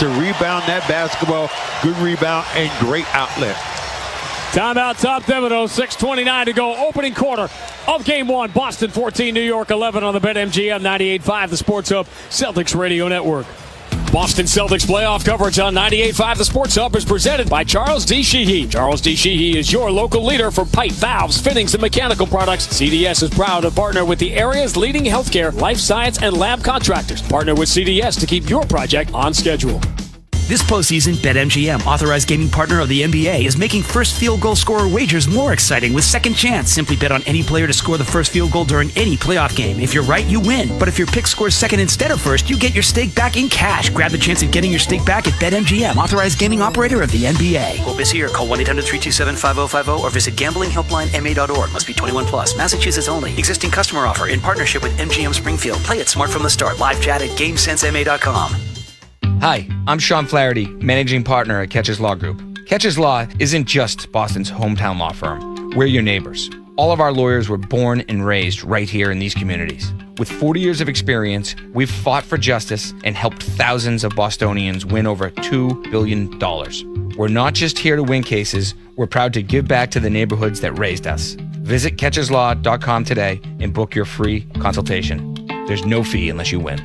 to rebound that basketball. Good rebound and great outlet. Timeout, Tom Thibodeau, 6:29 to go. Opening quarter of Game 1. Boston 14, New York 11 on the BetMGM 98.5, the Sports Hub Celtics Radio Network. Boston Celtics playoff coverage on 98.5 The Sports Hub is presented by Charles D. Sheehy. Charles D. Sheehy is your local leader for pipe, valves, fittings, and mechanical products. CDS is proud to partner with the area's leading healthcare, life science, and lab contractors. Partner with CDS to keep your project on schedule. This postseason, BetMGM, authorized gaming partner of the NBA, is making first field goal scorer wagers more exciting with Second Chance. Simply bet on any player to score the first field goal during any playoff game. If you're right, you win. But if your pick scores second instead of first, you get your stake back in cash. Grab the chance at getting your stake back at BetMGM, authorized gaming operator of the NBA. Hope is here. Call 1-800-327-5050 or visit gamblinghelplinema.org. Must be 21 plus. Massachusetts only. Existing customer offer in partnership with MGM Springfield. Play it smart from the start. Live chat at GameSenseMA.com. Hi, I'm Sean Flaherty, managing partner at Catches Law Group. Catches Law isn't just Boston's hometown law firm. We're your neighbors. All of our lawyers were born and raised right here in these communities. With 40 years of experience, we've fought for justice and helped thousands of Bostonians win over $2 billion. We're not just here to win cases, we're proud to give back to the neighborhoods that raised us. Visit catcheslaw.com today and book your free consultation. There's no fee unless you win.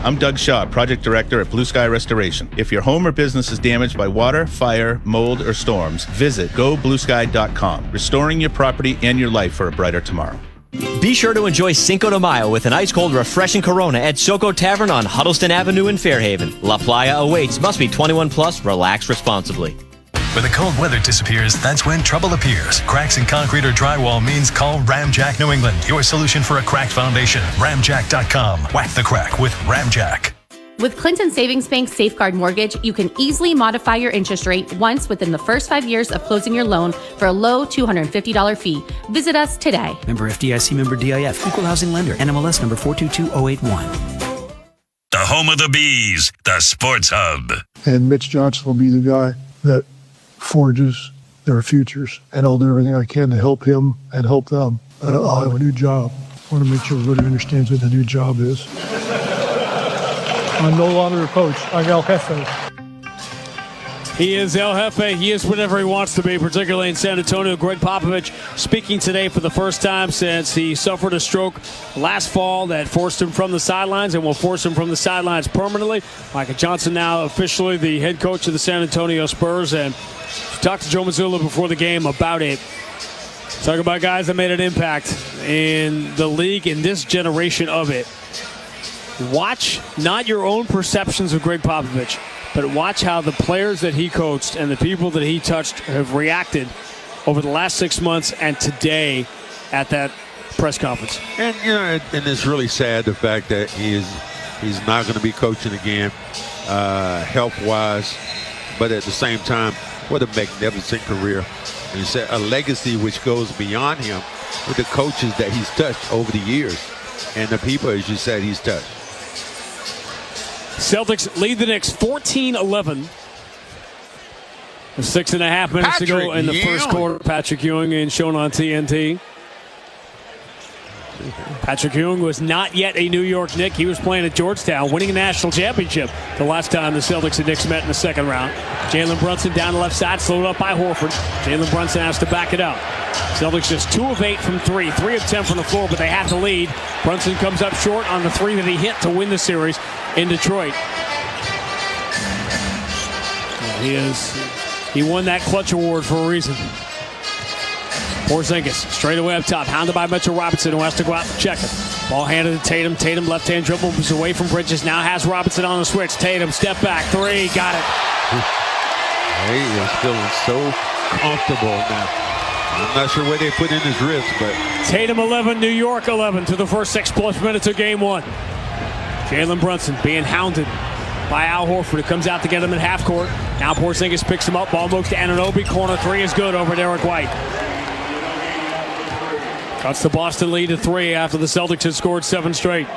I'm Doug Shaw, Project Director at Blue Sky Restoration. If your home or business is damaged by water, fire, mold, or storms, visit gobluesky.com, restoring your property and your life for a brighter tomorrow. Be sure to enjoy Cinco de Mayo with an ice-cold, refreshing Corona at Soco Tavern on Huddleston Avenue in Fairhaven. La Playa awaits. Must be 21 plus. Relax responsibly. When the cold weather disappears, that's when trouble appears. Cracks in concrete or drywall means call Ramjack New England, your solution for a cracked foundation. Ramjack.com. Whack the crack with Ramjack. With Clinton Savings Bank Safeguard Mortgage, you can easily modify your interest rate once within the first 5 years of closing your loan for a low $250 fee. Visit us today. Member FDIC, member DIF, equal housing lender, NMLS number 422081. The home of the Bees, the Sports Hub. And Mitch Johnson will be the guy that forges their futures, and I'll do everything I can to help him and help them. I'll have a new job. I want to make sure everybody understands what the new job is. I'm no longer a coach. I'm El Jefe. He is El Jefe. He is whatever he wants to be, particularly in San Antonio. Greg Popovich speaking today for the first time since he suffered a stroke last fall that forced him from the sidelines and will force him from the sidelines permanently. Micah Johnson now officially the head coach of the San Antonio Spurs, and talked to Joe Mazzulla before the game about it. Talk about guys that made an impact in the league in this generation of it. Watch not your own perceptions of Greg Popovich, but watch how the players that he coached and the people that he touched have reacted over the last 6 months and today at that press conference. And and it's really sad the fact that he's not going to be coaching again, health-wise, but at the same time, what a magnificent career. And he said a legacy which goes beyond him with the coaches that he's touched over the years and the people, as you said, he's touched. Celtics lead the Knicks 14-11. 6.5 minutes to go in the first quarter. Patrick Ewing and shown on TNT. Patrick Ewing was not yet a New York Knick. He was playing at Georgetown, winning a national championship the last time the Celtics and Knicks met in the second round. Jalen Brunson down the left side, slowed up by Horford. Jalen Brunson has to back it up. Celtics just 2 of 8 from 3, 3 of 10 from the floor, but they have the lead. Brunson comes up short on the 3 that he hit to win the series in Detroit. He won that clutch award for a reason. Porzingis straight away up top, hounded by Mitchell Robinson, who has to go out and check it. Ball handed to Tatum. Tatum left-hand dribble, moves away from Bridges. Now has Robinson on the switch. Tatum, step back, 3, got it. He is feeling so comfortable now. I'm not sure where they put in his wrist, but Tatum 11, New York 11 to the first 6+ minutes of game 1. Jalen Brunson being hounded by Al Horford. It comes out to get him at half court. Now Porzingis picks him up. Ball moves to Anunoby. Corner 3 is good over Derek White. Cuts the Boston lead to 3 after the Celtics had scored 7 straight.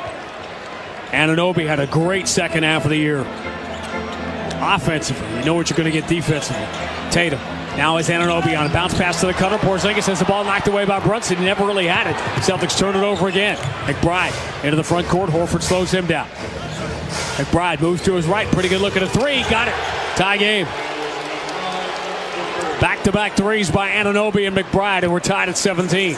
Anunoby had a great second half of the year. Offensively, you know what you're going to get defensively. Tatum. Now is Anunoby on a bounce pass to the cutter. Porzingis has the ball knocked away by Brunson. He never really had it. Celtics turn it over again. McBride into the front court. Horford slows him down. McBride moves to his right. Pretty good look at a three. Got it. Tie game. Back-to-back threes by Anunoby and McBride, and we're tied at 17.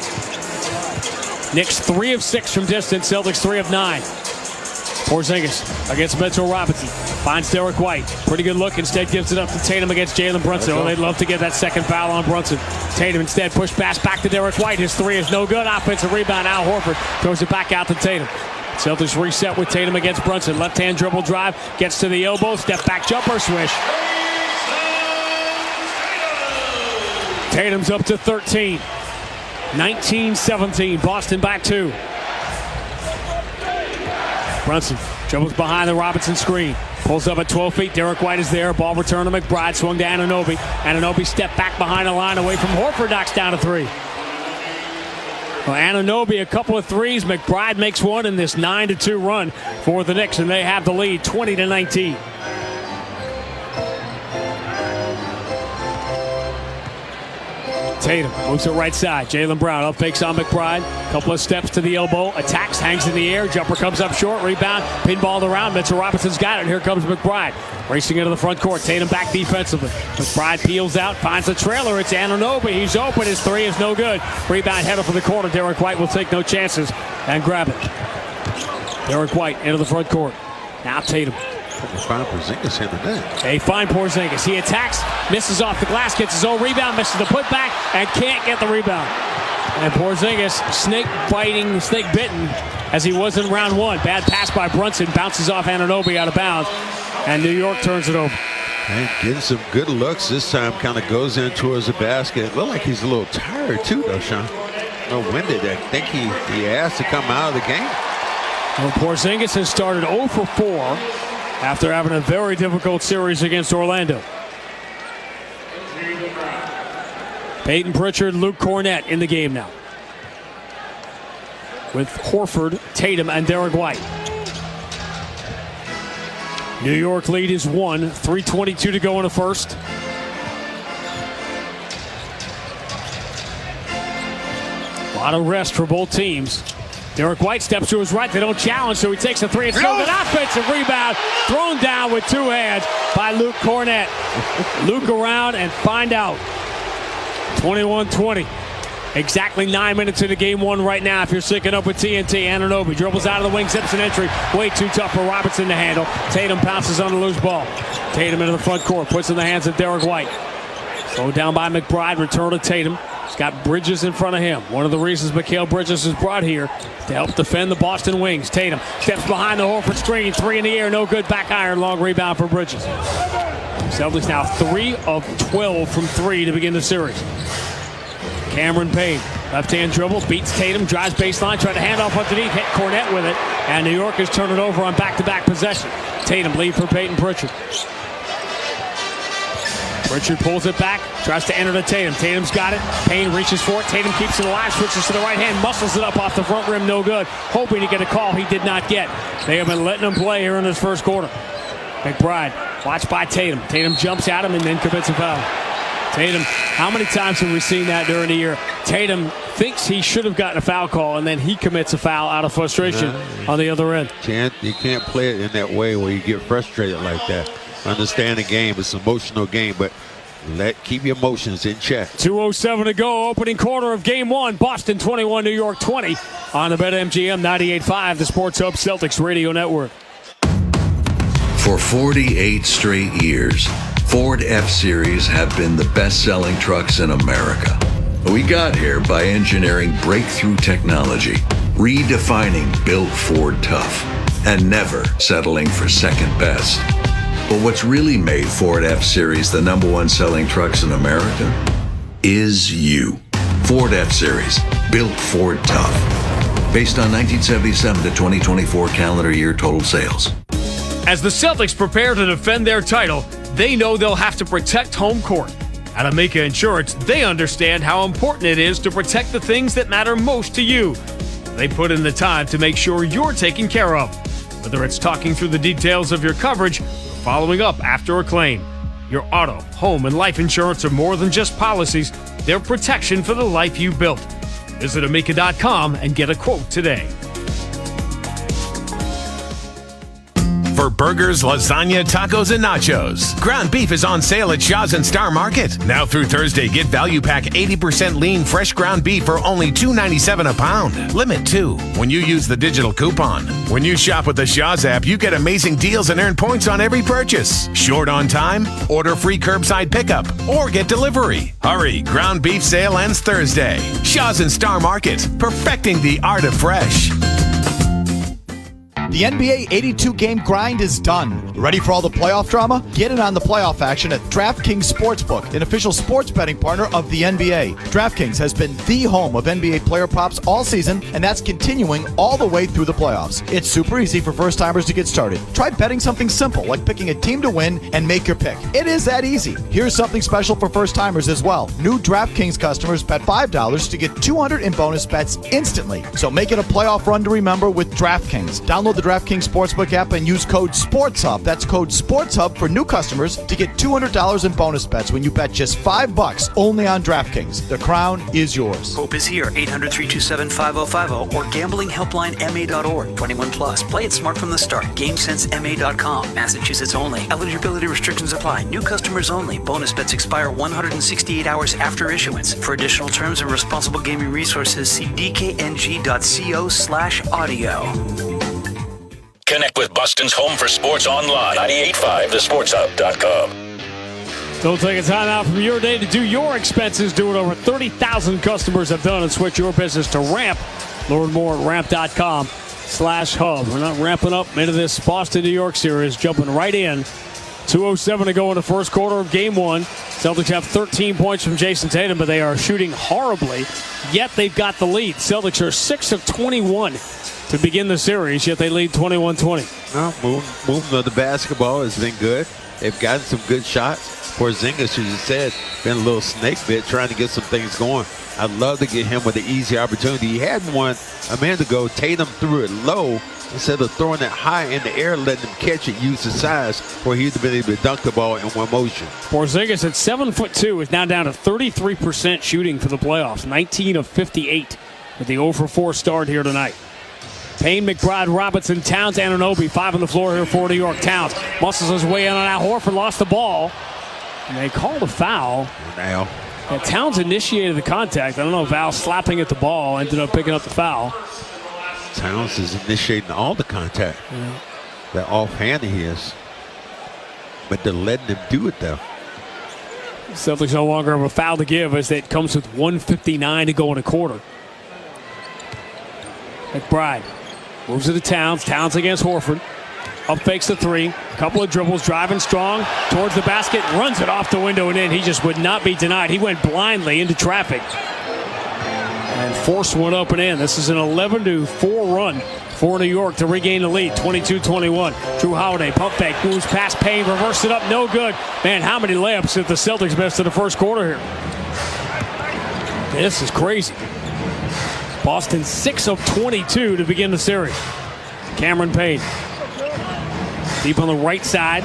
Knicks 3 of 6 from distance. Celtics 3 of 9. Porzingis against Mitchell Robinson. Finds Derek White. Pretty good look. Instead gives it up to Tatum against Jalen Brunson. Oh, they'd love to get that second foul on Brunson. Tatum instead push pass back to Derek White. His three is no good. Offensive rebound. Al Horford throws it back out to Tatum. Celtics reset with Tatum against Brunson. Left-hand dribble drive. Gets to the elbow. Step back jumper. Swish. Tatum's up to 13. 19-17. Boston back 2. Brunson dribbles behind the Robinson screen. Pulls up at 12 feet. Derek White is there. Ball return to McBride. Swung to Anunoby. Anunoby step back behind the line away from Horford. Knocks down a three. Well, Anunoby a couple of threes. McBride makes one in this 9-2 run for the Knicks, and they have the lead 20-19. Tatum moves to right side. Jaylen Brown up fakes on McBride. Couple of steps to the elbow. Attacks, hangs in the air. Jumper comes up short. Rebound. Pinballed around. Mitchell Robinson's got it. Here comes McBride. Racing into the front court. Tatum back defensively. McBride peels out. Finds the trailer. It's Anunoby. He's open. His three is no good. Rebound header for the corner. Derek White will take no chances and grab it. Derek White into the front court. Now Tatum. Find Porzingis in the net. They find Porzingis. He attacks, misses off the glass, gets his own rebound, misses the putback, and can't get the rebound. And Porzingis, snake bitten, as he was in round 1. Bad pass by Brunson, bounces off Anunoby out of bounds, and New York turns it over. And getting some good looks this time, kind of goes in towards the basket. It looked like he's a little tired too, though, Sean. No winded. I think he asked to come out of the game. Well, Porzingis has started 0 for 4. After having a very difficult series against Orlando. Peyton Pritchard, Luke Cornett in the game now. With Horford, Tatum, and Derek White. New York lead is 1. 3:22 to go in the first. A lot of rest for both teams. Derek White steps to his right. They don't challenge, so he takes a three. It's no good. Offensive rebound thrown down with 2 hands by Luke Cornett. Luke around and find out. 21-20. Exactly 9 minutes into game 1 right now. If you're syncing up with TNT, Anunoby dribbles out of the wing, zips an entry. Way too tough for Robinson to handle. Tatum pounces on the loose ball. Tatum into the front court, puts in the hands of Derek White. Slowed down by McBride, return to Tatum. He's got Bridges in front of him. One of the reasons Mikal Bridges is brought here to help defend the Boston Wings. Tatum steps behind the Horford screen. 3 in the air, no good. Back iron, long rebound for Bridges. Celtics now 3 of 12 from 3 to begin the series. Cameron Payne, left-hand dribble, beats Tatum, drives baseline, tried to hand off underneath, hit Cornett with it, and New York has turned it over on back-to-back possession. Tatum lead for Peyton Pritchard. Pritchard pulls it back, tries to enter to Tatum. Tatum's got it. Payne reaches for it. Tatum keeps it alive, switches to the right hand, muscles it up off the front rim, no good. Hoping to get a call he did not get. They have been letting him play here in this first quarter. McBride, watched by Tatum. Tatum jumps at him and then commits a foul. Tatum, how many times have we seen that during the year? Tatum thinks he should have gotten a foul call, and then he commits a foul out of frustration on the other end. You can't play it in that way where you get frustrated like that. Understand the game. It's an emotional game, but keep your emotions in check. 2:07 to go. Opening quarter of game 1. Boston 21, New York 20 on the BetMGM 98.5, the Sports Hub Celtics Radio Network. For 48 straight years, Ford F-Series have been the best-selling trucks in America. We got here by engineering breakthrough technology, redefining Built Ford Tough, and never settling for second best. But what's really made Ford F-Series the #1 selling trucks in America is you. Ford F-Series, Built Ford Tough. Based on 1977 to 2024 calendar year total sales. As the Celtics prepare to defend their title, they know they'll have to protect home court. At Amica Insurance, they understand how important it is to protect the things that matter most to you. They put in the time to make sure you're taken care of. Whether it's talking through the details of your coverage or following up after a claim. Your auto, home, and life insurance are more than just policies. They're protection for the life you built. Visit Amica.com and get a quote today. for burgers, lasagna, tacos, and nachos. Ground beef is on sale at Shaw's and Star Market. Now through Thursday, get value pack 80% lean fresh ground beef for only $2.97 a pound. Limit 2 when you use the digital coupon. When you shop with the Shaw's app, you get amazing deals and earn points on every purchase. Short on time? Order free curbside pickup or get delivery. Hurry, ground beef sale ends Thursday. Shaw's and Star Market, perfecting the art of fresh. The NBA 82-game grind is done. Ready for all the playoff drama? Get in on the playoff action at DraftKings Sportsbook, an official sports betting partner of the NBA. DraftKings has been the home of NBA player props all season, and that's continuing all the way through the playoffs. It's super easy for first-timers to get started. Try betting something simple, like picking a team to win and make your pick. It is that easy. Here's something special for first-timers as well. New DraftKings customers bet $5 to get $200 in bonus bets instantly. So make it a playoff run to remember with DraftKings. Download the DraftKings Sportsbook app and use code SportsHub. That's code SportsHub for new customers to get $200 in bonus bets when you bet just $5 only on DraftKings. The crown is yours. Hope is here. 800-327-5050 or gamblinghelplinema.org. 21 plus. Play it smart from the start. GameSenseMA.com. Massachusetts only. Eligibility restrictions apply. New customers only. Bonus bets expire 168 hours after issuance. For additional terms and responsible gaming resources, see dkng.co/audio. Connect with Boston's home for sports online. 98.5 thesportshub.com. Don't take a time out from your day to do your expenses. Do it over 30,000 customers have done and switch your business to Ramp. Learn more at ramp.com/hub. We're not ramping up into this Boston, New York series. Jumping right in. 2:07 to go in the first quarter of game one. Celtics have 13 points from Jason Tatum, but they are shooting horribly. Yet they've got the lead. Celtics are 6 of 21 to begin the series, yet they lead 21-20. No, movement of the basketball has been good. They've gotten some good shots. Porzingis, as you said, been a little snake bit trying to get some things going. I'd love to get him with an easy opportunity. He had one a minute ago. Tatum threw it low instead of throwing it high in the air, letting him catch it, use his size, where he'd have been able to dunk the ball in one motion. Porzingis at 7'2" is now down to 33% shooting for the playoffs, 19 of 58 with the 0-for-4 start here tonight. Payne, McBride, Robinson, Towns, Anunoby, 5 on the floor here for New York. Towns muscles his way in on Al Horford, lost the ball, and they called a foul. Now, Towns initiated the contact. I don't know if Al slapping at the ball ended up picking up the foul. Towns is initiating all the contact. Yeah. That offhand he is. But they're letting him do it, though. Celtics no longer have a foul to give as it comes with 1:59 to go in a quarter. McBride moves it to Towns. Towns against Horford. Up fakes the three. A couple of dribbles, driving strong towards the basket. Runs it off the window and in. He just would not be denied. He went blindly into traffic and forced one up and in. This is an 11-4 run for New York to regain the lead. 22-21. Drew Holiday, pump fake, moves past Payne, reversed it up, no good. Man, how many layups did the Celtics miss in the first quarter here? This is crazy. Boston 6 of 22 to begin the series. Cameron Payne. Deep on the right side.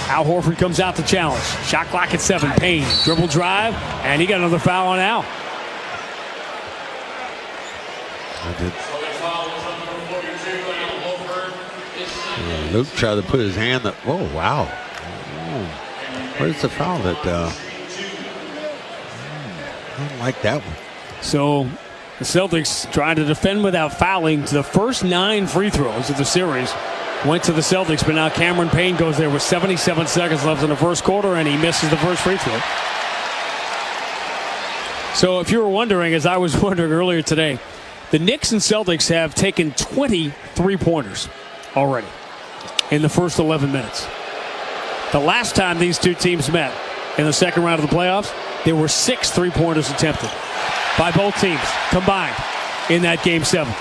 Al Horford comes out to challenge. Shot clock at 7. Payne, dribble drive, and he got another foul on Al. Luke tried to put his hand up. Oh, wow. Oh. Where's the foul that I don't like that one. So the Celtics trying to defend without fouling. To the first 9 free throws of the series went to the Celtics, but now Cameron Payne goes there with 77 seconds left in the first quarter, and he misses the first free throw. So if you were wondering, as I was wondering earlier today, the Knicks and Celtics have taken 20 three-pointers already in the first 11 minutes. The last time these two teams met in the second round of the playoffs, there were 6 three-pointers attempted by both teams combined in that Game 7.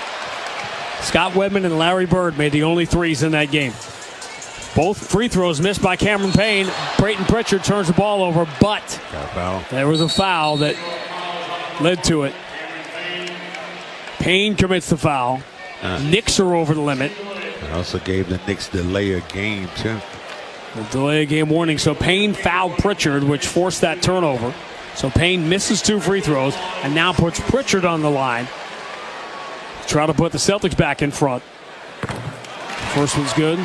Scott Wedman and Larry Bird made the only threes in that game. Both free throws missed by Cameron Payne. Brayton Pritchard turns the ball over, but there was a foul that led to it. Payne commits the foul. Knicks are over the limit. It also gave the Knicks delay a game, too. The delay of game warning. So Payne fouled Pritchard, which forced that turnover. So Payne misses 2 free throws and now puts Pritchard on the line. Try to put the Celtics back in front. First one's good.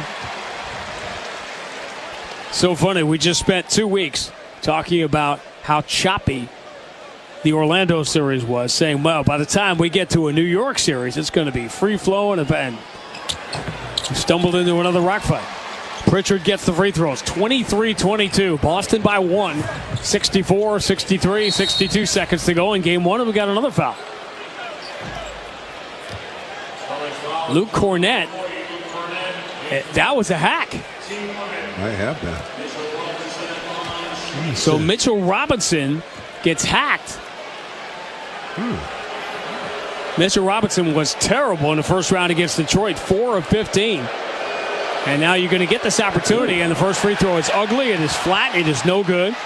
So funny. We just spent 2 weeks talking about how choppy the Orlando series was, saying, well, by the time we get to a New York series, it's going to be free-flowing, and we stumbled into another rock fight. Pritchard gets the free throws, 23-22. Boston by 1, 64, 63, 62 seconds to go in game one, and we got another foul. Luke Cornett, that was a hack. I have that. So Mitchell Robinson gets hacked. Mitchell Robinson was terrible in the first round against Detroit, 4 of 15. And now you're going to get this opportunity, and the first free throw is ugly, it is flat, it is no good,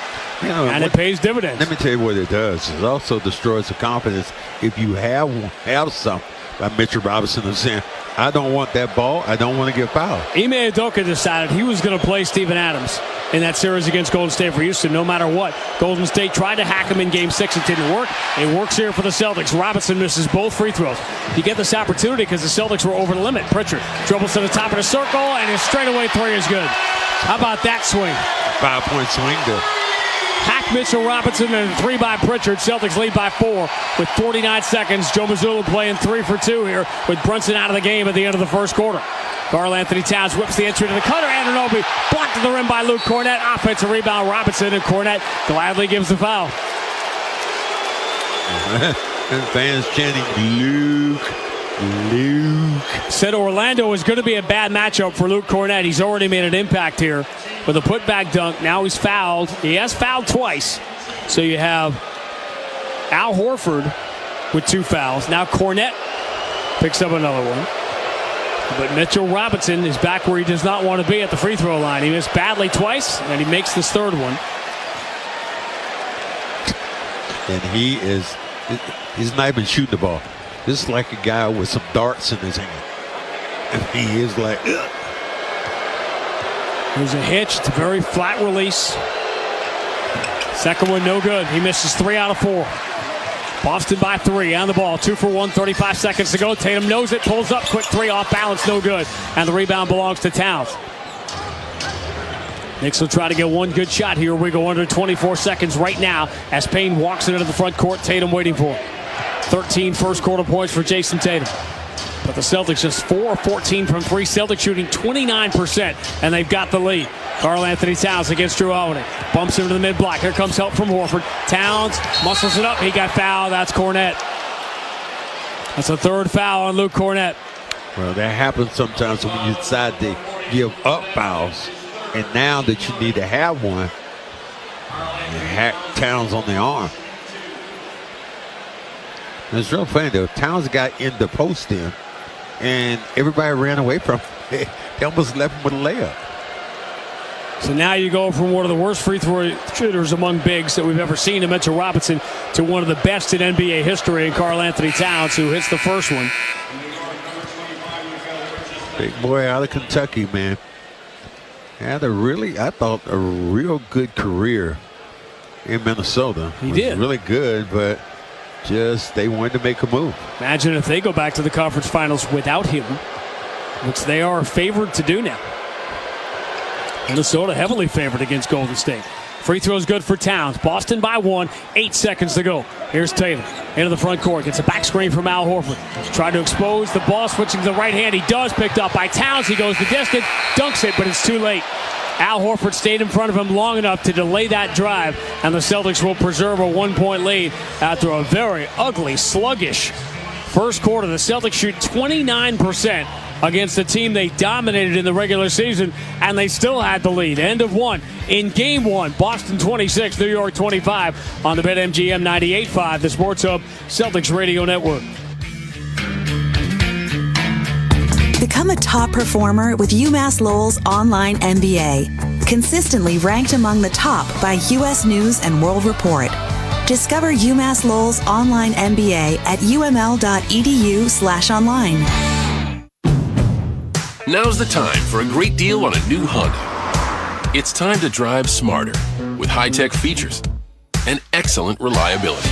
and it pays dividends. Let me tell you what it does. It also destroys the confidence. If you have something by Mitchell Robinson of saying, I don't want that ball, I don't want to get fouled. Ime Udoka decided he was going to play Steven Adams in that series against Golden State for Houston, no matter what. Golden State tried to hack him in Game 6. It didn't work. It works here for the Celtics. Robinson misses both free throws. You get this opportunity because the Celtics were over the limit. Pritchard dribbles to the top of the circle, and his straightaway three is good. How about that swing? 5-point swing to hack Mitchell Robinson, and a three by Pritchard. Celtics lead by 4 with 49 seconds. Joe Mazzulla playing 3 for 2 here with Brunson out of the game at the end of the first quarter. Karl-Anthony Towns whips the entry to the cutter. Anunoby blocked to the rim by Luke Cornett. Offensive rebound, Robinson, and Cornett gladly gives the foul. And fans chanting, Luke. Said Orlando is going to be a bad matchup for Luke Cornett. He's already made an impact here with a putback dunk. Now he's fouled. He has fouled twice. So you have Al Horford with 2 fouls. Now Cornett picks up another one. But Mitchell Robinson is back where he does not want to be at the free throw line. He missed badly twice, and he makes this third one. And he's not even shooting the ball. This is like a guy with some darts in his hand. And he is like, ugh. There's a hitch. It's a very flat release. Second one, no good. He misses 3 out of 4. Boston by 3 on the ball. 2 for 1, 35 seconds to go. Tatum knows it, pulls up, quick 3 off balance, no good. And the rebound belongs to Towns. Knicks will try to get one good shot here. We go under 24 seconds right now as Payne walks into the front court. Tatum waiting for it. 13 first quarter points for Jason Tatum. But the Celtics just 4 of 14 from 3. Celtics shooting 29%, and they've got the lead. Karl-Anthony Towns against Drew Holiday. Bumps into the mid-block. Here comes help from Horford. Towns muscles it up. He got fouled. That's Cornett. That's a third foul on Luke Cornett. Well, that happens sometimes when you decide to give up fouls. And now that you need to have one, you hack Towns on the arm. And it's real funny, though. Towns got in the post in, and everybody ran away from him. They almost left him with a layup. So now you go from one of the worst free throw shooters among bigs that we've ever seen in Mitchell Robinson to one of the best in NBA history in Karl-Anthony Towns, who hits the first one. Big boy out of Kentucky, man. Had I thought, a real good career in Minnesota. He did. Really good, but just they wanted to make a move. Imagine if they go back to the conference finals without him, which they are favored to do now. Minnesota heavily favored against Golden State. Free throws good for Towns. Boston by 1, 8 seconds to go. Here's Tatum into the front court. Gets a back screen from Al Horford. Tried to expose the ball, switching to the right hand. He does, picked up by Towns. He goes the distance, dunks it, but it's too late. Al Horford stayed in front of him long enough to delay that drive, and the Celtics will preserve a 1-point lead after a very ugly, sluggish first quarter. The Celtics shoot 29% against the team they dominated in the regular season, and they still had the lead. End of 1 in Game 1. Boston 26, New York 25 on the BetMGM 98.5, the Sports Hub Celtics Radio Network. Become a top performer with UMass Lowell's online MBA. Consistently ranked among the top by U.S. News and World Report. Discover UMass Lowell's online MBA at uml.edu/online. Now's the time for a great deal on a new Honda. It's time to drive smarter with high-tech features and excellent reliability.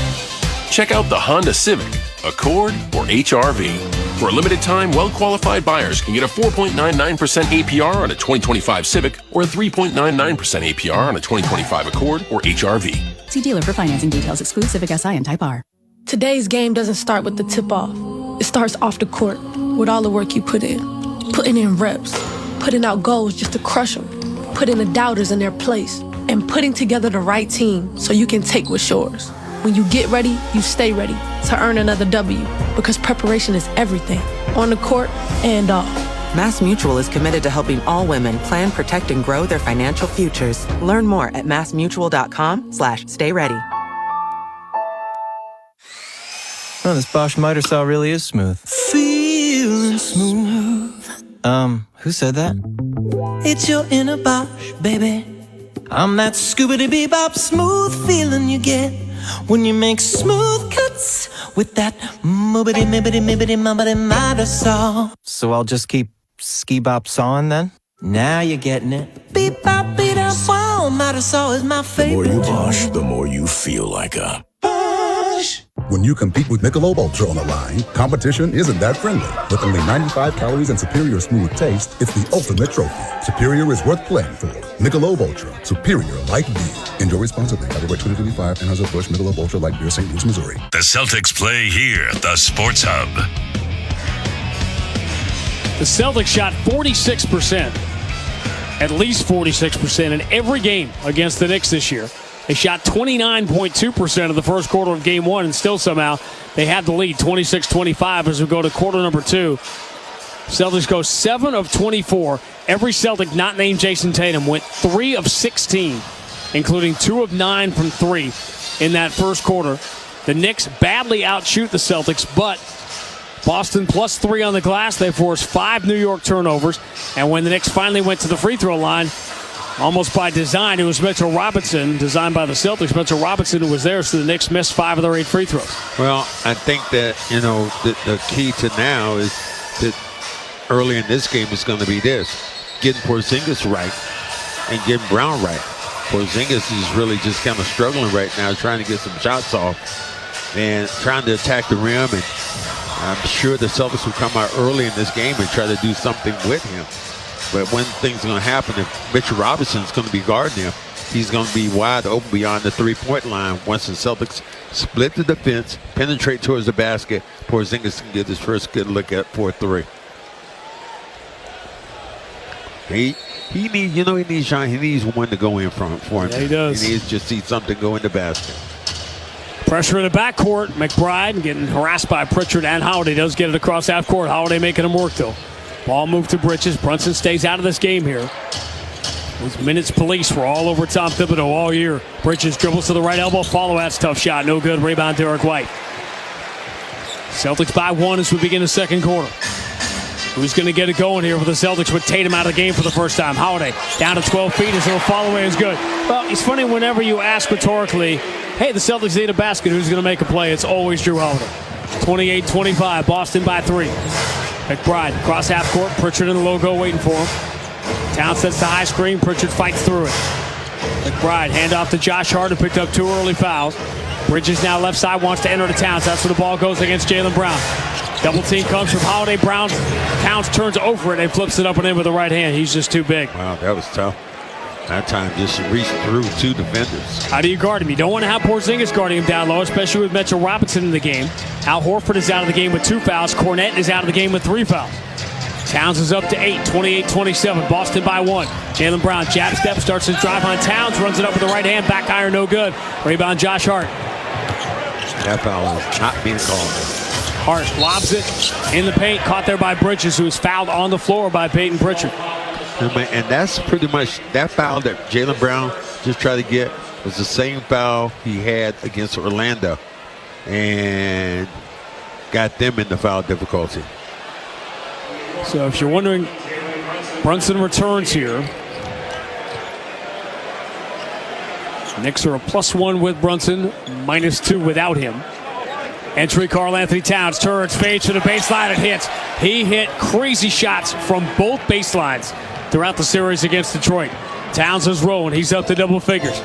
Check out the Honda Civic, Accord, or HR-V. For a limited time, well-qualified buyers can get a 4.99% APR on a 2025 Civic or a 3.99% APR on a 2025 Accord or HR-V. See dealer for financing details. Exclude Civic Si and Type R. Today's game doesn't start with the tip-off. It starts off the court with all the work you put in. Putting in reps, putting out goals just to crush them, putting the doubters in their place, and putting together the right team so you can take what's yours. When you get ready, you stay ready to earn another W, because preparation is everything, on the court and off. Mass Mutual is committed to helping all women plan, protect, and grow their financial futures. Learn more at massmutual.com/stay ready. Oh, this Bosch miter saw really is smooth. Feeling smooth. Who said that? It's your inner Bosch, baby. I'm that scoobity-bebop smooth feeling you get when you make smooth cuts with that moobity-mibbity-mibbity-mubbity miter saw. So I'll just keep ski-bop sawing then? Now you're getting it. Beep-bop-beat-up-wow, miter saw is my favorite. The more you Bosch, the more you feel like a Bosch. When you compete with Michelob Ultra on the line, competition isn't that friendly. With only 95 calories and superior smooth taste, it's the ultimate trophy. Superior is worth playing for. Michelob Ultra, superior light beer. Enjoy responsibly. Copyright 2025, Anheuser-Busch Michelob Ultra Light Beer, St. Louis, Missouri. The Celtics play here at the Sports Hub. The Celtics shot 46%, at least 46% in every game against the Knicks this year. They shot 29.2% of the first quarter of game one, and still somehow they had the lead, 26-25, as we go to quarter number two. Celtics go 7 of 24. Every Celtic not named Jason Tatum went 3 of 16, including 2 of 9 from 3 in that first quarter. The Knicks badly outshoot the Celtics, but Boston plus 3 on the glass. They forced 5 New York turnovers, and when the Knicks finally went to the free throw line, almost by design, it was Mitchell Robinson, designed by the Celtics. Mitchell Robinson who was there, so the Knicks missed 5 of their 8 free throws. Well, I think that, the key to now is that early in this game is going to be this: getting Porzingis right and getting Brown right. Porzingis is really just kind of struggling right now, trying to get some shots off and trying to attack the rim. And I'm sure the Celtics will come out early in this game and try to do something with him. But one thing's going to happen, if Mitchell Robinson's going to be guarding him, he's going to be wide open beyond the three-point line. Once the Celtics split the defense, penetrate towards the basket, Porzingis can get his first good look at 4-3. He needs one to go in for him. Yeah, he does. He needs to just see something go in the basket. Pressure in the backcourt. McBride getting harassed by Pritchard and Holiday. Does get it across half court. Holiday making him work, though. Ball moved to Bridges. Brunson stays out of this game here. Those minutes police were all over Tom Thibodeau all year. Bridges dribbles to the right elbow. Follow-out's tough shot. No good. Rebound, Derek White. Celtics by 1 as we begin the second quarter. Who's going to get it going here for the Celtics with Tatum out of the game for the first time? Holiday down to 12 feet. His little follow-away is good. Well, it's funny whenever you ask rhetorically, hey, the Celtics need a basket. Who's going to make a play? It's always Drew Holiday. 28-25. Boston by 3. McBride across half court. Pritchard in the logo waiting for him. Towns sets the high screen. Pritchard fights through it. McBride handoff to Josh Hart, who picked up 2 early fouls. Bridges now left side, wants to enter to Towns. That's where the ball goes against Jaylen Brown. Double team comes from Holiday. Brown. Towns turns over it and flips it up and in with the right hand. He's just too big. Wow, that was tough. That time just reached through 2 defenders. How do you guard him? You don't want to have Porzingis guarding him down low, especially with Mitchell Robinson in the game. Al Horford is out of the game with 2 fouls. Cornette is out of the game with 3 fouls. Towns is up to 8, 28-27. Boston by 1. Jaylen Brown, jab step, starts his drive on Towns, runs it up with the right hand, back iron, no good. Rebound, Josh Hart. That foul is not being called. Hart lobs it in the paint, caught there by Bridges, who is fouled on the floor by Peyton Pritchard. And that's pretty much that foul that Jaylen Brown just tried to get was the same foul he had against Orlando and got them in the foul difficulty. So if you're wondering, Brunson returns here. Knicks are a +1 with Brunson, -2 without him. Entry, Karl-Anthony Towns turns, fades to the baseline, and hits. He hit crazy shots from both baselines throughout the series against Detroit. Towns is rolling. He's up to double figures.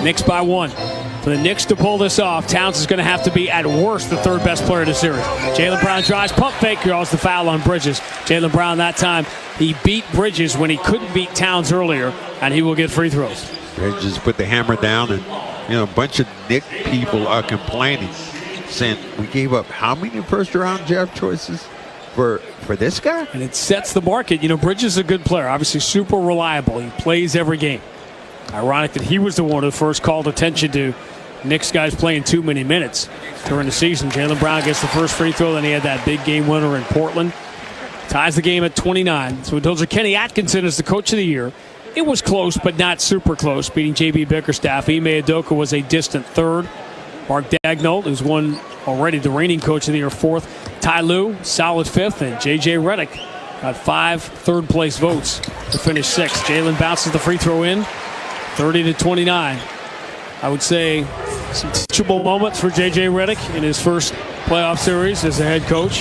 Knicks by 1. For the Knicks to pull this off, Towns is going to have to be, at worst, the third best player in the series. Jaylen Brown drives, pump fake, draws the foul on Bridges. Jaylen Brown that time, he beat Bridges when he couldn't beat Towns earlier, and he will get free throws. Bridges put the hammer down, and a bunch of Knick people are complaining, saying we gave up how many first-round draft choices for this guy? And it sets the market. Bridges is a good player, obviously super reliable. He plays every game. Ironic that he was the one who first called attention to Knicks guys playing too many minutes during the season. Jaylen Brown gets the first free throw, then he had that big game winner in Portland. Ties the game at 29. So those are Kenny Atkinson as the coach of the year. It was close, but not super close, beating J.B. Bickerstaff. Ime Udoka was a distant third. Mark Daigneault, who's won already the reigning coach of the year, fourth. Ty Lue, solid fifth, and J.J. Redick got 5 third-place votes to finish sixth. Jaylen bounces the free throw in, 30-29. I would say some teachable moments for J.J. Redick in his first playoff series as a head coach.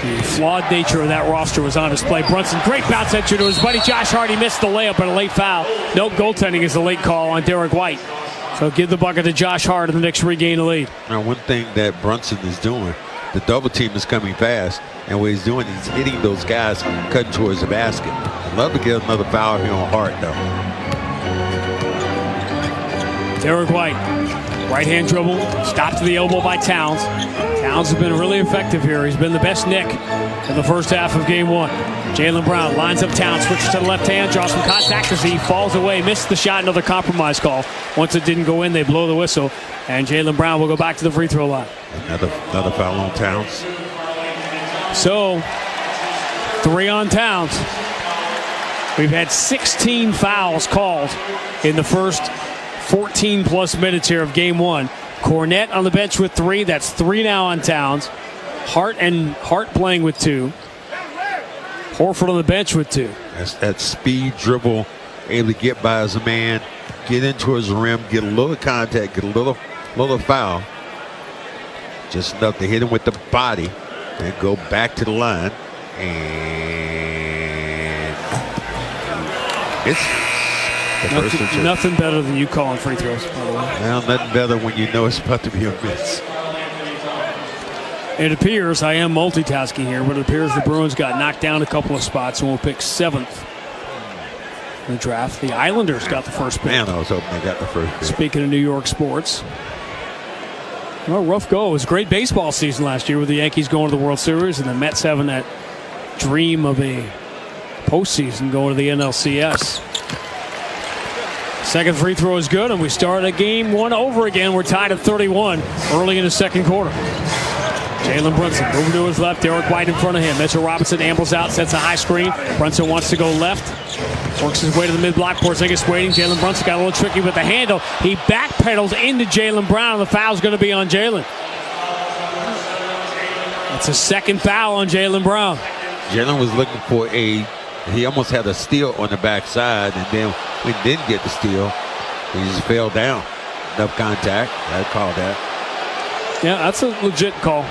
The flawed nature of that roster was on display. Brunson, great bounce entry to his buddy Josh Hart. He missed the layup, but a late foul. No goaltending is a late call on Derek White. So give the bucket to Josh Hart, and the Knicks regain the lead. Now, one thing that Brunson is doing, the double team is coming fast, and what he's doing, he's hitting those guys cutting towards the basket. I'd love to get another foul here on Hart, though. Derek White, right-hand dribble, stopped to the elbow by Towns. Towns has been really effective here. He's been the best Knick in the first half of game one. Jaylen Brown lines up Towns, switches to the left hand, draws some contact as he falls away, missed the shot, another compromise call. Once it didn't go in, they blow the whistle, and Jaylen Brown will go back to the free throw line. Another foul on Towns. So, 3 on Towns. We've had 16 fouls called in the first 14-plus minutes here of game one. Cornette on the bench with 3. That's 3 now on Towns. Hart playing with 2. Horford on the bench with 2. That's that speed dribble, able to get by as a man, get in towards the rim, get a little contact, get a little foul. Just enough to hit him with the body and go back to the line. And it's nothing better than you calling free throws, by the way. Well, nothing better when you know it's about to be a miss. It appears, I am multitasking here, but it appears the Bruins got knocked down a couple of spots and will pick 7th in the draft. The Islanders got the first pick. Man, I was hoping they got the first pick. Speaking of New York sports. Well, rough go. It was a great baseball season last year with the Yankees going to the World Series and the Mets having that dream of a postseason going to the NLCS. Second free throw is good, and we start a game one over again. We're tied at 31 early in the second quarter. Jalen Brunson moving to his left. Derek White in front of him. Mitchell Robinson ambles out, sets a high screen. Brunson wants to go left. Works his way to the mid-block. Porzingis waiting. Jalen Brunson got a little tricky with the handle. He backpedals into Jaylen Brown. The foul's going to be on Jalen. That's a second foul on Jaylen Brown. Jalen was looking for he almost had a steal on the backside, and then we didn't get the steal. He just fell down. Enough contact. I'd call that. Yeah, that's a legit call.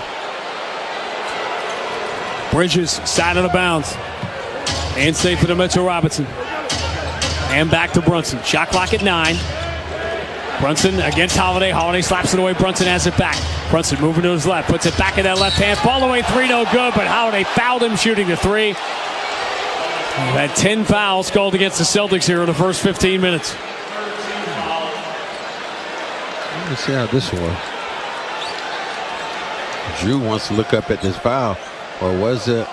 Bridges, side of the bounds. And safe for the Mitchell Robinson. And back to Brunson. Shot clock at 9. Brunson against Holiday. Holiday slaps it away. Brunson has it back. Brunson moving to his left. Puts it back in that left hand. Ball away 3, no good. But Holiday fouled him shooting the 3. We've had 10 fouls called against the Celtics here in the first 15 minutes. Let me see how this one. Drew wants to look up at this foul. Or was it?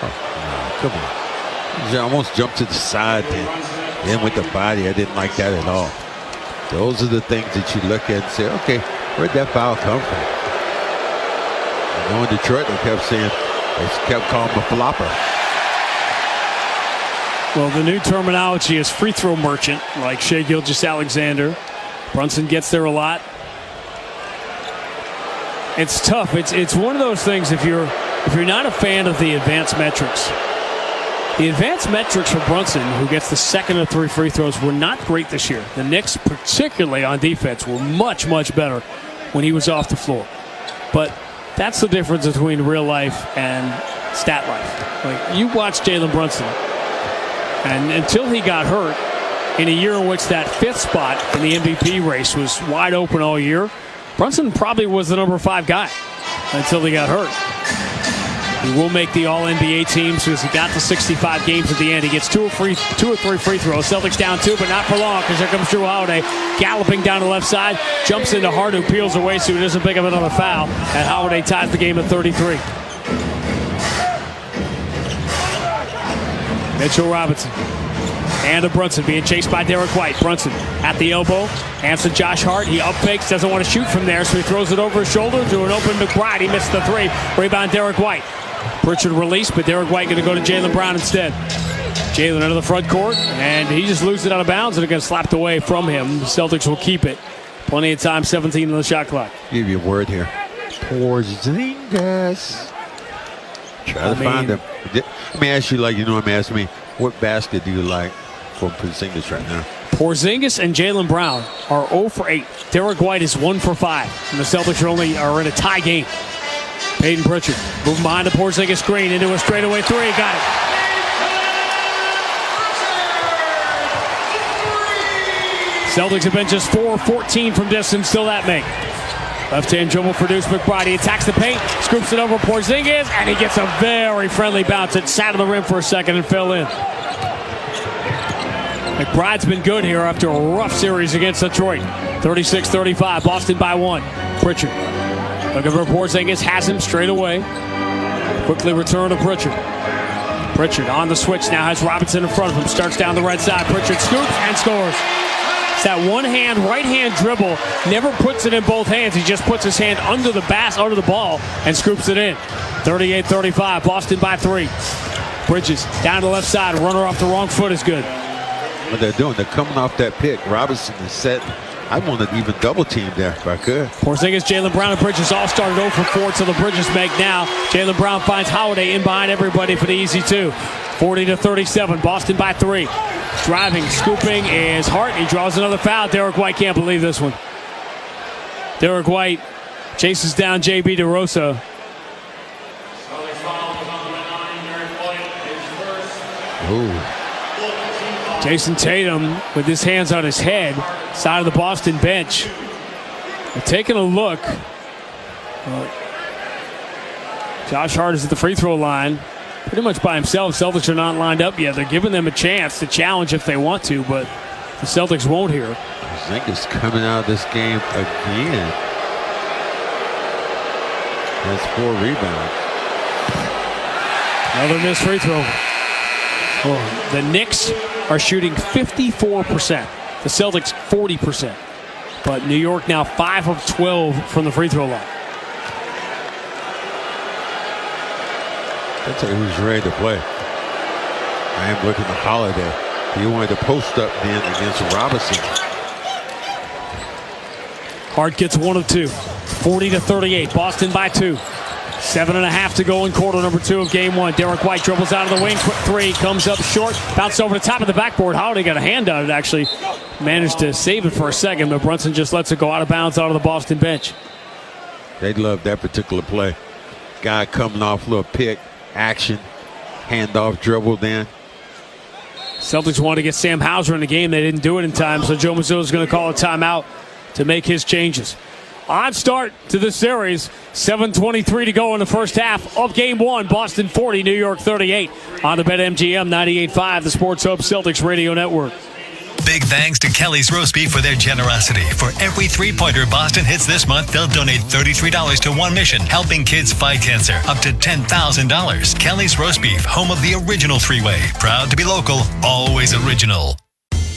Oh, no, come on. He almost jumped to the side then with the body. I didn't like that at all. Those are the things that you look at and say, okay, where'd that foul come from? I know in Detroit they kept calling him a flopper. Well, the new terminology is free throw merchant, like Shai Gilgeous-Alexander. Brunson gets there a lot. It's tough. It's one of those things if you're not a fan of the advanced metrics. The advanced metrics for Brunson, who gets the second of 3 free throws, were not great this year. The Knicks, particularly on defense, were much, much better when he was off the floor. But that's the difference between real life and stat life. Like, you watch Jalen Brunson, and until he got hurt, in a year in which that 5th spot in the MVP race was wide open all year. Brunson probably was the number 5 guy until he got hurt. He will make the All-NBA team because he got to 65 games at the end. He gets 2 or 3 free throws. Celtics down 2, but not for long because here comes Drew Holiday galloping down the left side. Jumps into Hart, who peels away so he doesn't pick up another foul. And Holiday ties the game at 33. Mitchell Robinson. And to Brunson, being chased by Derek White. Brunson at the elbow. Hands to Josh Hart. He up fakes, doesn't want to shoot from there, so he throws it over his shoulder to an open McBride. He missed the 3. Rebound Derek White. Pritchard released, but Derek White going to go to Jaylen Brown instead. Jaylen into the front court, and he just loses it out of bounds, and it gets slapped away from him. The Celtics will keep it. Plenty of time, 17 on the shot clock. Give you a word here. Porzingis. Try to find him. Let me ask you, like you normally ask me, what basket do you like for Porzingis right now? Porzingis and Jaylen Brown are 0 for 8. Derek White is 1 for 5. And the Celtics are in a tie game. Peyton Pritchard moving behind the Porzingis screen into a straightaway 3. Got it. Celtics have been just 4-14 from distance till that make. Left-hand dribble for Deuce McBride. He attacks the paint, scoops it over Porzingis, and he gets a very friendly bounce. It sat on the rim for a second and fell in. McBride's been good here after a rough series against Detroit. 36-35, Boston by 1. Pritchard looking for Porzingis, has him straight away. Quickly return to Pritchard. Pritchard on the switch now has Robinson in front of him. Starts down the right side. Pritchard scoops and scores. It's that one-hand, right-hand dribble. Never puts it in both hands. He just puts his hand under the ball, and scoops it in. 38-35, Boston by 3. Bridges down to the left side. Runner off the wrong foot is good. What they're doing, they're coming off that pick. Robinson is set. I wanted to even double team there if I could. Porzingis, Jaylen Brown, and Bridges all started 0 for 4 till the Bridges make now. Jaylen Brown finds Holiday in behind everybody for the easy 2. 40-37, Boston by 3. Driving, scooping is Hart. He draws another foul. Derek White can't believe this one. Derek White chases down J.B. DeRosa. Ooh. Jason Tatum with his hands on his head, side of the Boston bench. We're taking a look. Josh Hart is at the free throw line, pretty much by himself. Celtics are not lined up yet. They're giving them a chance to challenge if they want to, but the Celtics won't here. Porzingis coming out of this game again. That's 4 rebounds. Another missed free throw. Oh, the Knicks are shooting 54%. The Celtics 40%. But New York now 5 of 12 from the free throw line. That's who's ready to play. I am looking at Holiday. He wanted to post up then against Robinson. Hart gets 1 of 2. 40-38. Boston by 2. 7.5 to go in quarter number 2 of game 1. Derek White dribbles out of the wing. Quick 3. Comes up short. Bounces over the top of the backboard. Holiday got a hand on it, actually. Managed to save it for a second, but Brunson just lets it go out of bounds out of the Boston bench. They love that particular play. Guy coming off, little pick, action, handoff, dribble, then. Celtics wanted to get Sam Hauser in the game. They didn't do it in time, so Joe Mazzulla is going to call a timeout to make his changes. Odd start to this series. 7:23 to go in the first half of game 1. Boston 40, New York 38. On the BetMGM 98.5, the Sports Hub Celtics Radio Network. Big thanks to Kelly's Roast Beef for their generosity. For every 3-pointer Boston hits this month, they'll donate $33 to one mission, helping kids fight cancer. Up to $10,000. Kelly's Roast Beef, home of the original 3-way. Proud to be local, always original.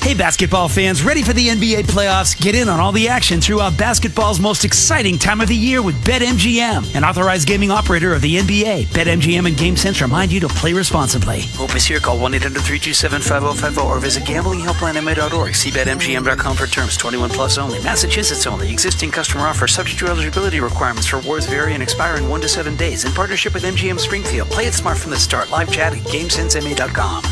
Hey, basketball fans, ready for the NBA playoffs? Get in on all the action throughout basketball's most exciting time of the year with BetMGM, an authorized gaming operator of the NBA. BetMGM and GameSense remind you to play responsibly. Hope is here. Call 1-800-327-5050 or visit gamblinghelplinema.org. See BetMGM.com for terms. 21 plus only. Massachusetts only. Existing customer offer subject to eligibility requirements. Rewards vary and expire in 1 to 7 days. In partnership with MGM Springfield. Play it smart from the start. Live chat at GameSenseMA.com.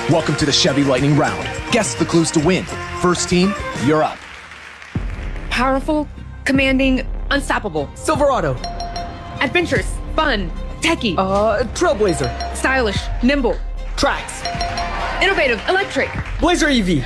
Welcome to the Chevy Lightning Round. Guess the clues to win. First team, you're up. Powerful, commanding, unstoppable. Silverado. Adventurous, fun, techie. Trailblazer. Stylish, nimble. Tracks. Innovative, electric. Blazer EV.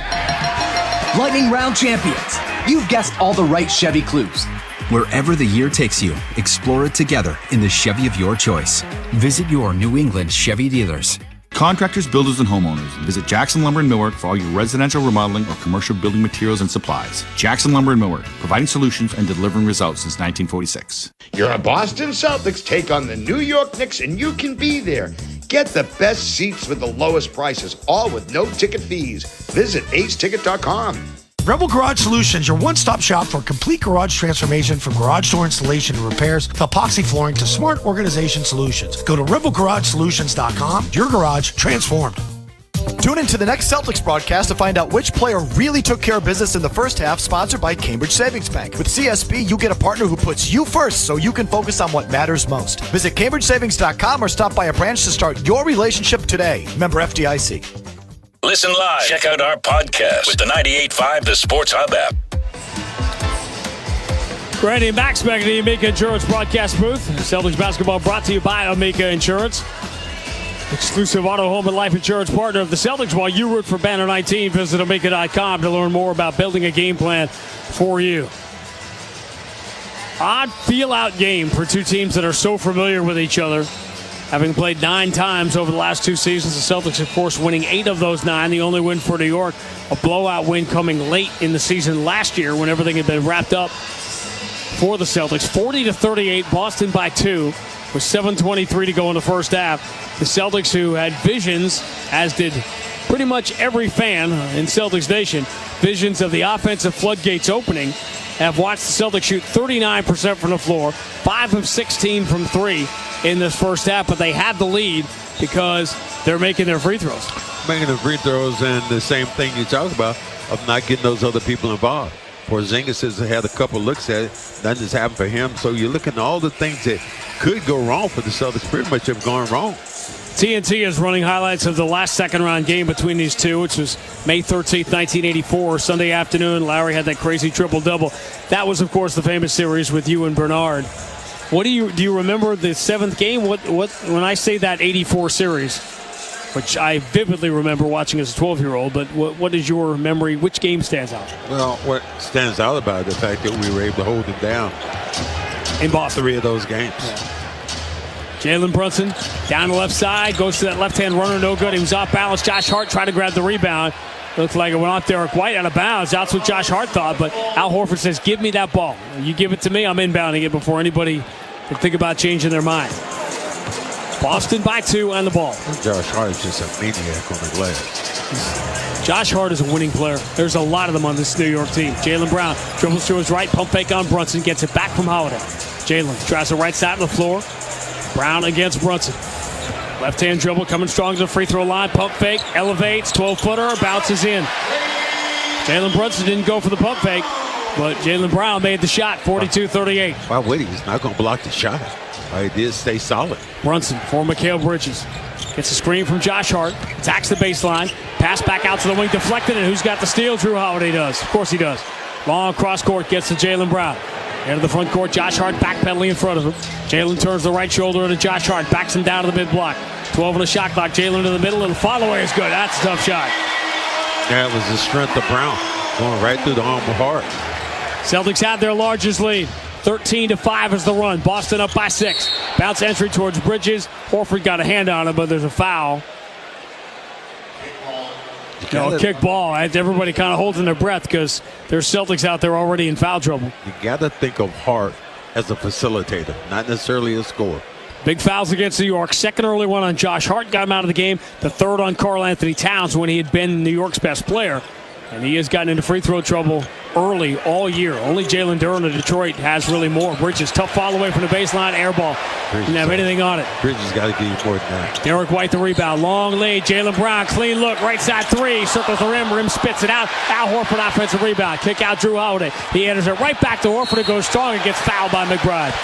Lightning round champions. You've guessed all the right Chevy clues. Wherever the year takes you, explore it together in the Chevy of your choice. Visit your New England Chevy dealers. Contractors, builders, and homeowners. Visit Jackson Lumber in Millwork for all your residential remodeling or commercial building materials and supplies. Jackson Lumber in Millwork, providing solutions and delivering results since 1946. Your Boston Celtics take on the New York Knicks, and you can be there. Get the best seats with the lowest prices, all with no ticket fees. Visit aceticket.com. Rebel Garage Solutions, your one-stop shop for complete garage transformation from garage door installation and repairs to epoxy flooring to smart organization solutions. Go to rebelgaragesolutions.com. Your garage transformed. Tune in to the next Celtics broadcast to find out which player really took care of business in the first half, sponsored by Cambridge Savings Bank. With CSB, you get a partner who puts you first so you can focus on what matters most. Visit CambridgeSavings.com or stop by a branch to start your relationship today. Member FDIC. Listen live. Check out our podcast with the 98.5 The Sports Hub app. Randy and Max back in the Amica Insurance broadcast booth. Celtics basketball brought to you by Amica Insurance. Exclusive auto, home, and life insurance partner of the Celtics. While you root for Banner 19, visit Amica.com to learn more about building a game plan for you. Odd feel-out game for two teams that are so familiar with each other. Having played 9 times over the last 2 seasons, the Celtics, of course, winning 8 of those 9. The only win for New York, a blowout win coming late in the season last year when everything had been wrapped up for the Celtics. 40-38, Boston by 2 with 7:23 to go in the first half. The Celtics, who had visions, as did pretty much every fan in Celtics Nation, visions of the offensive floodgates opening, have watched the Celtics shoot 39% from the floor, 5 of 16 from 3 in this first half, but they had the lead because they're making their free throws. Making the free throws, and the same thing you talked about of not getting those other people involved. Porzingis has had a couple looks at it. Nothing has happened for him. So you're looking at all the things that could go wrong for the Celtics, pretty much have gone wrong. TNT is running highlights of the last second-round game between these two, which was May 13th, 1984, Sunday afternoon. Lowry had that crazy triple-double. That was, of course, the famous series with you and Bernard. What do you remember the 7th game? What when I say that 84 series, which I vividly remember watching as a 12-year-old, but what is your memory? Which game stands out? Well, what stands out about it, the fact that we were able to hold them down in Boston. 3 of those games. Yeah. Jalen Brunson down the left side, goes to that left-hand runner, no good. He was off balance. Josh Hart tried to grab the rebound. Looked like it went off Derek White out of bounds. That's what Josh Hart thought, but Al Horford says, give me that ball. You give it to me, I'm inbounding it before anybody can think about changing their mind. Boston by 2 on the ball. Josh Hart is just a maniac on the glass. Josh Hart is a winning player. There's a lot of them on this New York team. Jaylen Brown dribbles to his right, pump fake on Brunson, gets it back from Holiday. Jaylen tries the right side of the floor. Brown against Brunson. Left-hand dribble coming strong to the free throw line. Pump fake, elevates, 12-footer, bounces in. Jalen Brunson didn't go for the pump fake, but Jaylen Brown made the shot, 42-38. Why would he? He's not going to block the shot. He did stay solid. Brunson for Mikal Bridges. Gets a screen from Josh Hart. Attacks the baseline. Pass back out to the wing, deflected, and who's got the steal? Drew Holiday does. Of course he does. Long cross court, gets to Jaylen Brown. Into the front court, Josh Hart backpedaling in front of him. Jalen turns the right shoulder into Josh Hart, backs him down to the mid-block. 12 on the shot clock, Jalen to the middle, and the follow-away is good. That's a tough shot. That was the strength of Brown, going right through the arm of Hart. Celtics had their largest lead. 13-5 is the run. Boston up by 6. Bounce entry towards Bridges. Horford got a hand on him, but there's a foul. A kick ball. Everybody kind of holding their breath because there's Celtics out there already in foul trouble. You got to think of Hart as a facilitator, not necessarily a scorer. Big fouls against New York. Second early one on Josh Hart got him out of the game. The third on Karl Anthony Towns when he had been New York's best player. And he has gotten into free throw trouble early all year. Only Jalen Duren of Detroit has really more. Bridges, tough fall away from the baseline, air ball. Didn't have anything on it. Bridges got to give you more than that. Derek White the rebound. Long lead. Jaylen Brown, clean look. Right side 3. Circles the rim. Rim spits it out. Al Horford offensive rebound. Kick out Drew Holiday. He enters it right back to Horford. It goes strong and gets fouled by McBride.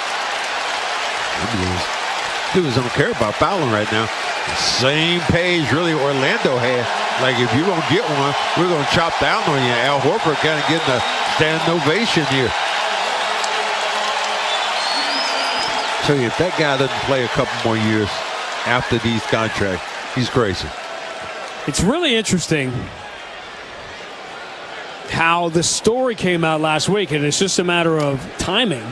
Dudes don't care about fouling right now. The same page really Orlando had. Like, if you don't get one, we're going to chop down on you. Al Horford kind of getting a standing ovation here. So if that guy doesn't play a couple more years after these contracts, he's crazy. It's really interesting how the story came out last week, and it's just a matter of timing.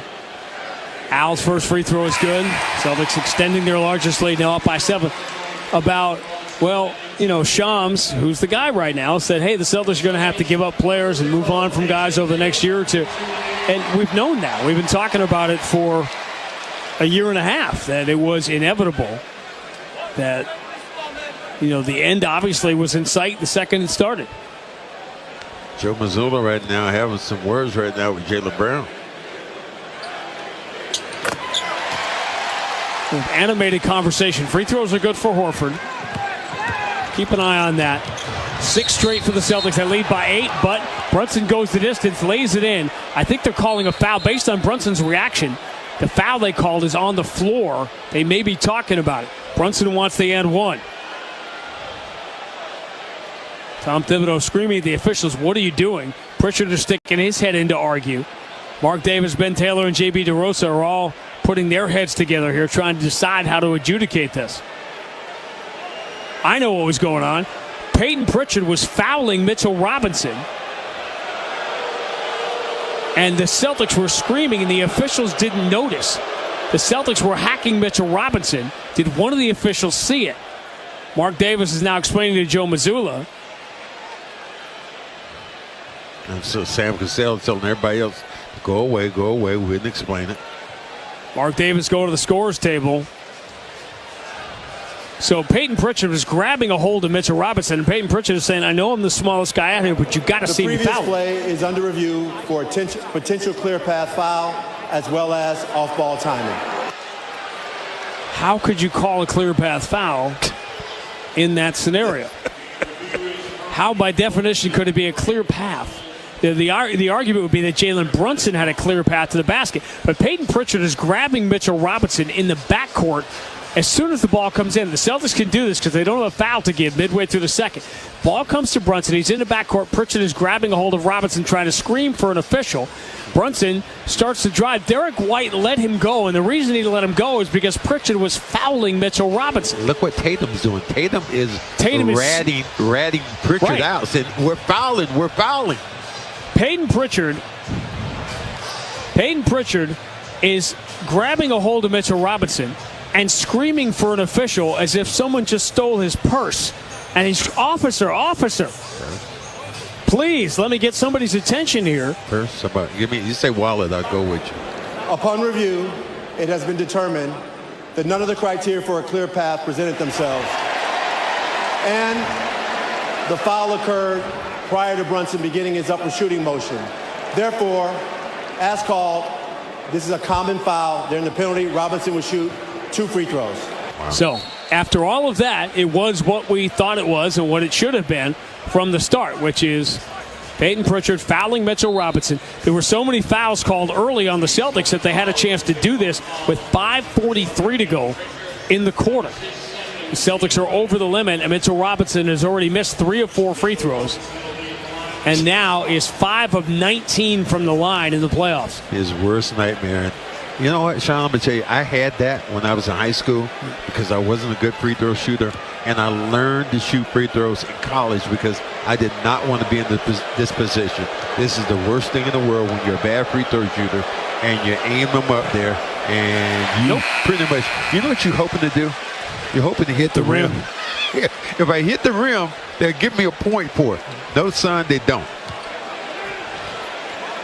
Al's first free throw is good. Celtics extending their largest lead, now up by 7. About, well, Shams, who's the guy right now, said, hey, the Celtics are going to have to give up players and move on from guys over the next year or two. And we've known that. We've been talking about it for a year and a half, that it was inevitable, that, the end obviously was in sight the second it started. Joe Mazzulla right now having some words right now with Jaylen Brown. Animated conversation. Free throws are good for Horford. Keep an eye on that. 6 straight for the Celtics. They lead by 8, but Brunson goes the distance, lays it in. I think they're calling a foul based on Brunson's reaction. The foul they called is on the floor. They may be talking about it. Brunson wants the and one. Tom Thibodeau screaming at the officials, what are you doing? Pritchard is sticking his head in to argue. Mark Davis, Ben Taylor, and J.B. DeRosa are all putting their heads together here, trying to decide how to adjudicate this. I know what was going on. Peyton Pritchard was fouling Mitchell Robinson. And the Celtics were screaming, and the officials didn't notice. The Celtics were hacking Mitchell Robinson. Did one of the officials see it? Mark Davis is now explaining to Joe Mazzulla. And so Sam Cassell telling everybody else, go away, we didn't explain it. Mark Davis going to the scorer's table. So Peyton Pritchard was grabbing a hold of Mitchell Robinson, and Peyton Pritchard is saying, I know I'm the smallest guy out here, but you got to see me foul. The previous play is under review for potential clear path foul as well as off-ball timing. How could you call a clear path foul in that scenario? How, by definition, could it be a clear path? The argument would be that Jalen Brunson had a clear path to the basket. But Peyton Pritchard is grabbing Mitchell Robinson in the backcourt as soon as the ball comes in. The Celtics can do this because they don't have a foul to give midway through the second. Ball comes to Brunson. He's in the backcourt. Pritchard is grabbing a hold of Robinson, trying to scream for an official. Brunson starts to drive. Derek White let him go, and the reason he let him go is because Pritchard was fouling Mitchell Robinson. Look what Tatum's doing. Tatum is ratting Pritchard out, saying, we're fouling. Peyton Pritchard is grabbing a hold of Mitchell Robinson and screaming for an official as if someone just stole his purse. And he's, officer, please let me get somebody's attention here. Purse, somebody, you say wallet, I'll go with you. Upon review, it has been determined that none of the criteria for a clear path presented themselves. And the foul occurred prior to Brunson beginning his upward shooting motion. Therefore, as called, this is a common foul. They're in the penalty. Robinson will shoot 2 free throws. Wow. So, after all of that, it was what we thought it was and what it should have been from the start, which is Peyton Pritchard fouling Mitchell Robinson. There were so many fouls called early on the Celtics that they had a chance to do this with 5:43 to go in the quarter. The Celtics are over the limit, and Mitchell Robinson has already missed 3 of 4 free throws. And now is 5 of 19 from the line in the playoffs. His worst nightmare. You know what, Sean, I'm going to tell you, I had that when I was in high school because I wasn't a good free throw shooter. And I learned to shoot free throws in college because I did not want to be in this position. This is the worst thing in the world when you're a bad free throw shooter and you aim them up there and you pretty much, you know what you're hoping to do? You're hoping to hit the rim. Yeah. If I hit the rim, they'll give me a point for it. No, son, they don't.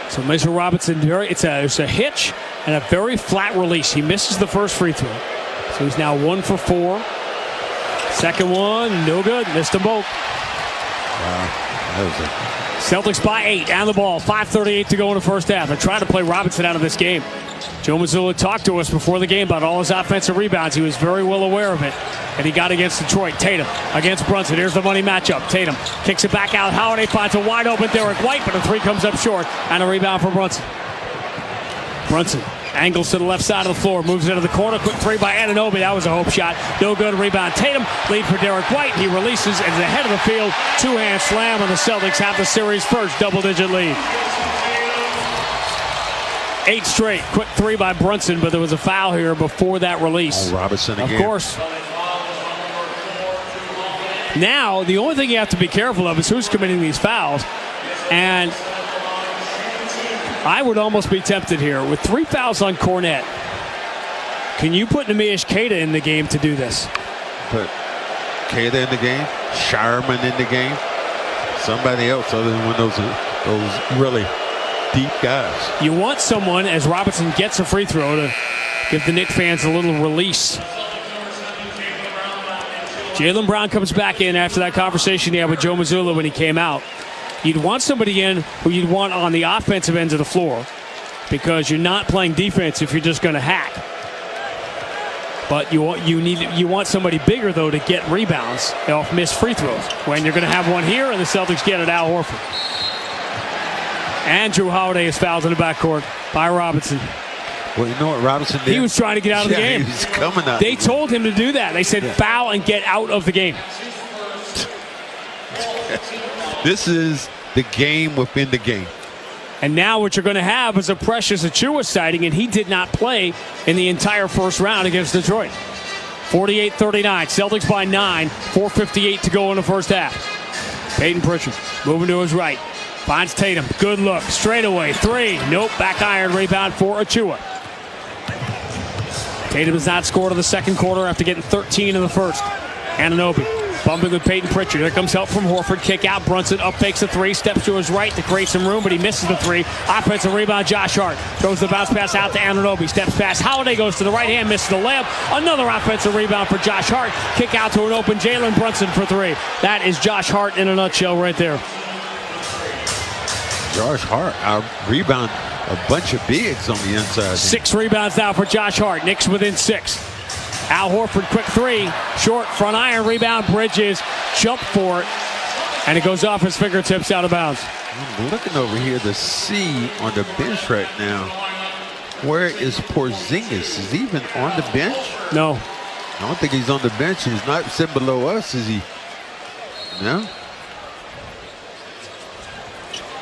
So Mitchell Robinson, it's a hitch and a very flat release. He misses the first free throw. So he's now 1 for 4. Second one, no good. Missed them both. Celtics by 8 on the ball. 5:38 to go in the first half. They're trying to play Robinson out of this game. Joe Mazzulla talked to us before the game about all his offensive rebounds. He was very well aware of it. And he got against Detroit. Tatum against Brunson. Here's the money matchup. Tatum kicks it back out. Holiday finds a wide open Derek White, but the 3 comes up short. And a rebound for Brunson. Brunson angles to the left side of the floor. Moves into the corner. Quick 3 by Anunoby. That was a hope shot. No good. Rebound. Tatum. Lead for Derek White. He releases and is ahead of the field. 2-hand slam, and the Celtics have the series' first double-digit lead. 8 straight. Quick 3 by Brunson, but there was a foul here before that release. Robinson again. Of course. Now, the only thing you have to be careful of is who's committing these fouls. And I would almost be tempted here. With 3 fouls on Cornette, can you put Neemias Queta in the game to do this? Put Queta in the game, Shireman in the game, somebody else other than one of those really deep guys. You want someone, as Robinson gets a free throw, to give the Knicks fans a little release. Jaylen Brown comes back in after that conversation he had with Joe Mazzulla when he came out. You'd want somebody in who you'd want on the offensive end of the floor, because you're not playing defense if you're just going to hack. But you want somebody bigger, though, to get rebounds off missed free throws. When you're going to have one here, and the Celtics get it, Al Horford. And Drew Holiday is fouled in the backcourt by Robinson. Well, you know what Robinson did? He was trying to get out of the game. He was coming out. They told him to do that. They said foul and get out of the game. This is the game within the game. And now what you're going to have is a Precious Achiuwa sighting, and he did not play in the entire first round against Detroit. 48-39, Celtics by 9, 4:58 to go in the first half. Peyton Pritchard moving to his right. Finds Tatum, good look, straight away, 3, nope, back iron, rebound for Achiuwa. Tatum has not scored in the second quarter after getting 13 in the first. Anunoby bumping with Peyton Pritchard. Here comes help from Horford. Kick out. Brunson up fakes a 3. Steps to his right to create some room, but he misses the 3. Offensive rebound. Josh Hart throws the bounce pass out to Anunoby. Steps past Holiday. Goes to the right hand. Misses the layup. Another offensive rebound for Josh Hart. Kick out to an open Jalen Brunson for 3. That is Josh Hart in a nutshell right there. Josh Hart, our rebound, a bunch of bigs on the inside. 6 rebounds now for Josh Hart. Knicks within 6. Al Horford, quick 3, short, front iron, rebound, Bridges, jump for it, and it goes off his fingertips out of bounds. I'm looking over here to see on the bench right now, where is Porzingis? Is he even on the bench? No. I don't think he's on the bench. He's not sitting below us, is he? No?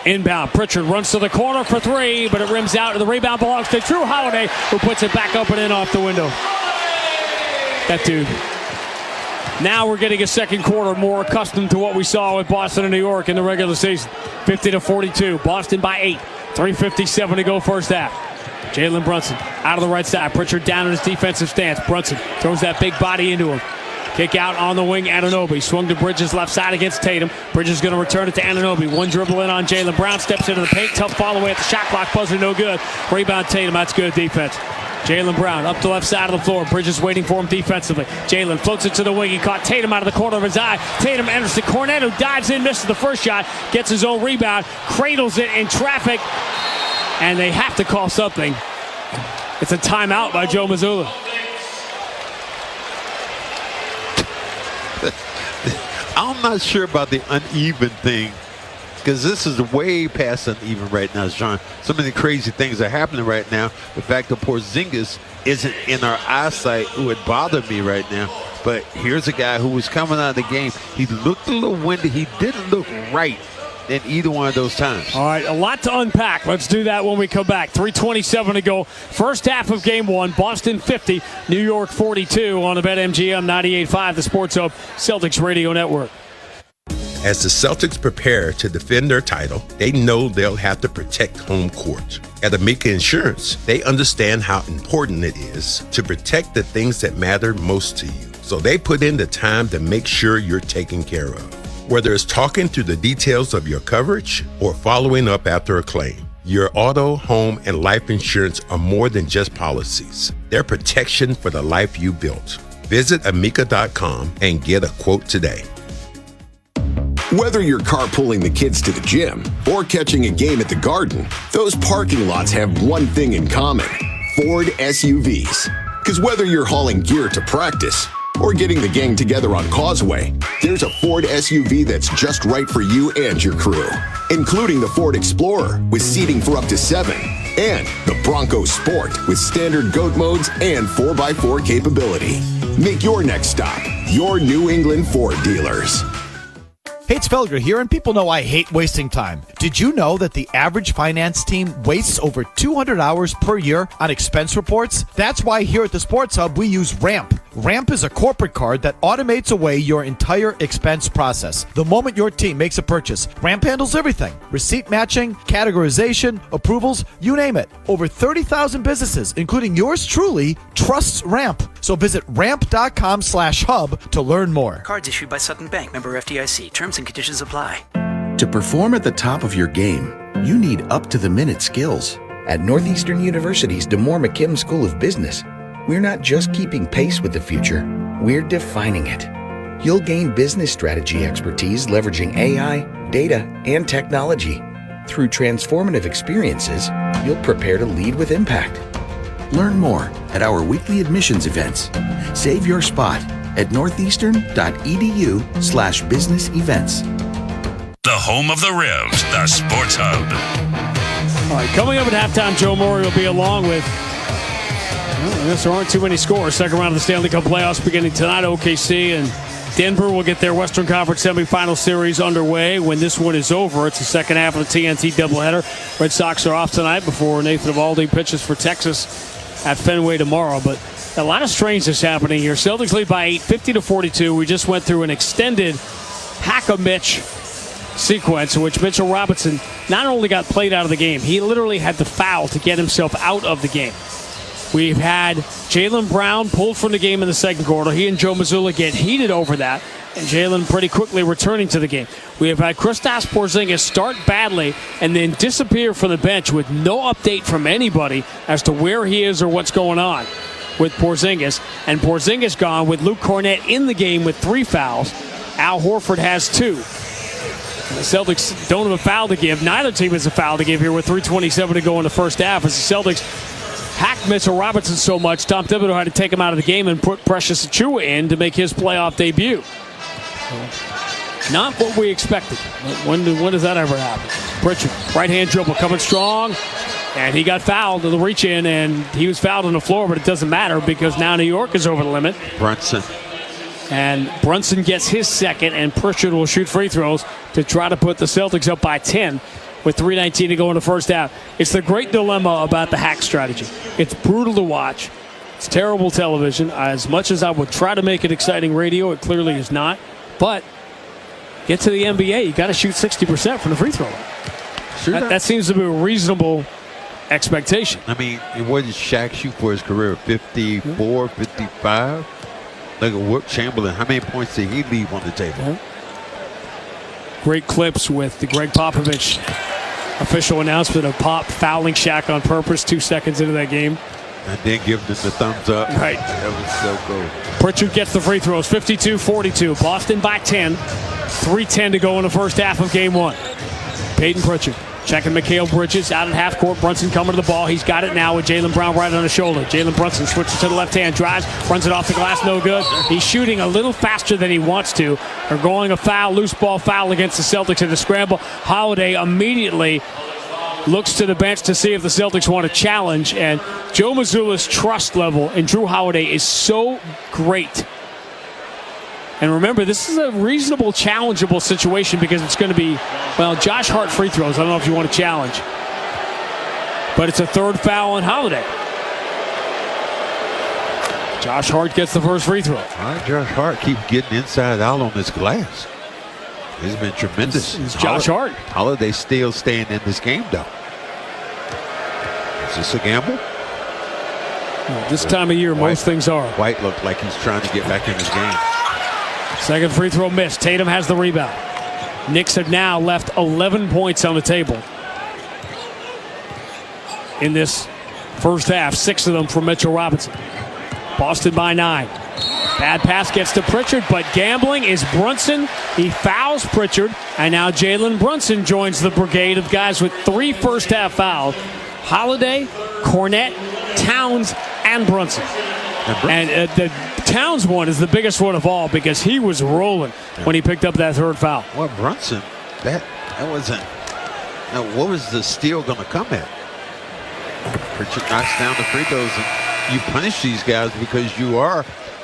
Inbound, Pritchard runs to the corner for 3, but it rims out, and the rebound belongs to Drew Holiday, who puts it back up and in off the window. That dude. Now we're getting a second quarter more accustomed to what we saw with Boston and New York in the regular season. 50-42. Boston by 8. 3:57 to go first half. Jalen Brunson out of the right side. Pritchard down in his defensive stance. Brunson throws that big body into him. Kick out on the wing, Anunoby. Swung to Bridges left side against Tatum. Bridges going to return it to Anunoby. One dribble in on Jaylen Brown. Steps into the paint. Tough fall away at the shot clock. Buzzer no good. Rebound Tatum. That's good defense. Jaylen Brown up the left side of the floor. Bridges waiting for him defensively. Jaylen floats it to the wing. He caught Tatum out of the corner of his eye. Tatum enters the Cornette, who dives in, misses the first shot, gets his own rebound, cradles it in traffic, and they have to call something. It's a timeout by Joe Mazzulla. I'm not sure about the uneven thing, because this is way past uneven right now, Sean. So many crazy things are happening right now. The fact that Porzingis isn't in our eyesight would bother me right now. But here's a guy who was coming out of the game. He looked a little windy. He didn't look right in either one of those times. All right, a lot to unpack. Let's do that when we come back. 3:27 to go. First half of game 1. Boston 50, New York 42 on the BetMGM 98.5, the Sports Hub Celtics Radio Network. As the Celtics prepare to defend their title, they know they'll have to protect home court. At Amica Insurance, they understand how important it is to protect the things that matter most to you. So they put in the time to make sure you're taken care of. Whether it's talking through the details of your coverage or following up after a claim, your auto, home, and life insurance are more than just policies. They're protection for the life you built. Visit amica.com and get a quote today. Whether you're carpooling the kids to the gym or catching a game at the Garden, those parking lots have one thing in common: Ford SUVs. Because whether you're hauling gear to practice or getting the gang together on Causeway, there's a Ford SUV that's just right for you and your crew, including the Ford Explorer with seating for up to 7 and the Bronco Sport with standard GOAT modes and 4x4 capability. Make your next stop your New England Ford dealers. Hey, it's Felger here, and people know I hate wasting time. Did you know that the average finance team wastes over 200 hours per year on expense reports? That's why here at the Sports Hub, we use RAMP. Ramp is a corporate card that automates away your entire expense process. The moment your team makes a purchase, Ramp handles everything. Receipt matching, categorization, approvals, you name it. Over 30,000 businesses, including yours truly, trusts Ramp. So visit ramp.com/hub to learn more. Cards issued by Sutton Bank, member FDIC. Terms and conditions apply. To perform at the top of your game, you need up-to-the-minute skills. At Northeastern University's DeMoore McKim School of Business, we're not just keeping pace with the future, we're defining it. You'll gain business strategy expertise leveraging AI, data, and technology. Through transformative experiences, you'll prepare to lead with impact. Learn more at our weekly admissions events. Save your spot at northeastern.edu/business events. The home of the Revs, the Sports Hub. All right, coming up at halftime, Joe Morey will be along with, I guess there aren't too many scores. Second round of the Stanley Cup playoffs beginning tonight. OKC and Denver will get their Western Conference semifinal series underway. When this one is over, it's the second half of the TNT doubleheader. Red Sox are off tonight before Nathan Eovaldi pitches for Texas at Fenway tomorrow. But a lot of strangeness happening here. Celtics lead by 8, 50-42. We just went through an extended hack-a-Mitch sequence in which Mitchell Robinson not only got played out of the game, he literally had to foul to get himself out of the game. We've had Jaylen Brown pulled from the game in the second quarter. He and Joe Mazzulla get heated over that, and Jaylen pretty quickly returning to the game. We have had Kristaps Porzingis start badly and then disappear from the bench with no update from anybody as to where he is or what's going on with Porzingis. And Porzingis gone with Luke Cornett in the game with 3 fouls. Al Horford has 2. The Celtics don't have a foul to give. Neither team has a foul to give here with 3:27 to go in the first half as the Celtics hacked Mitchell Robinson so much, Tom Thibodeau had to take him out of the game and put Precious Achiuwa in to make his playoff debut. Not what we expected. When does that ever happen? Pritchard, right-hand dribble, coming strong, and he got fouled to the reach-in, and he was fouled on the floor, but it doesn't matter because now New York is over the limit. Brunson. And Brunson gets his second, and Pritchard will shoot free throws to try to put the Celtics up by 10 with 3:19 to go in the first half. It's the great dilemma about the hack strategy. It's brutal to watch. It's terrible television. As much as I would try to make it exciting radio, it clearly is not. But get to the NBA, you got to shoot 60% from the free throw line. That seems to be a reasonable expectation. I mean, what did Shaq shoot for his career? 54, 55? Look at Wilt Chamberlain. How many points did he leave on the table? Great clips with the Greg Popovich official announcement of Pop fouling Shaq on purpose 2 seconds into that game. And then give them the thumbs up. Right. That was so cool. Pritchard gets the free throws, 52-42. Boston by 10. 3:10 to go in the first half of game 1. Peyton Pritchard checking Mikal Bridges out at half court. Brunson coming to the ball. He's got it now with Jaylen Brown right on his shoulder. Jalen Brunson switches to the left hand, drives, runs it off the glass, no good. He's shooting a little faster than he wants to. They're going a foul, loose ball foul against the Celtics in the scramble. Holiday immediately looks to the bench to see if the Celtics want to challenge, and Joe Mazzulla's trust level in Drew Holiday is so great. And remember, this is a reasonable, challengeable situation because it's going to be, well, Josh Hart free throws. I don't know if you want to challenge. But it's a third foul on Holiday. Josh Hart gets the first free throw. All right, Josh Hart keeps getting inside out on this glass. He's been tremendous. It's Josh Hart. Holiday still staying in this game, though. Is this a gamble? Well, this time of year, most things are. White looked like he's trying to get back in this game. Second free throw missed. Tatum has the rebound. Knicks have now left 11 points on the table in this first half. 6 of them from Mitchell Robinson. Boston by 9. Bad pass gets to Pritchard, but gambling is Brunson. He fouls Pritchard, and now Jalen Brunson joins the brigade of guys with 3 first half fouls. Holiday, Cornett, Towns, and Brunson. And the Towns one is the biggest one of all because he was rolling when he picked up that third foul. Well, Brunson, that wasn't. Now, what was the steal going to come at? Pritchard knocks down the free throws, and you punish these guys because you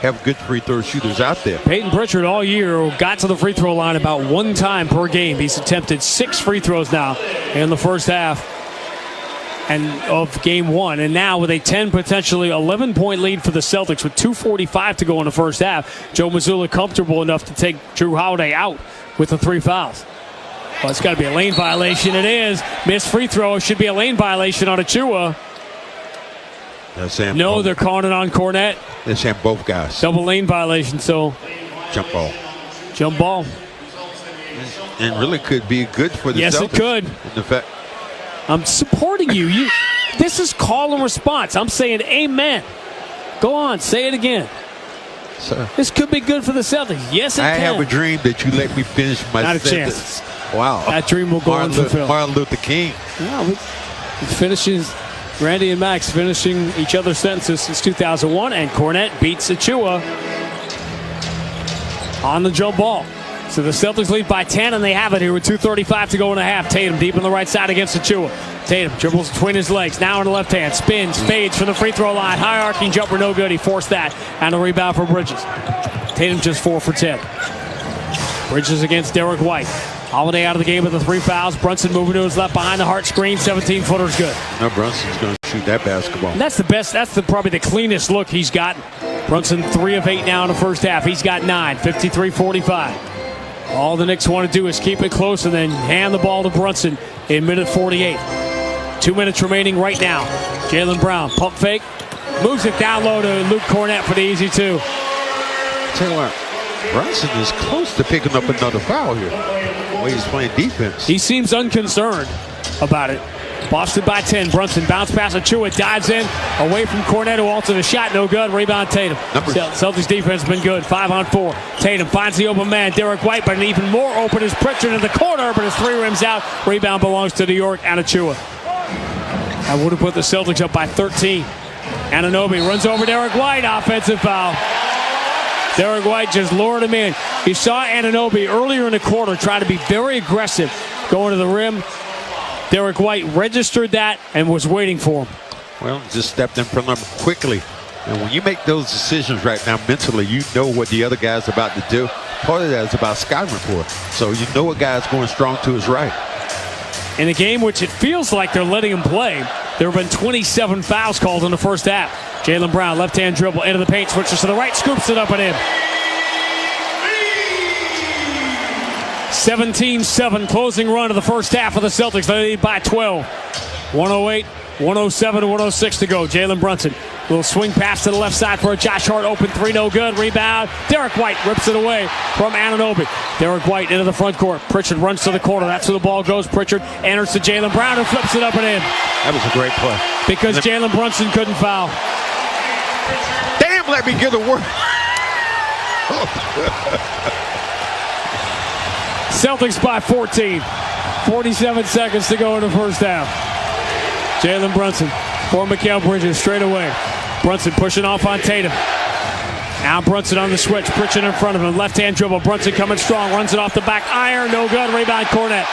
have good free throw shooters out there. Peyton Pritchard all year got to the free throw line about 1 time per game. He's attempted 6 free throws now in the first half. of game one. And now with a 10, potentially 11-point lead for the Celtics with 2:45 to go in the first half, Joe Mazzulla comfortable enough to take Drew Holiday out with the 3 fouls. Well, it's got to be a lane violation. It is. Missed free throw. It should be a lane violation on Achua. No, they're calling it on Cornette. They're saying both guys. Double lane violation, so. Jump ball. Jump ball. And really could be good for the Celtics. Yes, it could. In fact, I'm supporting you. This is call and response. I'm saying amen. Go on, say it again. So, this could be good for the Celtics. Yes, it can. I have a dream that you let me finish my Not a sentence. chance. Wow. That dream will go unfulfilled. Martin Luther King. Yeah, we finishes. Randy and Max finishing each other's sentences since 2001, and Cornette beats Achua on the jump ball. So the Celtics lead by 10, and they have it here with 2:35 to go in the half. Tatum deep on the right side against Achua. Tatum dribbles between his legs, now on the left hand, spins, fades from the free throw line. High arcing jumper, no good. He forced that, and a rebound for Bridges. Tatum just 4 for 10. Bridges against Derek White. Holiday out of the game with the 3 fouls. Brunson moving to his left behind the Hart screen. 17-footer's good. No, Brunson's going to shoot that basketball. And that's the best. That's probably the cleanest look he's gotten. Brunson 3 of 8 now in the first half. He's got 9. 53-45. All the Knicks want to do is keep it close and then hand the ball to Brunson in minute 48. 2 minutes remaining right now. Jaylen Brown, pump fake. Moves it down low to Luke Cornette for the easy 2. Tell you what, Brunson is close to picking up another foul here. The way he's playing defense. He seems unconcerned about it. Boston by 10. Brunson bounce pass Achua, dives in away from Cornette, who altered a shot, no good. Rebound Tatum. Celtics defense has been good. 5 on 4. Tatum finds the open man, Derek White, but even more open is Pritchard in the corner, but his 3 rims out. Rebound belongs to New York and Achua. I would have put the Celtics up by 13. Anunoby runs over Derek White, offensive foul. Derek White just lured him in. You saw Anunoby earlier in the quarter try to be very aggressive going to the rim. Derek White registered that and was waiting for him. Well, just stepped in front of him quickly. And when you make those decisions right now mentally, you know what the other guy's about to do. Part of that is about scouting report. So you know what guy's going strong to his right. In a game which it feels like they're letting him play, there have been 27 fouls called in the first half. Jaylen Brown, left-hand dribble into the paint, switches to the right, scoops it up and in. 17-7 closing run of the first half of the Celtics. They lead by 12. 108, 107, 106 to go. Jalen Brunson, little swing pass to the left side for a Josh Hart open 3, no good. Rebound. Derek White rips it away from Anunoby. Derek White into the front court. Pritchard runs to the corner. That's where the ball goes. Pritchard enters to Jaylen Brown and flips it up and in. That was a great play. Because Jalen Brunson couldn't foul. Damn, let me get a word. Celtics by 14. 47 seconds to go in the first half. Jalen Brunson for Mikal Bridges straight away. Brunson pushing off on Tatum. Now Brunson on the switch. Pritchard in front of him. Left-hand dribble. Brunson coming strong. Runs it off the back iron. No good. Rebound Cornette.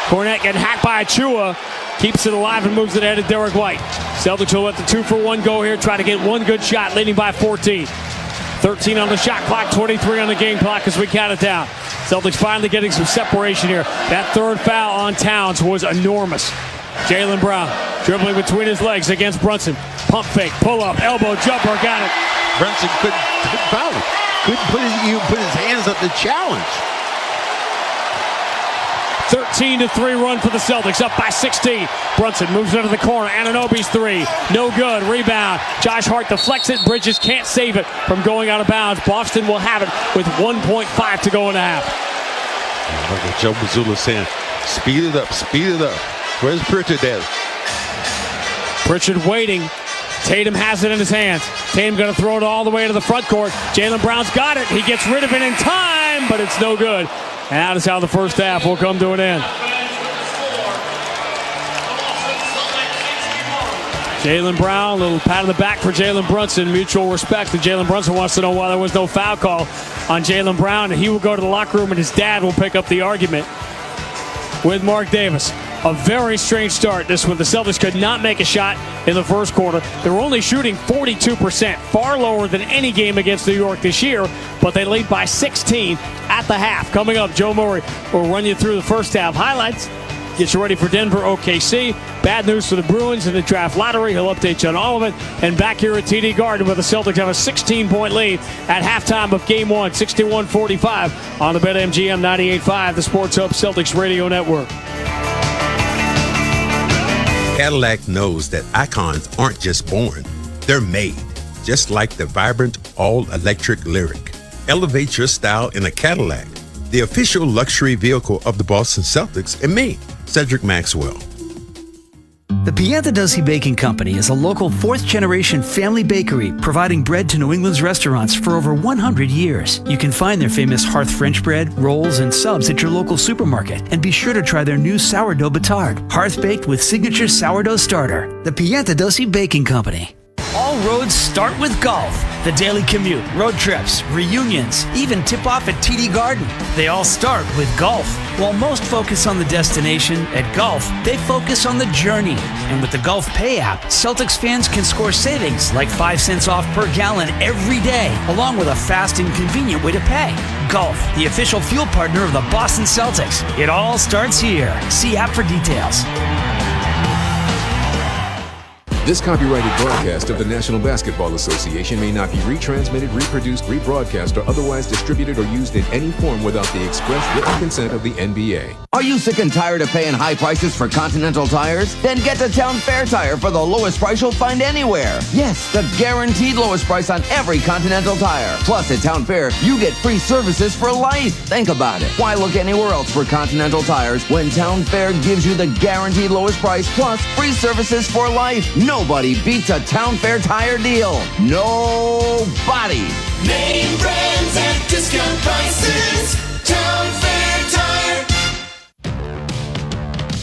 Cornette getting hacked by Achua. Keeps it alive and moves it ahead to Derek White. Celtics will let the 2-for-1 go here. Try to get one good shot, leading by 14. 13 on the shot clock, 23 on the game clock as we count it down. Celtics finally getting some separation here. That third foul on Towns was enormous. Jaylen Brown dribbling between his legs against Brunson. Pump fake, pull up, elbow jumper, got it. Brunson couldn't foul him. Couldn't even put his hands up to challenge. 13-3 run for the Celtics, up by 16. Brunson moves into the corner. Anunoby's 3, no good. Rebound. Josh Hart deflects it. Bridges can't save it from going out of bounds. Boston will have it with 1.5 to go in the half. Look at Joe Mazzulla saying, speed it up, speed it up. Where's Pritchard at? Pritchard waiting. Tatum has it in his hands. Tatum going to throw it all the way to the front court. Jaylen Brown's got it. He gets rid of it in time, but it's no good. And that is how the first half will come to an end. Jaylen Brown, a little pat on the back for Jalen Brunson. Mutual respect. And Jalen Brunson wants to know why there was no foul call on Jaylen Brown. And he will go to the locker room and his dad will pick up the argument with Mark Davis. A very strange start this one. The Celtics could not make a shot in the first quarter. They were only shooting 42%, far lower than any game against New York this year, but they lead by 16 at the half. Coming up, Joe Murray will run you through the first half highlights Get you ready for Denver, OKC. Bad news for the Bruins in the draft lottery. He'll update you on all of it. And back here at TD Garden where the Celtics have a 16-point lead at halftime of Game 1, 61-45 on the BetMGM 98.5, the Sports Hub Celtics Radio Network. Cadillac knows that icons aren't just born, they're made. Just like the vibrant all-electric Lyric. Elevate your style in a Cadillac, the official luxury vehicle of the Boston Celtics, and me, Cedric Maxwell. The Piantadosi Baking Company is a local fourth-generation family bakery providing bread to New England's restaurants for over 100 years. You can find their famous Hearth French bread, rolls, and subs at your local supermarket. And be sure to try their new sourdough batard, hearth-baked with signature sourdough starter. The Piantadosi Baking Company. All roads start with golf. The daily commute, road trips, reunions, even tip-off at TD Garden. They all start with golf. While most focus on the destination, at golf, they focus on the journey. And with the Golf Pay app, Celtics fans can score savings like 5 cents off per gallon every day, along with a fast and convenient way to pay. Golf, the official fuel partner of the Boston Celtics. It all starts here. See app for details. This copyrighted broadcast of the National Basketball Association may not be retransmitted, reproduced, rebroadcast, or otherwise distributed or used in any form without the express written consent of the NBA. Are you sick and tired of paying high prices for Continental tires? Then get to Town Fair Tire for the lowest price you'll find anywhere. Yes, the guaranteed lowest price on every Continental tire. Plus, at Town Fair, you get free services for life. Think about it. Why look anywhere else for Continental tires when Town Fair gives you the guaranteed lowest price plus free services for life? Nobody beats a Town Fair tire deal. Nobody. Name brands at discount prices. Town Fair Tire.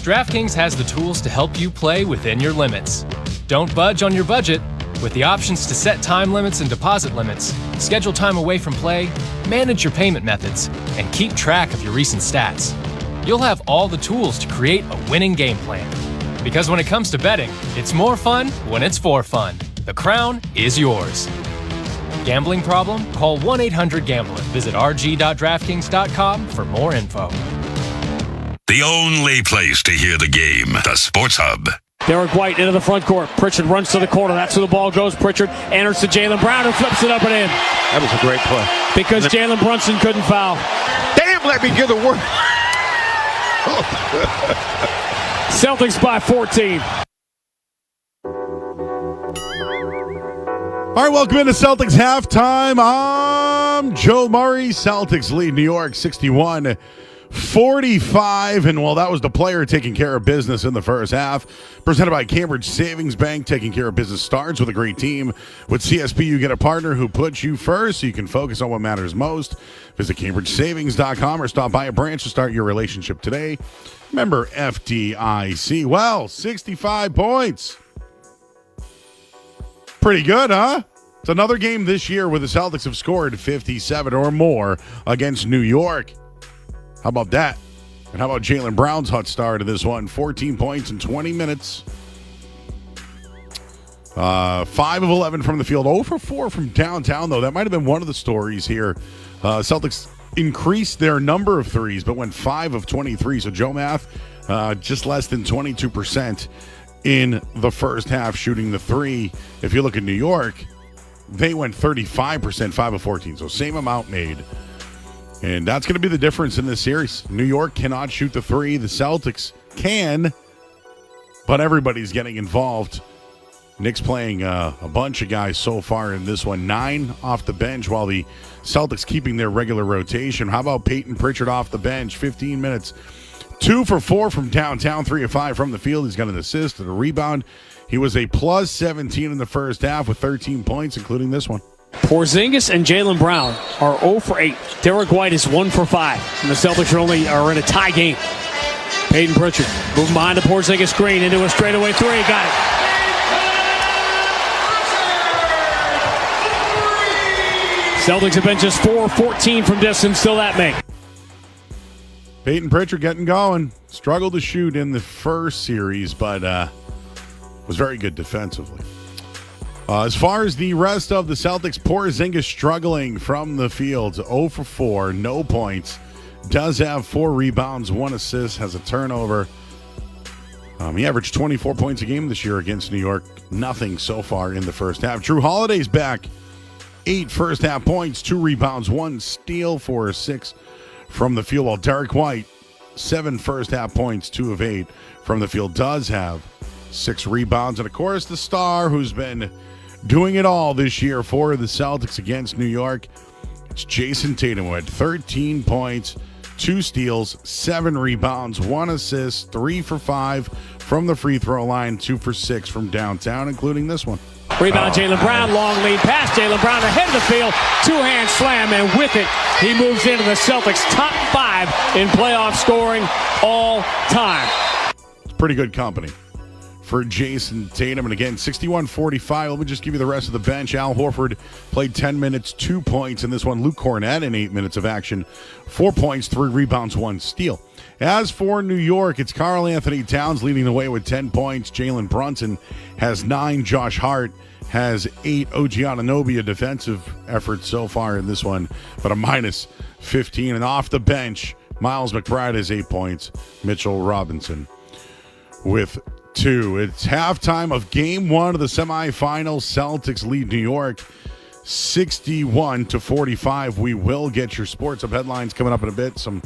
DraftKings has the tools to help you play within your limits. Don't budge on your budget. With the options to set time limits and deposit limits, schedule time away from play, manage your payment methods, and keep track of your recent stats. You'll have all the tools to create a winning game plan. Because when it comes to betting, it's more fun when it's for fun. The crown is yours. Gambling problem? Call 1-800-GAMBLER. Visit rg.draftkings.com for more info. The only place to hear the game, the Sports Hub. Derek White into the front court. Pritchard runs to the corner. That's where the ball goes. Pritchard enters to Jaylen Brown, who flips it up and in. That was a great play. Because Jalen Brunson couldn't foul. Damn, let me get the word. Celtics by 14. All right, welcome into Celtics halftime. I'm Joe Murray. Celtics lead New York 61-45. And well, that was the player taking care of business in the first half. Presented by Cambridge Savings Bank. Taking care of business starts with a great team. With CSB, you get a partner who puts you first so you can focus on what matters most. Visit CambridgeSavings.com or stop by a branch to start your relationship today. Member FDIC. Well, 65 points. Pretty good, huh? It's another game this year where the Celtics have scored 57 or more against New York. How about that? And how about Jaylen Brown's hot start of this one? 14 points in 20 minutes. 5 of 11 from the field. 0 for 4 from downtown, though. That might have been one of the stories here. Celtics increased their number of threes, but went 5 of 23. So Joe Math, just less than 22% in the first half shooting the three. If you look at New York, they went 35%, 5 of 14. So same amount made. And that's going to be the difference in this series. New York cannot shoot the three. The Celtics can, but everybody's getting involved. Knicks playing a bunch of guys so far in this one. 9 off the bench while the Celtics keeping their regular rotation. How about Peyton Pritchard off the bench? 15 minutes. 2 for 4 from downtown, 3 of 5 from the field. He's got an assist and a rebound. He was a plus 17 in the first half with 13 points, including this one. Porzingis and Jaylen Brown are 0 for 8. Derek White is 1 for 5. And the Celtics are in a tie game. Peyton Pritchard moving behind the Porzingis screen into a straightaway three. Got it. Celtics have been just 4 of 14 from distance. Still that make. Peyton Pritchard getting going. Struggled to shoot in the first series, but was very good defensively. As far as the rest of the Celtics, Porzingis struggling from the field. 0 for 4, no points. Does have 4 rebounds, 1 assist, has a turnover. He averaged 24 points a game this year against New York. Nothing so far in the first half. Drew Holiday's back. 8 first half points, 2 rebounds, 1 steal, 4 of 6 from the field. While Derek White, 7 first half points, 2 of 8 from the field, does have 6 rebounds. And of course, the star who's been doing it all this year for the Celtics against New York, it's Jason Tatum, who had 13 points, 2 steals, 7 rebounds, 1 assist, 3 for 5 from the free throw line, 2 for 6 from downtown, including this one. Rebound, Jaylen Brown, long lead pass. Jaylen Brown ahead of the field, 2-hand slam, and with it, he moves into the Celtics' top 5 in playoff scoring all time. It's pretty good company for Jason Tatum. And again, 61-45. Let me just give you the rest of the bench. Al Horford played 10 minutes, 2 points in this one. Luke Cornett in 8 minutes of action, 4 points, 3 rebounds, 1 steal. As for New York, it's Karl Anthony Towns leading the way with 10 points. Jalen Brunson has 9. Josh Hart has 8. OG Anunoby, a defensive effort so far in this one, but a minus 15. And off the bench, Miles McBride has 8 points. Mitchell Robinson with 2. It's halftime of Game 1 of the semifinals. Celtics lead New York 61-45. We will get your sports up headlines coming up in a bit. Some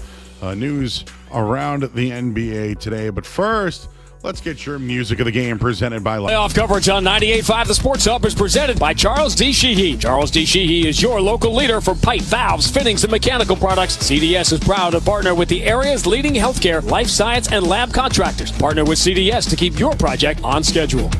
news around the NBA today. But first, let's get your music of the game presented by Playoff coverage on 98.5 The Sports Hub is presented by Charles D. Sheehy. Charles D. Sheehy is your local leader for pipe, valves, fittings, and mechanical products. CDS is proud to partner with the area's leading healthcare, life science, and lab contractors. Partner with CDS to keep your project on schedule.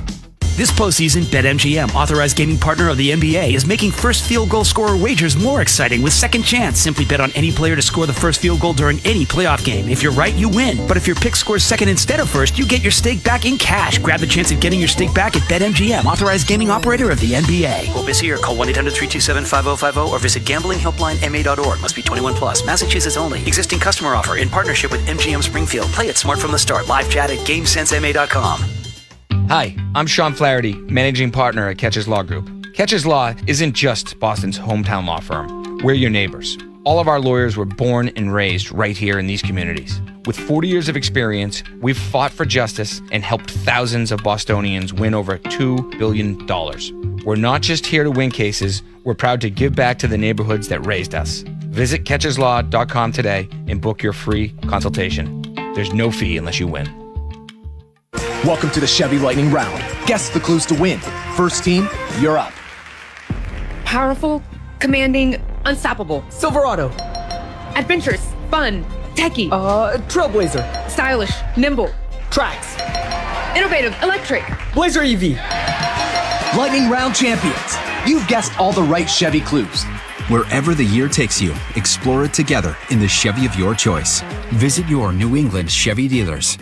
This postseason, BetMGM, authorized gaming partner of the NBA, is making first field goal scorer wagers more exciting with Second Chance. Simply bet on any player to score the first field goal during any playoff game. If you're right, you win. But if your pick scores second instead of first, you get your stake back in cash. Grab the chance of getting your stake back at BetMGM, authorized gaming operator of the NBA. Or busy or call 1-800-327-5050 or visit gamblinghelplinema.org. Must be 21 plus. Massachusetts only. Existing customer offer in partnership with MGM Springfield. Play it smart from the start. Live chat at GameSenseMA.com. Hi, I'm Sean Flaherty, managing partner at Catches Law Group. Catches Law isn't just Boston's hometown law firm. We're your neighbors. All of our lawyers were born and raised right here in these communities. With 40 years of experience, we've fought for justice and helped thousands of Bostonians win over $2 billion. We're not just here to win cases, we're proud to give back to the neighborhoods that raised us. Visit catcheslaw.com today and book your free consultation. There's no fee unless you win. Welcome to the Chevy Lightning Round. Guess the clues to win. First team, you're up. Powerful, commanding, unstoppable. Silverado. Adventurous, fun, techie. Trailblazer. Stylish, nimble. Tracks. Innovative, electric. Blazer EV. Lightning Round champions. You've guessed all the right Chevy clues. Wherever the year takes you, explore it together in the Chevy of your choice. Visit your New England Chevy dealers.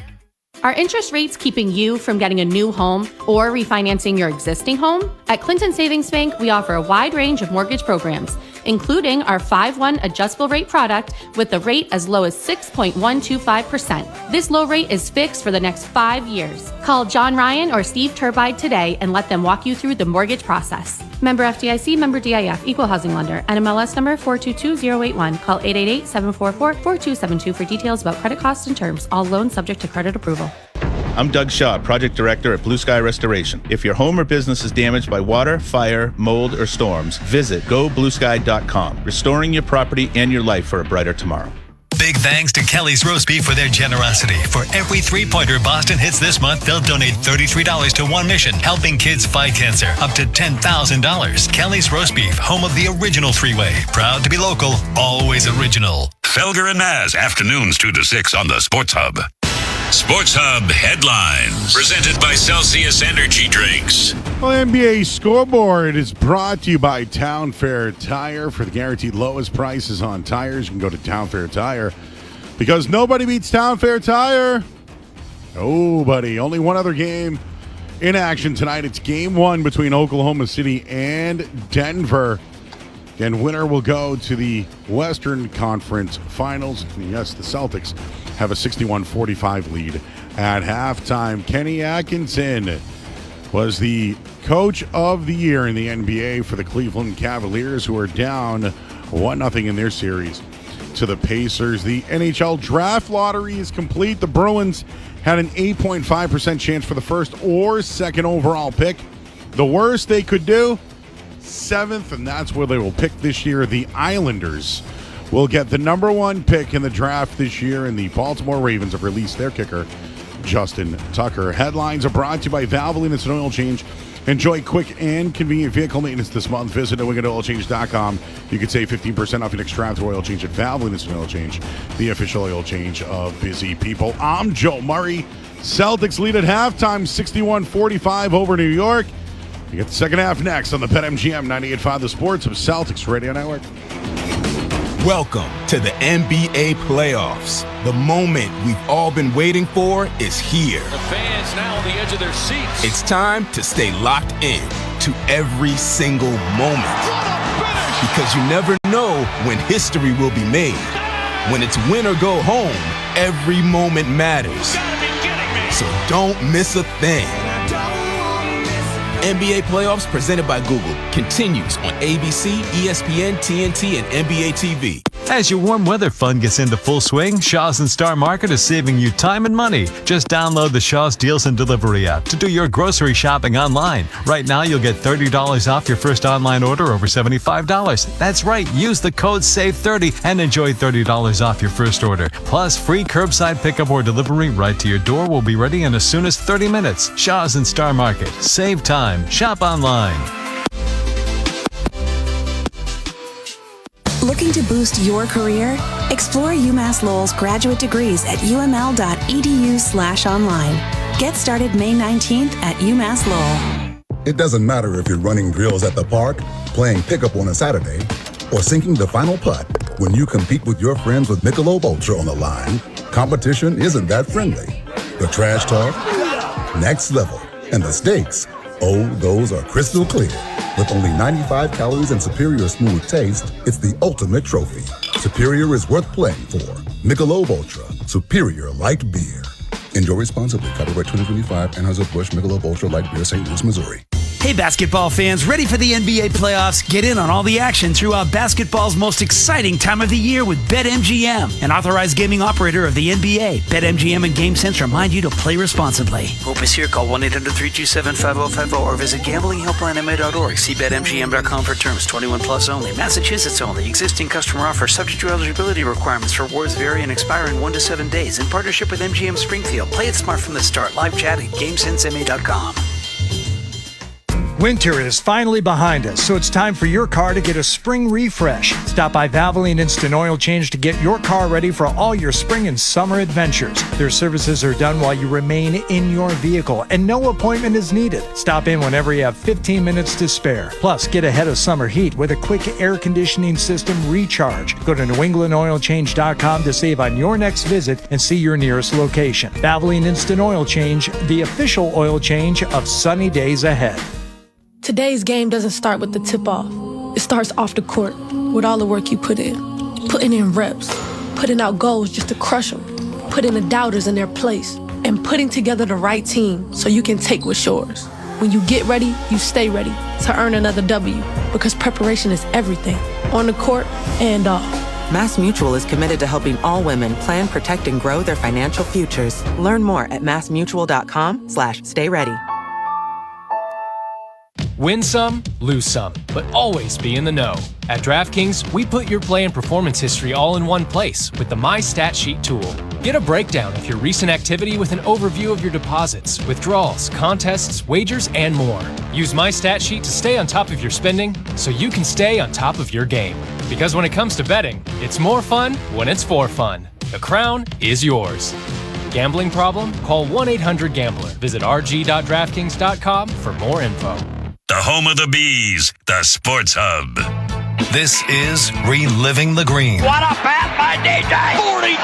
Are interest rates keeping you from getting a new home or refinancing your existing home? At Clinton Savings Bank, we offer a wide range of mortgage programs, including our 5-1 adjustable rate product with the rate as low as 6.125%. This low rate is fixed for the next 5 years. Call John Ryan or Steve Turbide today and let them walk you through the mortgage process. Member FDIC, member DIF, equal housing lender, NMLS number 422081. Call 888-744-4272 for details about credit costs and terms. All loans subject to credit approval. I'm Doug Shaw, Project Director at Blue Sky Restoration. If your home or business is damaged by water, fire, mold, or storms, visit gobluesky.com. Restoring your property and your life for a brighter tomorrow. Big thanks to Kelly's Roast Beef for their generosity. For every three-pointer Boston hits this month, they'll donate $33 to one mission, helping kids fight cancer, up to $10,000. Kelly's Roast Beef, home of the original three-way. Proud to be local, always original. Felger and Naz, afternoons 2 to 6 on the Sports Hub. Sports Hub headlines, presented by Celsius Energy Drinks. Well, NBA Scoreboard is brought to you by Town Fair Tire. For the guaranteed lowest prices on tires, you can go to Town Fair Tire, because nobody beats Town Fair Tire. Nobody. Only one other game in action tonight. It's Game 1 between Oklahoma City and Denver. And winner will go to the Western Conference Finals. And yes, the Celtics have a 61-45 lead at halftime. Kenny Atkinson was the coach of the year in the NBA for the Cleveland Cavaliers, who are down 1-0 in their series to the Pacers. The NHL draft lottery is complete. The Bruins had an 8.5% chance for the first or second overall pick. The worst they could do, 7th, and that's where they will pick this year. The Islanders will get the number 1 pick in the draft this year, and the Baltimore Ravens have released their kicker, Justin Tucker. Headlines are brought to you by Valvoline Instant Oil Change. Enjoy quick and convenient vehicle maintenance this month. Visit newenglandoilchange.com. You can save 15% off your next draft oil change at Valvoline Instant Oil Change, the official oil change of busy people. I'm Joe Murray. Celtics lead at halftime, 61-45 over New York. You get the second half next on the BetMGM 98.5 The Sports of Celtics Radio Network. Welcome to the NBA playoffs. The moment we've all been waiting for is here. The fans now on the edge of their seats. It's time to stay locked in to every single moment. Because you never know when history will be made. When it's win or go home, every moment matters. So don't miss a thing. NBA playoffs presented by Google continues on ABC, ESPN, TNT, and NBA TV. As your warm weather fun gets into full swing, Shaw's and Star Market is saving you time and money. Just download the Shaw's Deals and Delivery app to do your grocery shopping online. Right now, you'll get $30 off your first online order over $75. That's right, use the code SAVE30 and enjoy $30 off your first order. Plus, free curbside pickup or delivery right to your door will be ready in as soon as 30 minutes. Shaw's and Star Market. Save time. Shop online. Looking to boost your career? Explore UMass Lowell's graduate degrees at uml.edu/online. Get started May 19th at UMass Lowell. It doesn't matter if you're running drills at the park, playing pickup on a Saturday, or sinking the final putt. When you compete with your friends with Michelob Ultra on the line, competition isn't that friendly. The trash talk, next level, and the stakes, oh, those are crystal clear. With only 95 calories and superior smooth taste, it's the ultimate trophy. Superior is worth playing for. Michelob Ultra, superior light beer. Enjoy responsibly. Copyright 2025, Anheuser-Busch Michelob Ultra Light Beer, St. Louis, Missouri. Hey, basketball fans, ready for the NBA playoffs? Get in on all the action throughout basketball's most exciting time of the year with BetMGM, an authorized gaming operator of the NBA. BetMGM and GameSense remind you to play responsibly. Hope is here. Call 1-800-327-5050 or visit gamblinghelplinema.org. See BetMGM.com for terms. 21 plus only. Massachusetts only. Existing customer offer subject to eligibility requirements. Rewards vary and expire in 1 to 7 days. In partnership with MGM Springfield. Play it smart from the start. Live chat at GameSenseMA.com. Winter is finally behind us, so it's time for your car to get a spring refresh. Stop by Valvoline Instant Oil Change to get your car ready for all your spring and summer adventures. Their services are done while you remain in your vehicle, and no appointment is needed. Stop in whenever you have 15 minutes to spare. Plus, get ahead of summer heat with a quick air conditioning system recharge. Go to newenglandoilchange.com to save on your next visit and see your nearest location. Valvoline Instant Oil Change, the official oil change of sunny days ahead. Today's game doesn't start with the tip-off. It starts off the court with all the work you put in. Putting in reps, putting out goals just to crush them, putting the doubters in their place, and putting together the right team so you can take what's yours. When you get ready, you stay ready to earn another W, because preparation is everything, on the court and off. Mass Mutual is committed to helping all women plan, protect, and grow their financial futures. Learn more at massmutual.com/stay ready. Win some, lose some, but always be in the know. At DraftKings, we put your play and performance history all in one place with the My Stat Sheet tool. Get a breakdown of your recent activity with an overview of your deposits, withdrawals, contests, wagers, and more. Use My Stat Sheet to stay on top of your spending so you can stay on top of your game. Because when it comes to betting, it's more fun when it's for fun. The crown is yours. Gambling problem? Call 1-800-GAMBLER. Visit rg.draftkings.com for more info. The home of the Bees, the Sports Hub. This is Reliving the Green. What a pass by DJ! 42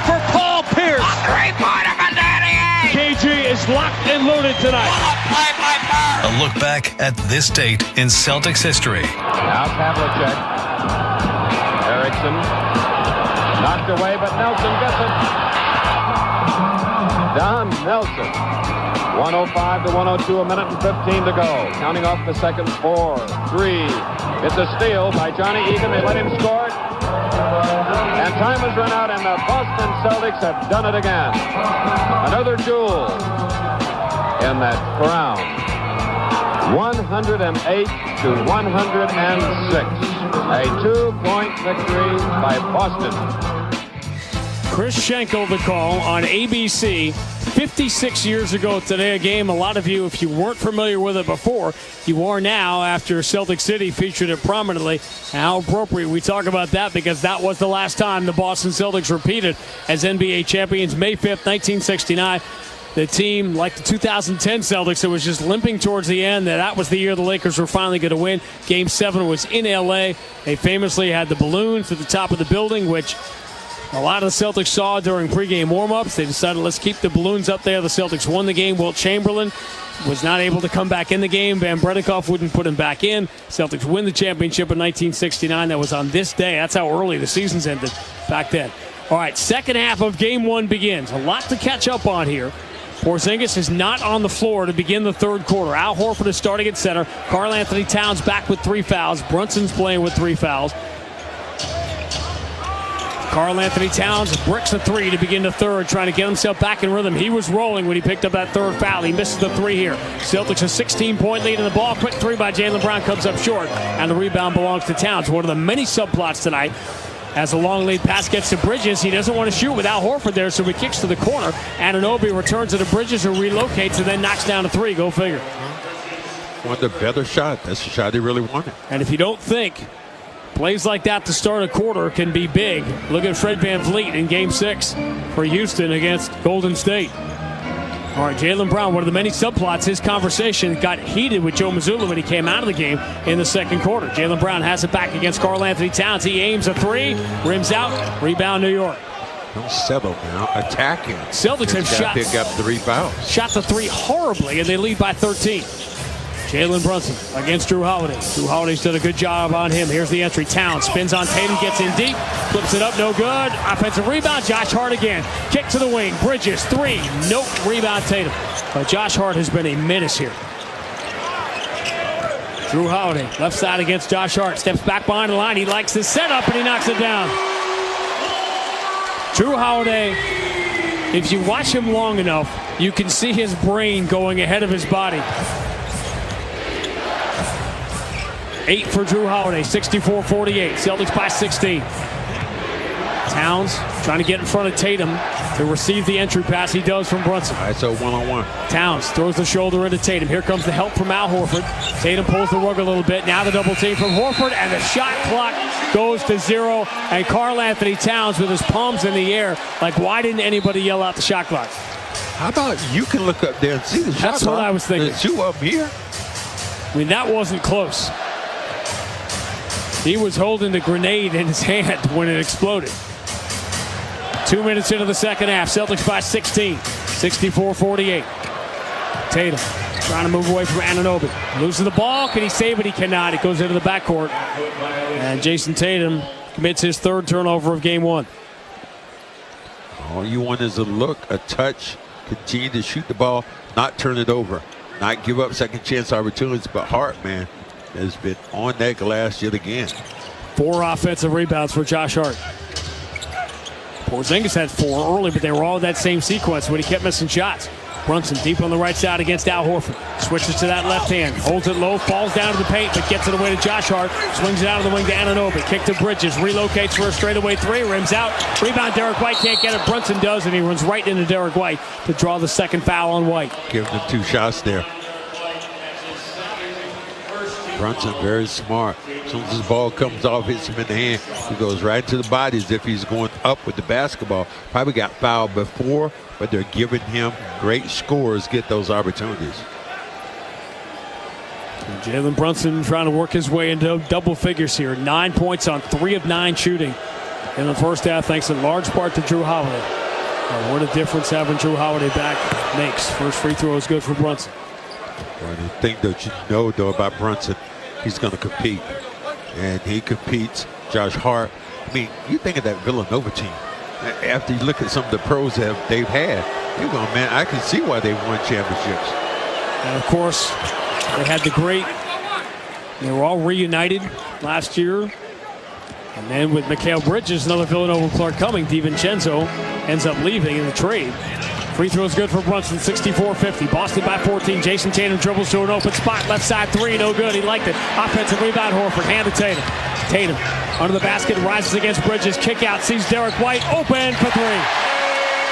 for Paul Pierce! A three-pointer for Danny! KG is locked and loaded tonight. What a play by Bird! A look back at this date in Celtics history. Now Pavlicek. Erickson. Knocked away, but Nelson gets it. Don Nelson. 105 to 102, a minute and 15 to go. Counting off the seconds, 4, 3. It's a steal by Johnny Egan. They let him score it. And time has run out, and the Boston Celtics have done it again. Another duel in that crown. 108 to 106. A 2-point victory by Boston. Chris Schenkel the call on ABC. 56 years ago today, a game a lot of you, if you weren't familiar with it before, you are now after Celtic City featured it prominently. How appropriate we talk about that, because that was the last time the Boston Celtics repeated as NBA champions. May 5th, 1969. The team, like the 2010 Celtics, it was just limping towards the end. That was the year the Lakers were finally going to win. Game 7 was in L.A. They famously had the balloons at the top of the building, which a lot of the Celtics saw during pregame warm-ups. They decided, let's keep the balloons up there. The Celtics won the game. Wilt Chamberlain was not able to come back in the game. Van Bredikoff wouldn't put him back in. Celtics win the championship in 1969. That was on this day. That's how early the seasons ended back then. All right, second half of Game 1 begins. A lot to catch up on here. Porzingis is not on the floor to begin the third quarter. Al Horford is starting at center. Karl Anthony Towns back with 3 fouls. Brunson's playing with 3 fouls. Karl Anthony Towns bricks a 3 to begin the third, trying to get himself back in rhythm. He was rolling when he picked up that third foul. He misses the 3 here. Celtics a 16-point lead in the ball. Quick 3 by Jaylen Brown comes up short, and the rebound belongs to Towns. One of the many subplots tonight. As a long lead pass gets to Bridges, he doesn't want to shoot with Al Horford there, so he kicks to the corner. Anunoby returns it to Bridges, who relocates and then knocks down a 3. Go figure. Wanted a better shot. That's the shot he really wanted. And if you don't think plays like that to start a quarter can be big, look at Fred VanVleet in Game 6 for Houston against Golden State. All right, Jaylen Brown, one of the many subplots. His conversation got heated with Joe Mazzulla when he came out of the game in the second quarter. Jaylen Brown has it back against Karl Anthony Towns. He aims a 3, rims out, rebound New York. Don't settle now, attacking. Celtics have shot. Pick up 3 fouls. Shot the 3 horribly, and they lead by 13. Jalen Brunson against Drew Holiday. Drew Holiday's done a good job on him. Here's the entry. Towns spins on Tatum, gets in deep, flips it up, no good. Offensive rebound, Josh Hart again. Kick to the wing, Bridges, 3, nope, rebound Tatum. But Josh Hart has been a menace here. Drew Holiday, left side against Josh Hart, steps back behind the line. He likes his setup, and he knocks it down. Drew Holiday, if you watch him long enough, you can see his brain going ahead of his body. 8 for Drew Holiday, 64-48. Celtics by 16. Towns trying to get in front of Tatum to receive the entry pass. He does from Brunson. All right, so one-on-one. Towns throws the shoulder into Tatum. Here comes the help from Al Horford. Tatum pulls the rug a little bit. Now the double team from Horford, and the shot clock goes to 0. And Karl Anthony Towns with his palms in the air. Like, why didn't anybody yell out the shot clock? How about you can look up there and see the shot clock? That's what I was thinking. There's 2 up here. I mean, that wasn't close. He was holding the grenade in his hand when it exploded. 2 minutes into the second half. Celtics by 16. 64-48. Tatum trying to move away from Anunoby. Loses the ball. Can he save it? He cannot. It goes into the backcourt. And Jason Tatum commits his 3rd turnover of Game 1. All you want is a look, a touch, continue to shoot the ball, not turn it over, not give up second chance opportunities. But Hart, man, has been on that glass yet again. 4 offensive rebounds for Josh Hart. Porzingis had 4 early, but they were all in that same sequence when he kept missing shots. Brunson deep on the right side against Al Horford. Switches to that left hand. Holds it low, falls down to the paint, but gets it away to Josh Hart. Swings it out of the wing to Anunoby. Kick to Bridges. Relocates for a straightaway 3. Rims out. Rebound, Derek White can't get it. Brunson does, and he runs right into Derek White to draw the second foul on White. Giving him 2 shots there. Brunson very smart. As soon as his ball comes off, hits him in the hand, he goes right to the body as if he's going up with the basketball. Probably got fouled before, but they're giving him great scores, get those opportunities. Jalen Brunson trying to work his way into double figures here. 9 points on 3 of 9 shooting in the first half, thanks in large part to Drew Holiday. What a difference having Drew Holiday back makes. First free throw is good for Brunson. Well, the thing that you know, though, about Brunson, he's going to compete. And he competes. Josh Hart. I mean, you think of that Villanova team. After you look at some of the pros that they've had, you're going, man, I can see why they won championships. And, of course, they had the great, they were all reunited last year. And then with Mikal Bridges, another Villanova player coming, DiVincenzo ends up leaving in the trade. Free throws good for Brunson, 64-50. Boston by 14. Jason Tatum dribbles to an open spot. Left side three, no good. He liked it. Offensive rebound, Horford. Hand to Tatum. Tatum under the basket, rises against Bridges. Kick out, sees Derek White open for three.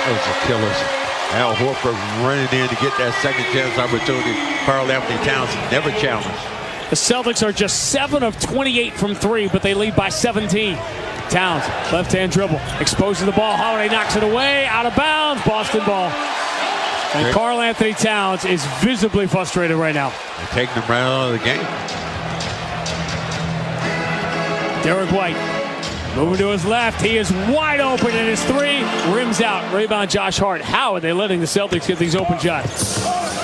Those are killers. Al Horford running in to get that second chance opportunity. Karl Anthony Towns never challenged. The Celtics are just 7 of 28 from three, but they lead by 17. Towns, left-hand dribble, exposes the ball. Holiday knocks it away, out of bounds, Boston ball. And Karl Anthony Towns is visibly frustrated right now. They're taking him right out of the game. Derek White moving to his left. He is wide open, and his three rims out. Rebound, Josh Hart. How are they letting the Celtics get these open shots?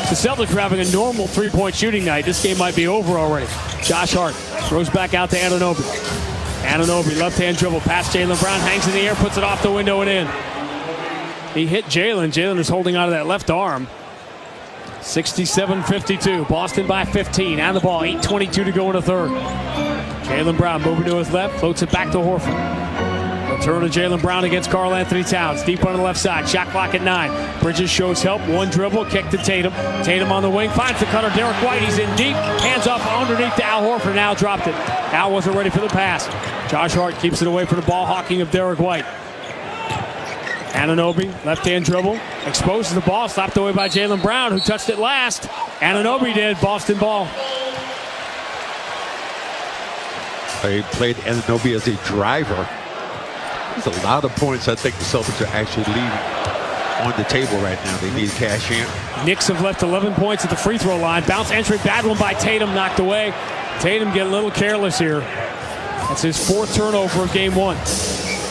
The Celtics are having a normal three-point shooting night. This game might be over already. Josh Hart throws back out to Anunoby. Anunoby, left-hand dribble, past Jaylen Brown, hangs in the air, puts it off the window and in. He hit Jaylen. Jaylen is holding out of that left arm. 67-52. Boston by 15. On the ball, 8:22 to go in the third. Jaylen Brown moving to his left, floats it back to Horford. Return to Jaylen Brown against Karl Anthony Towns. Deep on the left side, shot clock at 9. Bridges shows help, one dribble, kick to Tatum. Tatum on the wing, finds the cutter, Derek White, he's in deep. Hands off underneath to Al Horford, Al dropped it. Al wasn't ready for the pass. Josh Hart keeps it away from the ball hawking of Derek White. Anunoby, left-hand dribble, exposes the ball, slapped away by Jaylen Brown, who touched it last. Anunoby did, Boston ball. They played Anunoby as a driver. There's a lot of points I think the Celtics are actually leaving on the table right now. They need to cash in. Knicks have left 11 points at the free throw line. Bounce entry, bad one by Tatum, knocked away. Tatum getting a little careless here. That's his 4th turnover of game 1.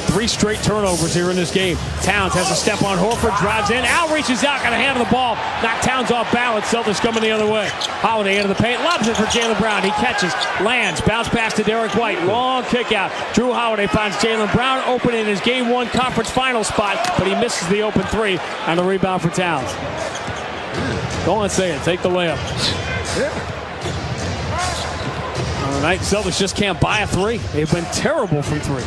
3 straight turnovers here in this game. Towns has a step on Horford, drives in. Al reaches out, got a hand on the ball. Knocked Towns off balance. Celtics coming the other way. Holiday into the paint, lobs it for Jaylen Brown. He catches, lands, bounce pass to Derek White. Long kick out. Drew Holiday finds Jaylen Brown open in his game 1 conference final spot, but he misses the open 3 on the rebound for Towns. Go on, say it. Take the layup. All right, Celtics just can't buy a 3. They've been terrible from 3.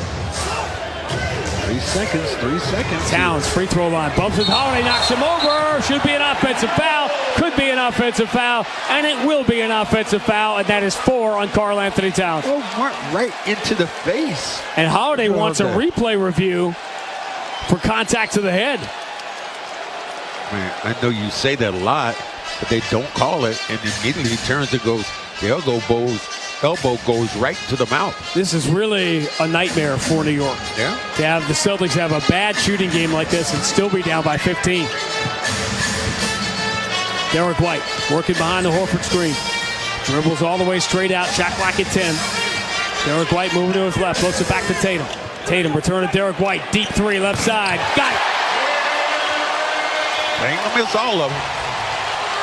3 seconds. Towns, free throw line. Bumps with Holiday, knocks him over. Should be an offensive foul. Could be an offensive foul. And it will be an offensive foul. And that is 4 on Karl Anthony Towns. Oh, Mark, right into the face. And Holiday wants a replay review for contact to the head. Man, I know you say that a lot, but they don't call it. And immediately he turns and goes, the elbow goes right to the mouth. This is really a nightmare for New York. Yeah. To have the Celtics have a bad shooting game like this and still be down by 15. Derek White working behind the Horford screen. Dribbles all the way straight out. Shot clock at 10. Derek White moving to his left. Floats it back to Tatum. Tatum return to Derek White. Deep 3 left side. Got it. They ain't gonna miss all of them.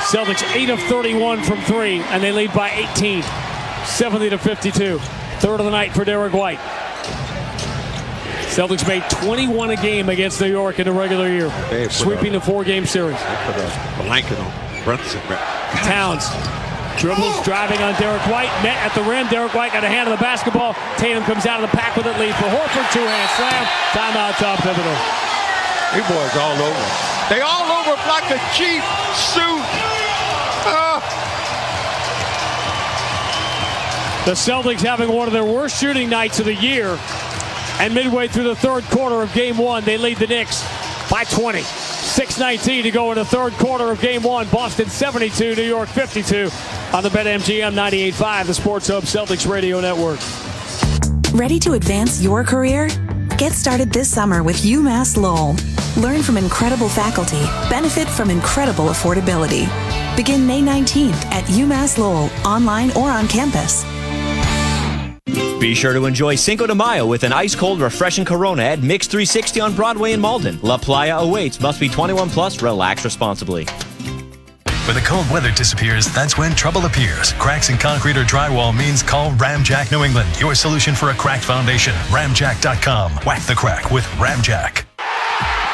Celtics 8 of 31 from 3, and they lead by 18. 70-52. Third of the night for Derek White. Celtics made 21 a game against New York in the regular year, sweeping the 4-game series. They put a blanket on Brunson. Towns dribbles, driving on Derek White, net at the rim. Derek White got a hand on the basketball. Tatum comes out of the pack with it, lead for Horford. 2-hand slam. Timeout, Tom Thibodeau. These boys all over. They all over like a cheap suit. The Celtics having one of their worst shooting nights of the year. And midway through the third quarter of game 1, they lead the Knicks by 20. 6:19 to go in the third quarter of game 1. Boston 72, New York 52 on the BetMGM 98.5, the Sports Hub Celtics Radio Network. Ready to advance your career? Get started this summer with UMass Lowell. Learn from incredible faculty. Benefit from incredible affordability. Begin May 19th at UMass Lowell, online or on campus. Be sure to enjoy Cinco de Mayo with an ice-cold, refreshing Corona at Mix 360 on Broadway in Malden. La Playa awaits. Must be 21 plus. Relax responsibly. When the cold weather disappears, that's when trouble appears. Cracks in concrete or drywall means call Ramjack New England, your solution for a cracked foundation. Ramjack.com. Whack the crack with Ramjack.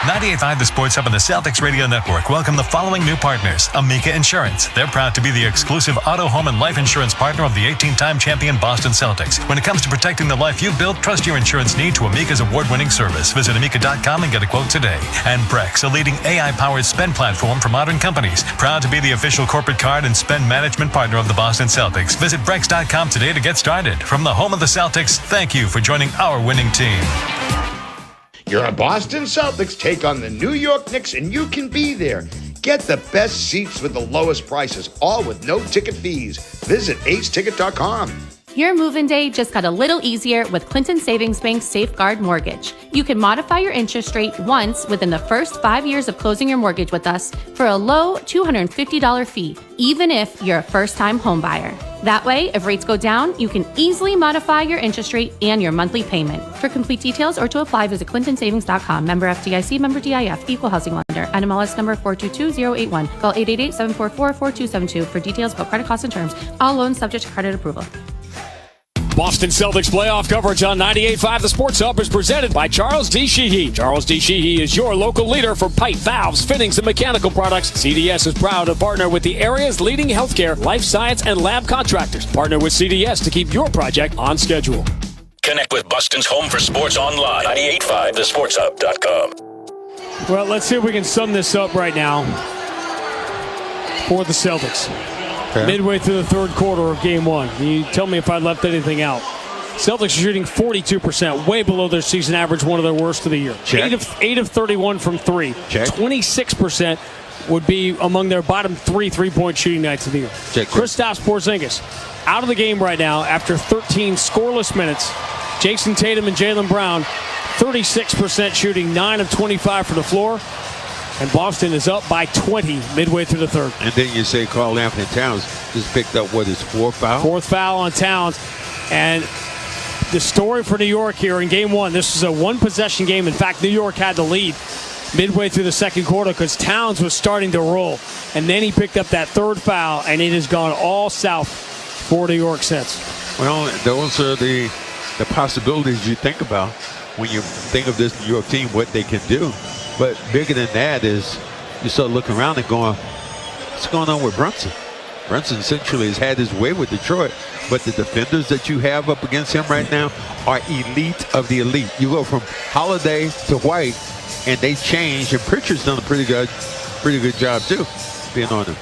98.5 The Sports Hub and the Celtics Radio Network welcome the following new partners. Amica Insurance. They're proud to be the exclusive auto, home, and life insurance partner of the 18-time champion Boston Celtics. When it comes to protecting the life you've built, trust your insurance need to Amica's award-winning service. Visit amica.com and get a quote today. And Brex, a leading AI-powered spend platform for modern companies. Proud to be the official corporate card and spend management partner of the Boston Celtics. Visit Brex.com today to get started. From the home of the Celtics, thank you for joining our winning team. Your Boston Celtics take on the New York Knicks, and you can be there. Get the best seats with the lowest prices, all with no ticket fees. Visit aceticket.com. Your move-in day just got a little easier with Clinton Savings Bank's Safeguard Mortgage. You can modify your interest rate once within the first 5 years of closing your mortgage with us for a low $250 fee, even if you're a first-time home buyer. That way, if rates go down, you can easily modify your interest rate and your monthly payment. For complete details or to apply, visit clintonsavings.com. Member FDIC, member DIF, equal housing lender. NMLS number 422081. Call 888-744-4272 for details about credit costs and terms. All loans subject to credit approval. Boston Celtics playoff coverage on 98.5 The Sports Hub is presented by Charles D. Sheehy. Charles D. Sheehy is your local leader for pipe, valves, fittings, and mechanical products. CDS is proud to partner with the area's leading healthcare, life science, and lab contractors. Partner with CDS to keep your project on schedule. Connect with Boston's home for sports online. 98.5thesportshub.com. Well, let's see if we can sum this up right now for the Celtics. Okay. Midway through the third quarter of game one. You tell me if I left anything out. Celtics are shooting 42%, way below their season average, one of their worst of the year. 8 of 31 from three. Check. 26% would be among their bottom three-point shooting nights of the year. Kristaps Porzingis out of the game right now after 13 scoreless minutes. Jason Tatum and Jaylen Brown, 36% shooting, 9 of 25 from the floor. And Boston is up by 20 midway through the third. And then you say Karl Anthony Towns just picked up, his fourth foul? Fourth foul on Towns. And the story for New York here in game one, this was a one-possession game. In fact, New York had the lead midway through the second quarter because Towns was starting to roll. And then he picked up that third foul, and it has gone all south for New York since. Well, those are the possibilities you think about when you think of this New York team, what they can do. But bigger than that is you start looking around and going, what's going on with Brunson? Brunson essentially has had his way with Detroit, but the defenders that you have up against him right now are elite of the elite. You go from Holiday to White, and they change, and Pritchard's done a pretty good job too, being on him.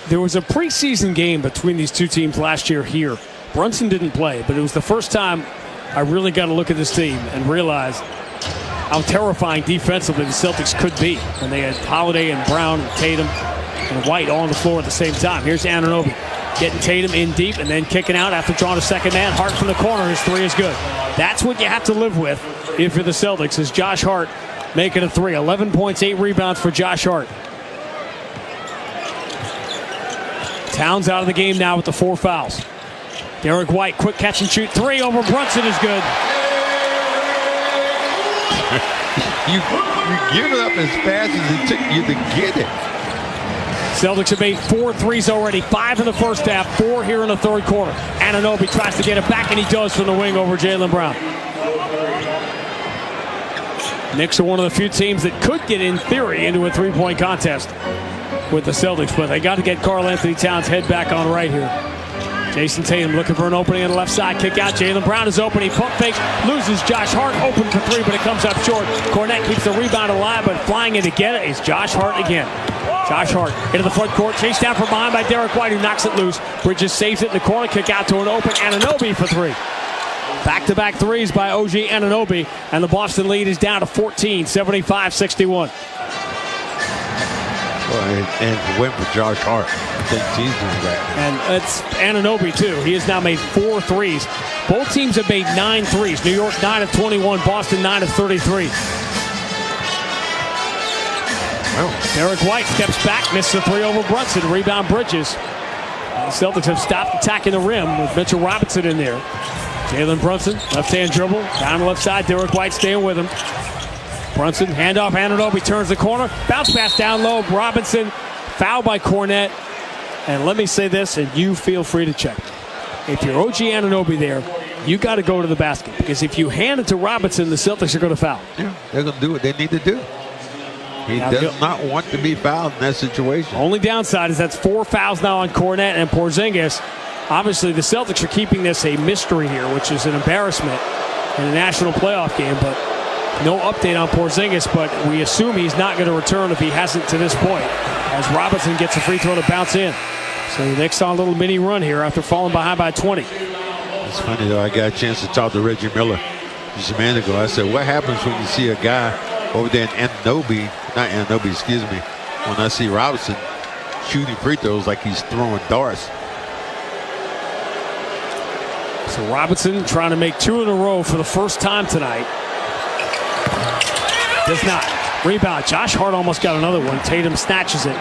There was a preseason game between these two teams last year here. Brunson didn't play, but it was the first time I really got to look at this team and realize how terrifying defensively the Celtics could be when they had Holiday and Brown and Tatum and White all on the floor at the same time. Here's Anunoby getting Tatum in deep and then kicking out after drawing a second man. Hart from the corner. His three is good. That's what you have to live with if you're the Celtics, is Josh Hart making a three. 11 points, 8 rebounds for Josh Hart. Towns out of the game now with the 4 fouls. Derek White, quick catch and shoot three over Brunson is good. You give it up as fast as it took you to get it. Celtics have made 4 threes already, 5 in the first half, 4 here in the third quarter. Anunoby tries to get it back, and he does from the wing over Jaylen Brown. Knicks are one of the few teams that could get, in theory, into a three-point contest with the Celtics, but they got to get Karl Anthony Towns' head back on right here. Jason Tatum looking for an opening on the left side. Kick out. Jaylen Brown is open. He pump fakes. Loses. Josh Hart open for 3, but it comes up short. Cornette keeps the rebound alive, but flying in to get it is Josh Hart again. Josh Hart into the front court. Chased down from behind by Derek White, who knocks it loose. Bridges saves it in the corner. Kick out to an open Anunoby for 3. Back-to-back threes by OG Anunoby, and the Boston lead is down to 14, 75-61. And win for Josh Hart. I think he's doing that. And it's Anunoby, too. He has now made 4 threes. Both teams have made 9 threes. New York 9 of 21, Boston 9 of 33. Well, Derek White steps back, misses a 3 over Brunson. Rebound Bridges. The Celtics have stopped attacking the rim with Mitchell Robinson in there. Jalen Brunson, left-hand dribble, down the left side. Derek White staying with him. Brunson, handoff, Anunoby turns the corner. Bounce pass down low. Robinson, foul by Cornette. And let me say this, and you feel free to check. If you're OG Anunoby there, you got to go to the basket. Because if you hand it to Robinson, the Celtics are going to foul. Yeah, they're going to do what they need to do. He does not want to be fouled in that situation. Only downside is that's 4 fouls now on Cornette and Porzingis. Obviously, the Celtics are keeping this a mystery here, which is an embarrassment in a national playoff game. But no update on Porzingis, but we assume he's not going to return if he hasn't to this point, as Robinson gets a free throw to bounce in. So the Knicks on a little mini run here after falling behind by 20. It's funny, though. I got a chance to talk to Reggie Miller just a minute ago. I said, what happens when you see a guy over there in excuse me, when I see Robinson shooting free throws like he's throwing darts? So Robinson trying to make 2 in a row for the first time tonight. Does not. Rebound. Josh Hart almost got another one. Tatum snatches it.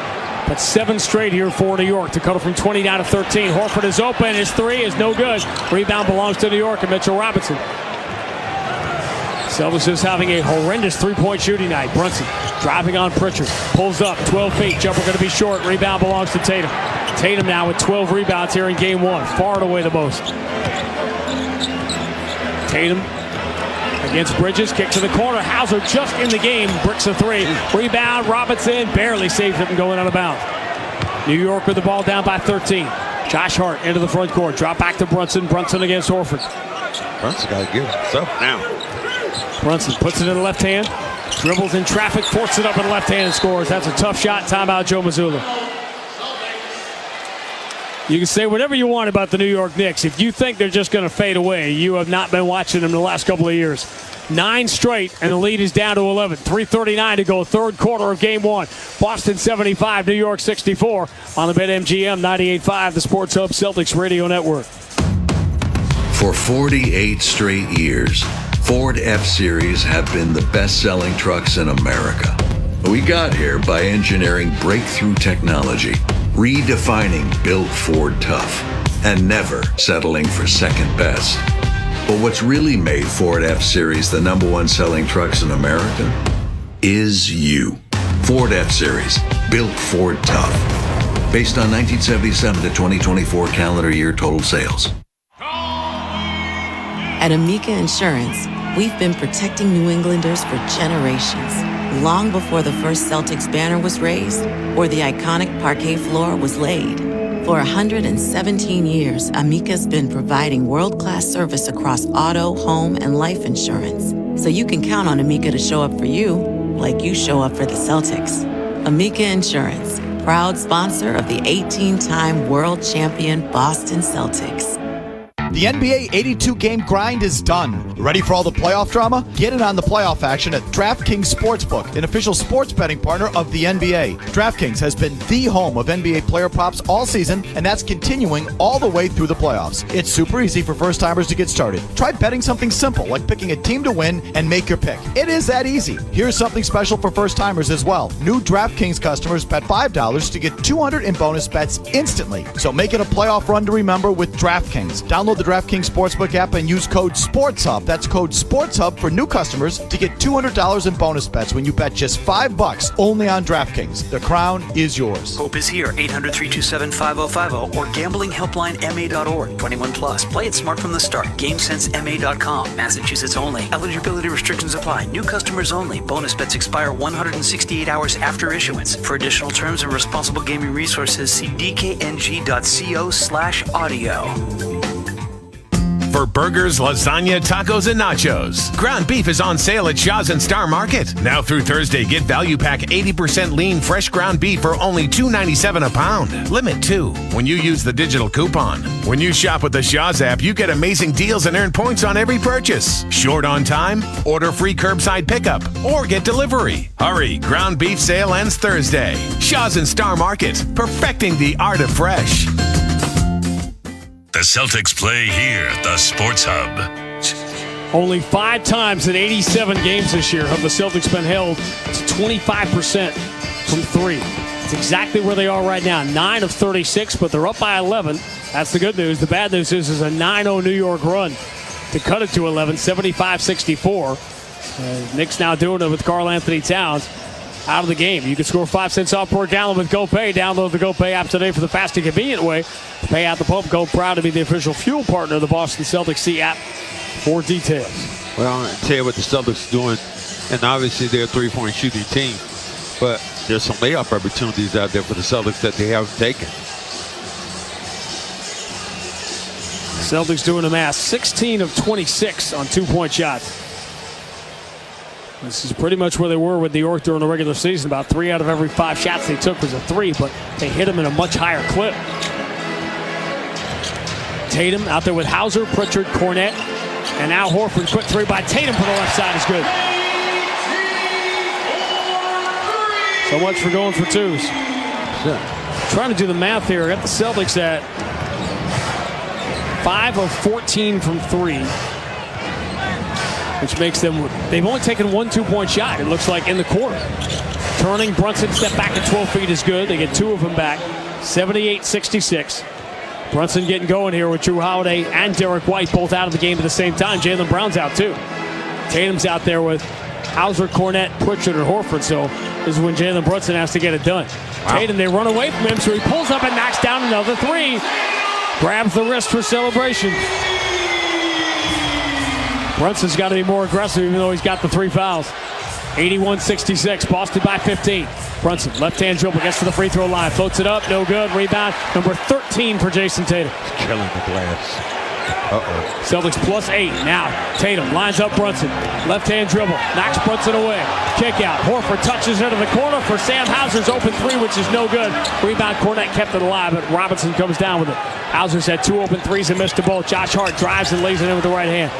That's 7 straight here for New York to cut it from 20 down to 13. Horford is open. His 3 is no good. Rebound belongs to New York and Mitchell Robinson. Celtics is having a horrendous three-point shooting night. Brunson driving on Pritchard. Pulls up, 12 feet. Jumper going to be short. Rebound belongs to Tatum. Tatum now with 12 rebounds here in game 1. Far and away the most. Tatum against Bridges. Kick to the corner. Hauser just in the game. Bricks a 3. Rebound. Robinson barely saves it from going out of bounds. New York with the ball down by 13. Josh Hart into the front court. Drop back to Brunson. Brunson against Horford. Brunson got to give himself now. Brunson puts it in the left hand. Dribbles in traffic. Forces it up in the left hand and scores. That's a tough shot. Timeout, Joe Mazzulla. You can say whatever you want about the New York Knicks. If you think they're just going to fade away, you have not been watching them the last couple of years. 9 straight, and the lead is down to 11. 3:39 to go, third quarter of game 1. Boston 75, New York 64 on the BetMGM 98.5, the Sports Hub Celtics Radio Network. For 48 straight years, Ford F-Series have been the best-selling trucks in America. We got here by engineering breakthrough technology, redefining Built Ford Tough, and never settling for second best. But what's really made Ford F-Series the #1 selling trucks in America is you. Ford F-Series, Built Ford Tough. Based on 1977 to 2024 calendar year total sales. At Amica Insurance, we've been protecting New Englanders for generations. Long before the first Celtics banner was raised or the iconic parquet floor was laid. For 117 years, Amica's been providing world-class service across auto, home, and life insurance. So you can count on Amica to show up for you like you show up for the Celtics. Amica Insurance, proud sponsor of the 18-time world champion Boston Celtics. The NBA 82-game grind is done. Ready for all the playoff drama? Get in on the playoff action at DraftKings Sportsbook, an official sports betting partner of the NBA. DraftKings has been the home of NBA player props all season, and that's continuing all the way through the playoffs. It's super easy for first-timers to get started. Try betting something simple, like picking a team to win and make your pick. It is that easy. Here's something special for first-timers as well. New DraftKings customers bet $5 to get $200 in bonus bets instantly. So make it a playoff run to remember with DraftKings. Download the DraftKings Sportsbook app and use code SPORTSHUB. That's code SPORTSHUB for new customers to get $200 in bonus bets when you bet just $5 only on DraftKings. The crown is yours. Hope is here. 800-327-5050 or gamblinghelplinema.org. 21 plus. Play it smart from the start. GameSenseMA.com. Massachusetts only. Eligibility restrictions apply. New customers only. Bonus bets expire 168 hours after issuance. For additional terms and responsible gaming resources, see dkng.co/audio. For burgers, lasagna, tacos, and nachos, ground beef is on sale at Shaw's and Star Market. Now through Thursday, get value pack 80% lean fresh ground beef for only $2.97 a pound. Limit 2 when you use the digital coupon. When you shop with the Shaw's app, you get amazing deals and earn points on every purchase. Short on time? Order free curbside pickup or get delivery. Hurry, ground beef sale ends Thursday. Shaw's and Star Market, perfecting the art of fresh. The Celtics play here, the Sports Hub. Only 5 times in 87 games this year have the Celtics been held to 25% from 3. It's exactly where they are right now. 9 of 36, but they're up by 11. That's the good news. The bad news is a 9-0 New York run to cut it to 11, 75-64. Knicks now doing it with Karl Anthony Towns out of the game. You can score 5 cents off per gallon with GoPay. Download the GoPay app today for the fast and convenient way to pay out the pump. Go proud to be the official fuel partner of the Boston Celtics. See app for details. Well, I'll tell you what the Celtics are doing, and obviously they're a three-point shooting team. but there's some layup opportunities out there for the Celtics that they haven't taken. Celtics doing the math. 16 of 26 on 2-point shots. This is pretty much where they were with New York during the regular season. About 3 out of every 5 shots they took was a 3, but they hit them in a much higher clip. Tatum out there with Hauser, Pritchard, Cornette, and now Horford. Quick 3 by Tatum for the left side is good. So much for going for 2s. Yeah. Trying to do the math here. I got the Celtics at 5 of 14 from 3. Which makes them, they've only taken 1 2-point shot, it looks like, in the quarter. Turning, Brunson step back at 12 feet is good. They get 2 of them back. 78-66. Brunson getting going here with Drew Holiday and Derek White both out of the game at the same time. Jaylen Brown's out too. Tatum's out there with Hauser, Cornette, Pritchard, and Horford. So this is when Jalen Brunson has to get it done. Wow. Tatum, they run away from him, so he pulls up and knocks down another 3. Grabs the wrist for celebration. Brunson's got to be more aggressive even though he's got the 3 fouls. 81-66, Boston by 15. Brunson, left-hand dribble, gets to the free throw line, floats it up, no good, rebound, number 13 for Jason Tatum. Killing the glass. Uh-oh. Celtics plus 8. Now Tatum lines up Brunson. Left-hand dribble, knocks Brunson away. Kick out. Horford touches into the corner for Sam Hauser's open 3, which is no good. Rebound, Cornette kept it alive, but Robinson comes down with it. Hauser's had 2 open 3s and missed a both. Josh Hart drives and lays it in with the right hand.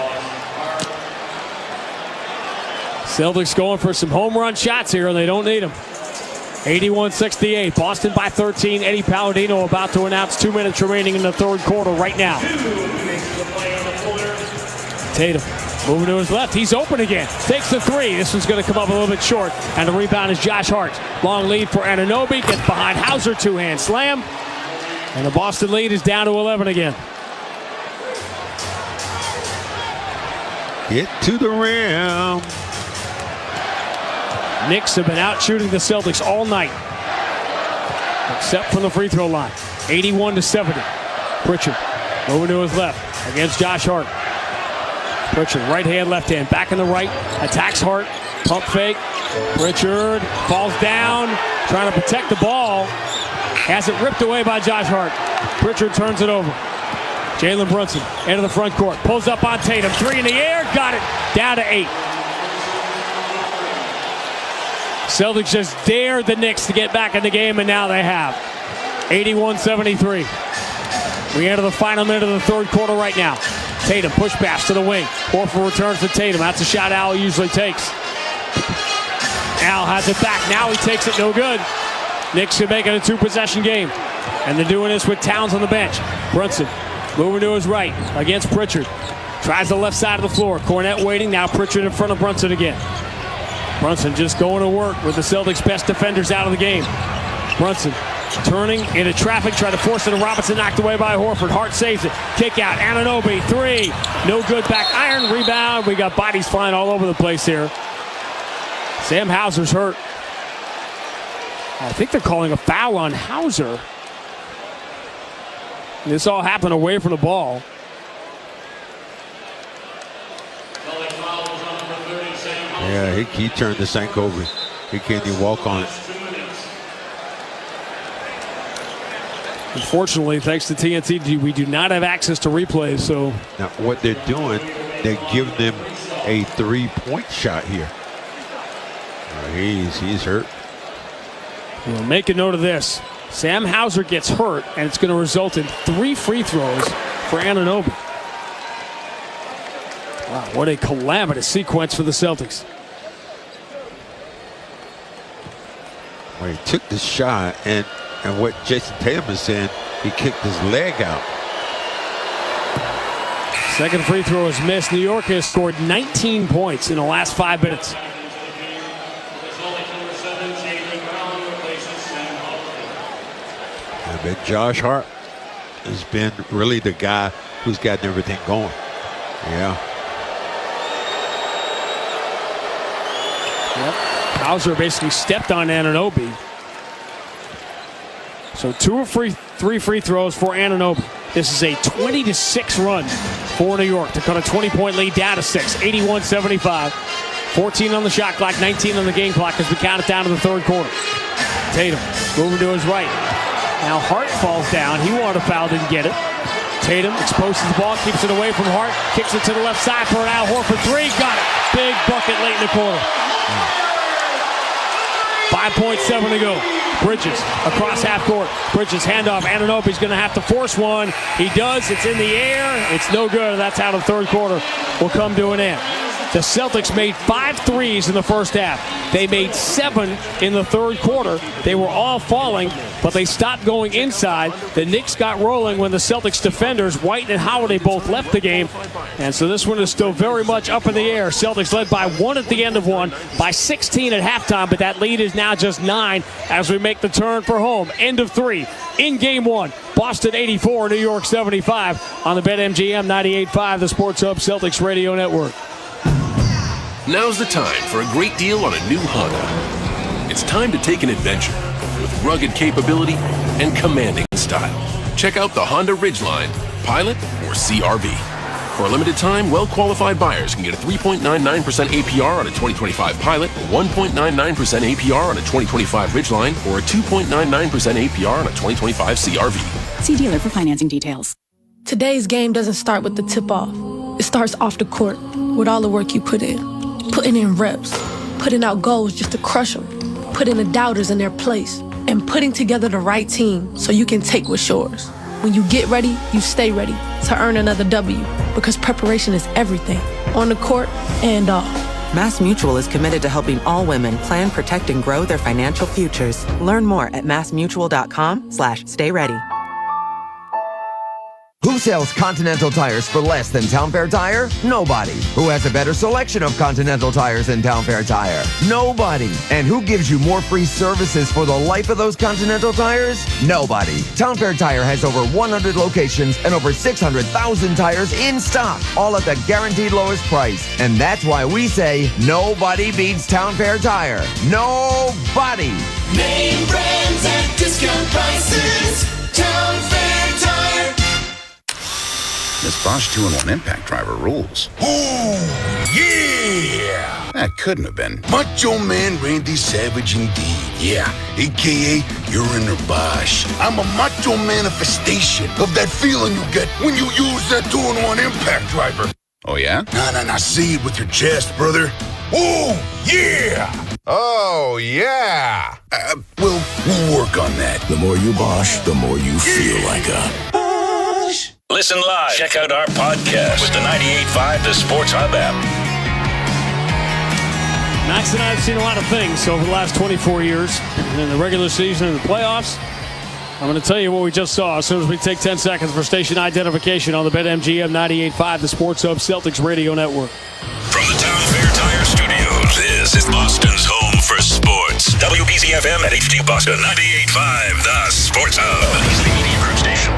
Celtics going for some home run shots here, and they don't need them. 81-68, Boston by 13. Eddie Palladino about to announce 2 minutes remaining in the third quarter right now. Tatum moving to his left. He's open again. Takes the 3. This one's going to come up a little bit short. And the rebound is Josh Hart. Long lead for Anunoby. Gets behind Hauser. 2-hand slam. And the Boston lead is down to 11 again. Get to the rim. Knicks have been out shooting the Celtics all night, except from the free throw line. 81-70. Pritchard moving to his left against Josh Hart. Pritchard, right hand, left hand, back in the right, attacks Hart, pump fake. Pritchard falls down, trying to protect the ball. Has it ripped away by Josh Hart. Pritchard turns it over. Jalen Brunson into the front court, pulls up on Tatum, 3 in the air, got it, down to 8. Celtics just dared the Knicks to get back in the game, and now they have. 81-73. We enter the final minute of the third quarter right now. Tatum push pass to the wing. Horford returns to Tatum. That's a shot Al usually takes. Al has it back. Now he takes it, no good. Knicks can make it a 2-possession game. And they're doing this with Towns on the bench. Brunson moving to his right against Pritchard. Tries the left side of the floor. Cornette waiting. Now Pritchard in front of Brunson again. Brunson just going to work with the Celtics' best defenders out of the game. Brunson turning into traffic, trying to force it to Robinson, knocked away by Horford. Hart saves it. Kick out. Anunoby, 3. No good. Back iron. Rebound. We got bodies flying all over the place here. Sam Hauser's hurt. I think they're calling a foul on Hauser. This all happened away from the ball. Yeah, he turned this ankle over. He can't even walk on it. Unfortunately, thanks to TNT, we do not have access to replays. So now what they're doing, they're giving them a 3-point shot here. He's hurt. We'll make a note of this. Sam Hauser gets hurt, and it's going to result in 3 free throws for Anunoby. Wow, what a calamitous sequence for the Celtics. Well, he took the shot, and what Jason Tatum is saying, he kicked his leg out. Second free throw is missed. New York has scored 19 points in the last 5 minutes. I bet Josh Hart has been really the guy who's gotten everything going. Yeah. Yep. Hauser basically stepped on Anunoby. So 2 of 3 free throws for Anunoby. This is a 20-6 run for New York to cut a 20-point lead down to 6. 81-75. 14 on the shot clock, 19 on the game clock as we count it down to the third quarter. Tatum moving to his right. Now Hart falls down. He wanted a foul, didn't get it. Tatum exposes the ball, keeps it away from Hart, kicks it to the left side for an Al Horford three. Got it. Big bucket late in the quarter. 5.7 to go. Bridges across half court. Bridges handoff. Anunoby's going to have to force one. He does. It's in the air. It's no good. That's how the third quarter will come to an end. The Celtics made 5 threes in the first half. They made 7 in the third quarter. They were all falling, but they stopped going inside. The Knicks got rolling when the Celtics defenders, White and Holiday, both left the game. And so this one is still very much up in the air. Celtics led by 1 at the end of one, by 16 at halftime, but that lead is now just 9 as we make the turn for home. End of 3 in game 1. Boston 84, New York 75 on the BetMGM 98.5, the Sports Hub Celtics Radio Network. Now's the time for a great deal on a new Honda. It's time to take an adventure with rugged capability and commanding style. Check out the Honda Ridgeline, Pilot, or CR-V. For a limited time, well-qualified buyers can get a 3.99% APR on a 2025 Pilot, a 1.99% APR on a 2025 Ridgeline, or a 2.99% APR on a 2025 CR-V. See dealer for financing details. Today's game doesn't start with the tip-off. It starts off the court with all the work you put in. Putting in reps, putting out goals just to crush them, putting the doubters in their place, and putting together the right team so you can take what's yours. When you get ready, you stay ready to earn another W, because preparation is everything, on the court and off. Mass Mutual is committed to helping all women plan, protect, and grow their financial futures. Learn more at massmutual.com/stay ready. Who sells Continental tires for less than Town Fair Tire? Nobody. Who has a better selection of Continental tires than Town Fair Tire? Nobody. And who gives you more free services for the life of those Continental tires? Nobody. Town Fair Tire has over 100 locations and over 600,000 tires in stock, all at the guaranteed lowest price. And that's why we say nobody beats Town Fair Tire. Nobody. Name brands at discount prices. Town Fair Tire. This Bosch 2-in-1 impact driver rules. Ooh, yeah! That couldn't have been Macho Man Randy Savage indeed. Yeah, a.k.a. you're in a Bosch. I'm a macho manifestation of that feeling you get when you use that 2-in-1 impact driver. Oh, yeah? Nah, say it with your chest, brother. Ooh, yeah! Oh, yeah! We'll work on that. The more you Bosch, the more you feel like a Bosch. Listen live. Check out our podcast with the 98.5 The Sports Hub app. Max and I have seen a lot of things over the last 24 years in the regular season and the playoffs. I'm going to tell you what we just saw as soon as we take 10 seconds for station identification on the BetMGM 98.5 The Sports Hub Celtics Radio Network. From the Town Fair Tire Studios, this is Boston's home for sports. WBZ-FM at HD Boston 98.5 The Sports Hub. He's the media group station.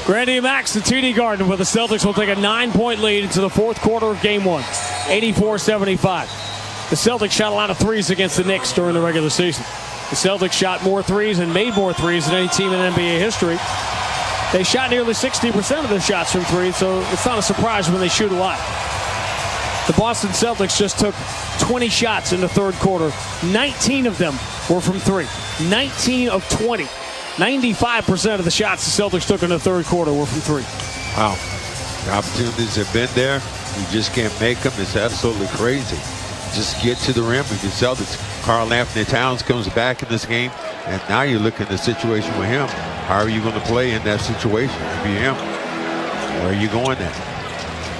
Grandy and Max, the TD Garden, where the Celtics will take a 9-point lead into the fourth quarter of Game 1, 84-75. The Celtics shot a lot of threes against the Knicks during the regular season. The Celtics shot more threes and made more threes than any team in NBA history. They shot nearly 60% of their shots from three, so it's not a surprise when they shoot a lot. The Boston Celtics just took 20 shots in the third quarter. 19 of them were from three. 19 of 20. 95% of the shots the Celtics took in the third quarter were from three. Wow. The opportunities have been there. You just can't make them. It's absolutely crazy. Just get to the rim with the Celtics. Karl Anthony Towns comes back in this game, and now you look at the situation with him. How are you going to play in that situation? If you him, where are you going at?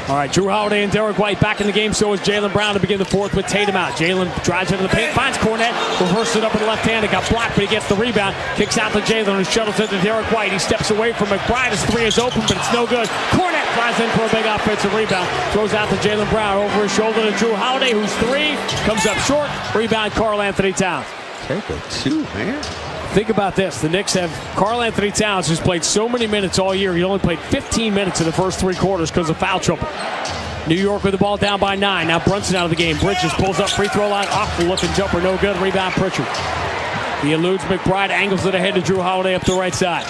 All right, Drew Holiday and Derek White back in the game. So is Jaylen Brown to begin the fourth with Tatum out. Jaylen drives into the paint, finds Cornette, reverses it up in the left hand. It got blocked, but he gets the rebound. Kicks out to Jaylen, who shuttles it to Derek White. He steps away from McBride. His three is open, but it's no good. Cornette flies in for a big offensive rebound. Throws out to Jaylen Brown over his shoulder to Drew Holiday, whose three comes up short. Rebound, Karl Anthony Towns. Take a two, man. Think about this. The Knicks have Karl Anthony Towns, who's played so many minutes all year. He only played 15 minutes in the first three quarters because of foul trouble. New York with the ball down by 9. Now Brunson out of the game. Bridges pulls up free throw line. Awful looking jumper. No good. Rebound Pritchard. He eludes McBride. Angles it ahead to Drew Holiday up the right side.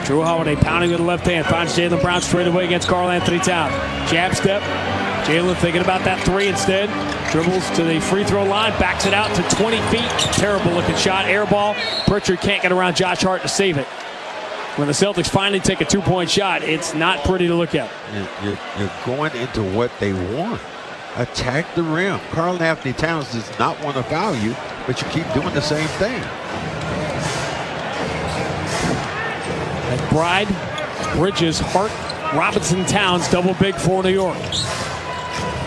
Drew Holiday pounding with the left hand. Finds Jaylen Brown straight away against Karl Anthony Towns. Jab step. Jalen thinking about that three instead. Dribbles to the free throw line, backs it out to 20 feet. Terrible looking shot, air ball. Pritchard can't get around Josh Hart to save it. When the Celtics finally take a 2-point shot, it's not pretty to look at. You're going into what they want. Attack the rim. Karl Anthony Towns does not want to foul you, but you keep doing the same thing. McBride, Bridges, Hart, Robinson, Towns, double big for New York.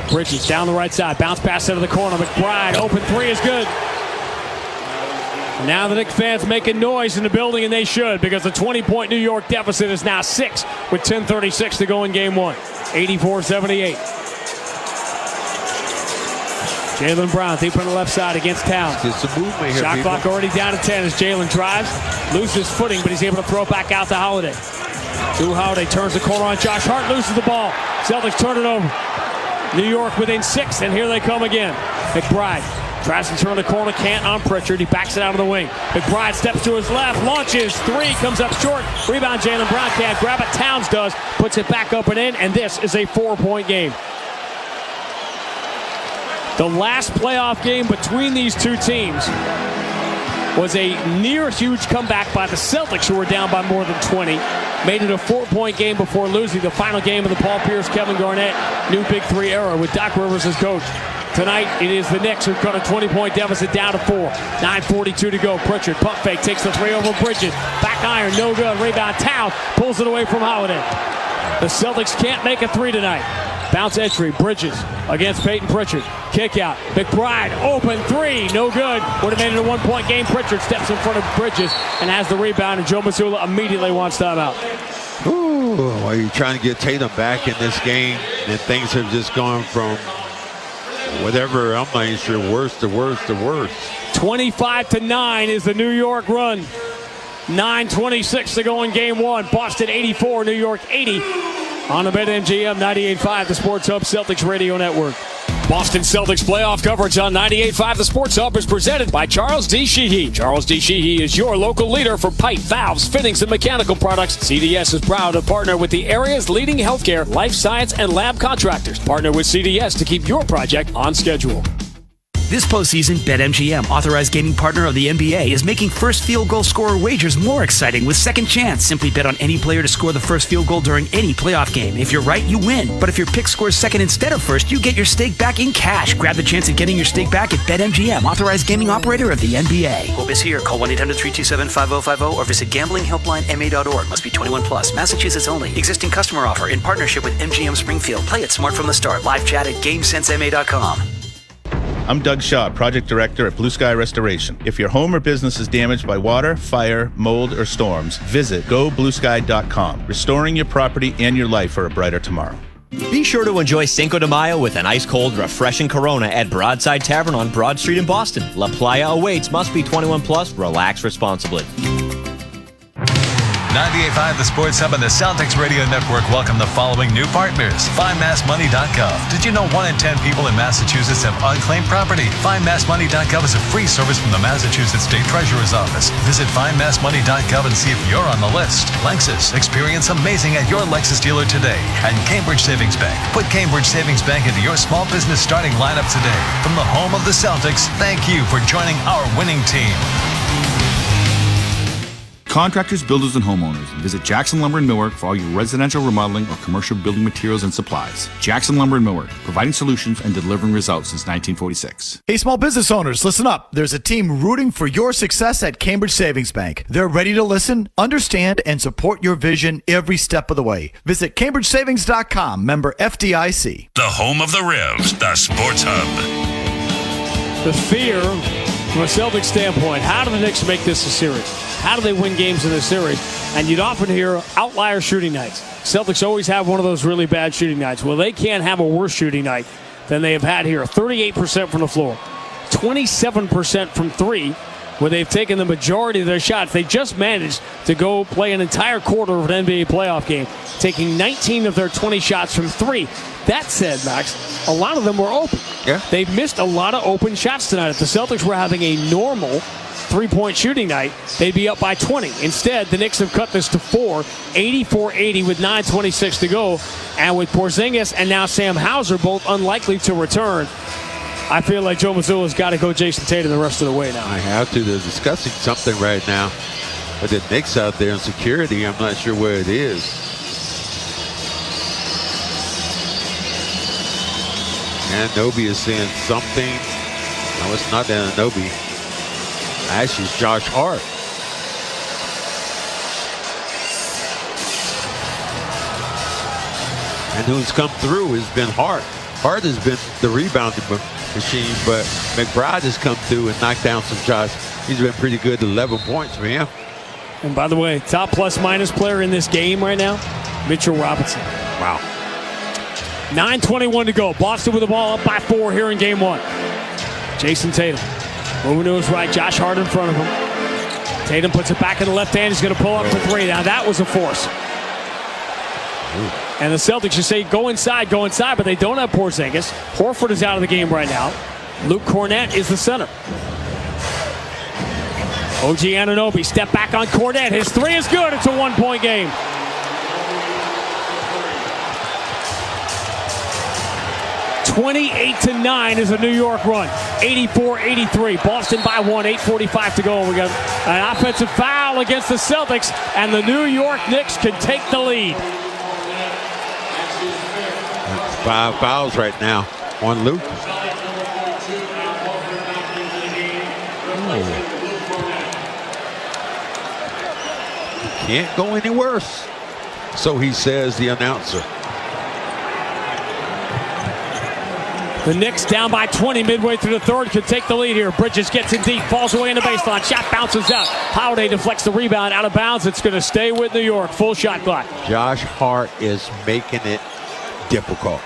Bridges down the right side, bounce pass into the corner. McBride, open three is good. Now the Knicks fans making noise in the building, and they should, because the 20-point New York deficit is now 6 with 10:36 to go in game one. 84-78. Jaylen Brown deep on the left side against Towns. It's a movement here. Shot clock already down to 10 as Jalen drives, loses footing, but he's able to throw it back out to Holiday. Holiday turns the corner on Josh Hart, loses the ball. Celtics turn it over. New York within 6, and here they come again. McBride tries to turn the corner, can't on Pritchard. He backs it out of the wing. McBride steps to his left, launches, three, comes up short. Rebound, Jaylen Brown can't grab it. Towns does, puts it back up and in, and this is a 4-point game. The last playoff game between these two teams was a near huge comeback by the Celtics, who were down by more than 20. Made it a 4-point game before losing the final game of the Paul Pierce, Kevin Garnett new Big Three era with Doc Rivers as coach. Tonight, it is the Knicks who cut a 20-point deficit down to 4. 9:42 to go. Pritchard, pump fake, takes the three over Bridges. Back iron, no good. Rebound, Towns pulls it away from Holiday. The Celtics can't make a three tonight. Bounce entry, Bridges against Peyton Pritchard. Kick out, McBride, open three, no good. Would have made it a 1-point game. Pritchard steps in front of Bridges and has the rebound, and Joe Mazzulla immediately wants timeout. Ooh, well, you're trying to get Tatum back in this game, and things have just gone from whatever, I'm not even sure, worse to worse to worse. 25-9 is the New York run. 9:26 to go in game one. Boston 84, New York 80. On the BetMGM 98.5, the Sports Hub Celtics Radio Network. Boston Celtics playoff coverage on 98.5 The Sports Hub is presented by Charles D. Sheehy. Charles D. Sheehy is your local leader for pipe, valves, fittings, and mechanical products. CDS is proud to partner with the area's leading healthcare, life science, and lab contractors. Partner with CDS to keep your project on schedule. This postseason, BetMGM, authorized gaming partner of the NBA, is making first field goal scorer wagers more exciting with Second Chance. Simply bet on any player to score the first field goal during any playoff game. If you're right, you win. But if your pick scores second instead of first, you get your stake back in cash. Grab the chance at getting your stake back at BetMGM, authorized gaming operator of the NBA. Hope is here. Call 1-800-327-5050 or visit gamblinghelplinema.org. Must be 21 plus. Massachusetts only. Existing customer offer in partnership with MGM Springfield. Play it smart from the start. Live chat at GameSenseMA.com. I'm Doug Shaw, Project Director at Blue Sky Restoration. If your home or business is damaged by water, fire, mold, or storms, visit gobluesky.com. Restoring your property and your life for a brighter tomorrow. Be sure to enjoy Cinco de Mayo with an ice-cold, refreshing Corona at Broadside Tavern on Broad Street in Boston. La Playa awaits. Must be 21 plus. Relax responsibly. 98.5 The Sports Hub and the Celtics Radio Network welcome the following new partners. FindMassMoney.gov. Did you know 1 in 10 people in Massachusetts have unclaimed property? FindMassMoney.gov is a free service from the Massachusetts State Treasurer's Office. Visit FindMassMoney.gov and see if you're on the list. Lexus. Experience amazing at your Lexus dealer today. And Cambridge Savings Bank. Put Cambridge Savings Bank into your small business starting lineup today. From the home of the Celtics, thank you for joining our winning team. Contractors, builders, and homeowners, visit Jackson Lumber in Millwork for all your residential remodeling or commercial building materials and supplies. Jackson Lumber in Millwork, providing solutions and delivering results since 1946. Hey, small business owners, listen up. There's a team rooting for your success at Cambridge Savings Bank. They're ready to listen, understand, and support your vision every step of the way. Visit CambridgeSavings.com, member FDIC. The home of the Revs, the Sports Hub. The fear from a Celtics standpoint, how do the Knicks make this a series? How do they win games in this series? And you'd often hear outlier shooting nights. Celtics always have one of those really bad shooting nights. Well, they can't have a worse shooting night than they have had here. 38% from the floor, 27% from three, where they've taken the majority of their shots. They just managed to go play an entire quarter of an NBA playoff game, taking 19 of their 20 shots from three. That said, Max, a lot of them were open. Yeah. They've missed a lot of open shots tonight. If the Celtics were having a normal three-point shooting night, they'd be up by 20. Instead, the Knicks have cut this to 4, 84-80 with 9:26 to go. And with Porzingis and now Sam Hauser both unlikely to return, I feel like Joe Mazzulla's got to go Jason Tatum the rest of the way now. I have to. They're discussing something right now. But the Knicks out there in security, I'm not sure where it is. Anunoby is saying something. No, it's not Anunoby. Actually, it's Josh Hart. And who's come through has been Hart. Hart has been the rebounding machine, but McBride has come through and knocked down some shots. He's been pretty good, 11 points for him. And by the way, top plus-minus player in this game right now, Mitchell Robinson. Wow. 9:21 to go. Boston with the ball up by 4 here in game 1. Jason Tatum moving to his right. Josh Hart in front of him. Tatum puts it back in the left hand. He's going to pull up for 3. Now that was a force. And the Celtics just say go inside, but they don't have Porzingis. Horford is out of the game right now. Luke Cornett is the center. OG Anunoby step back on Cornett. His 3 is good. It's a 1-point game. (28-9) is a New York run. 84-83. Boston by 1. 8:45 to go. We got an offensive foul against the Celtics, and the New York Knicks can take the lead. 5 fouls right now on Luke. Can't go any worse. So he says, the announcer. The Knicks down by 20 midway through the third, could take the lead here. Bridges gets in deep, falls away in the baseline. Shot bounces out. Holiday deflects the rebound out of bounds. It's going to stay with New York. Full shot clock. Josh Hart is making it difficult.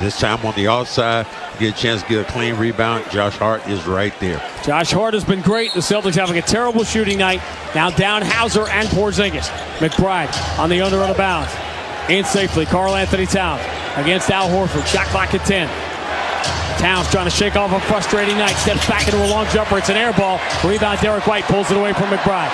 This time on the outside, get a chance to get a clean rebound. Josh Hart is right there. Josh Hart has been great. The Celtics having a terrible shooting night. Now down Hauser and Porzingis. McBride on the under out of bounds. In safely, Karl Anthony Towns against Al Horford. Shot clock at 10. Towns trying to shake off a frustrating night. Steps back into a long jumper. It's an air ball. Rebound, Derek White pulls it away from McBride.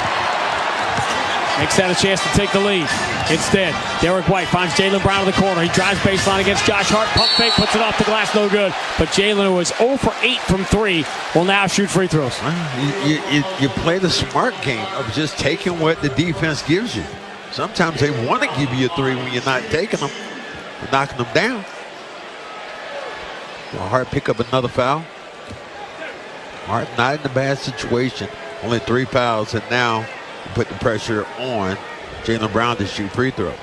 Knicks had a chance to take the lead. Instead, Derek White finds Jaylen Brown in the corner. He drives baseline against Josh Hart. Pump fake, puts it off the glass, no good. But Jaylen, who was 0 for 8 from 3, will now shoot free throws. You play the smart game of just taking what the defense gives you. Sometimes they want to give you a 3 when you're not taking them, knocking them down. Hart pick up another foul. Hart not in a bad situation. Only 3 fouls, and now put the pressure on Jaylen Brown to shoot free throws.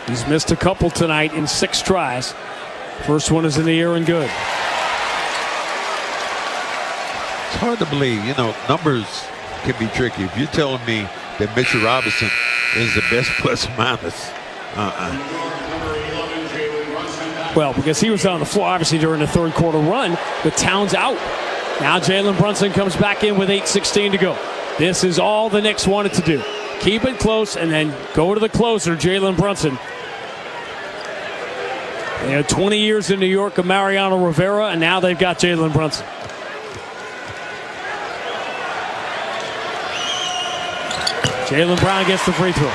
He's missed a couple tonight in 6 tries. First one is in the air and good. It's hard to believe. You know, numbers can be tricky. If you're telling me that Mitchell Robinson is the best plus minus, Well, because he was on the floor, obviously, during the third quarter run, with Towns out. Now Jalen Brunson comes back in with 8:16 to go. This is all the Knicks wanted to do. Keep it close and then go to the closer, Jalen Brunson. They had 20 years in New York of Mariano Rivera, and now they've got Jalen Brunson. Jaylen Brown gets the free throws.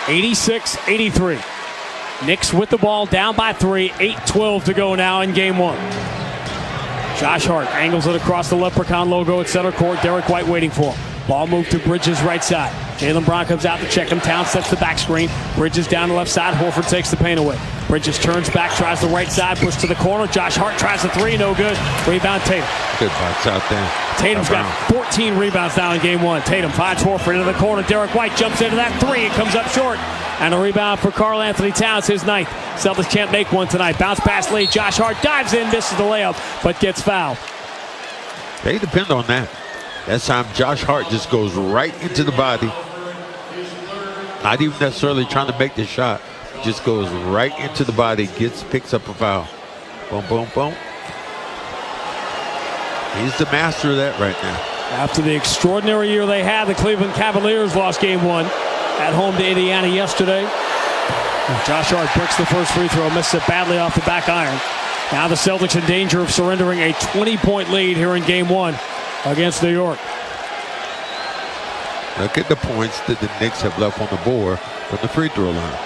86-83. Knicks with the ball, down by 3. 8:12 to go now in game 1. Josh Hart angles it across the Leprechaun logo at center court. Derek White waiting for him. Ball moved to Bridges right side. Jaylen Brown comes out to check him. Towns sets the back screen. Bridges down the left side. Horford takes the paint away. Bridges turns back, tries the right side, push to the corner. Josh Hart tries the 3, no good. Rebound Tatum. Good box out there. Tatum's got 14 rebounds now in game 1. Tatum finds Horford into the corner. Derek White jumps into that 3. It comes up short. And a rebound for Karl Anthony Towns, his 9th. Celtics can't make one tonight. Bounce pass late. Josh Hart dives in, misses the layup, but gets fouled. They depend on that. That time Josh Hart just goes right into the body. Not even necessarily trying to make the shot. Just goes right into the body, picks up a foul. Boom, boom, boom. He's the master of that right now. After the extraordinary year they had, the Cleveland Cavaliers lost game 1 at home to Indiana yesterday. Josh Hart breaks the first free throw, misses it badly off the back iron. Now the Celtics in danger of surrendering a 20-point lead here in game 1 against New York. Look at the points that the Knicks have left on the board from the free throw line.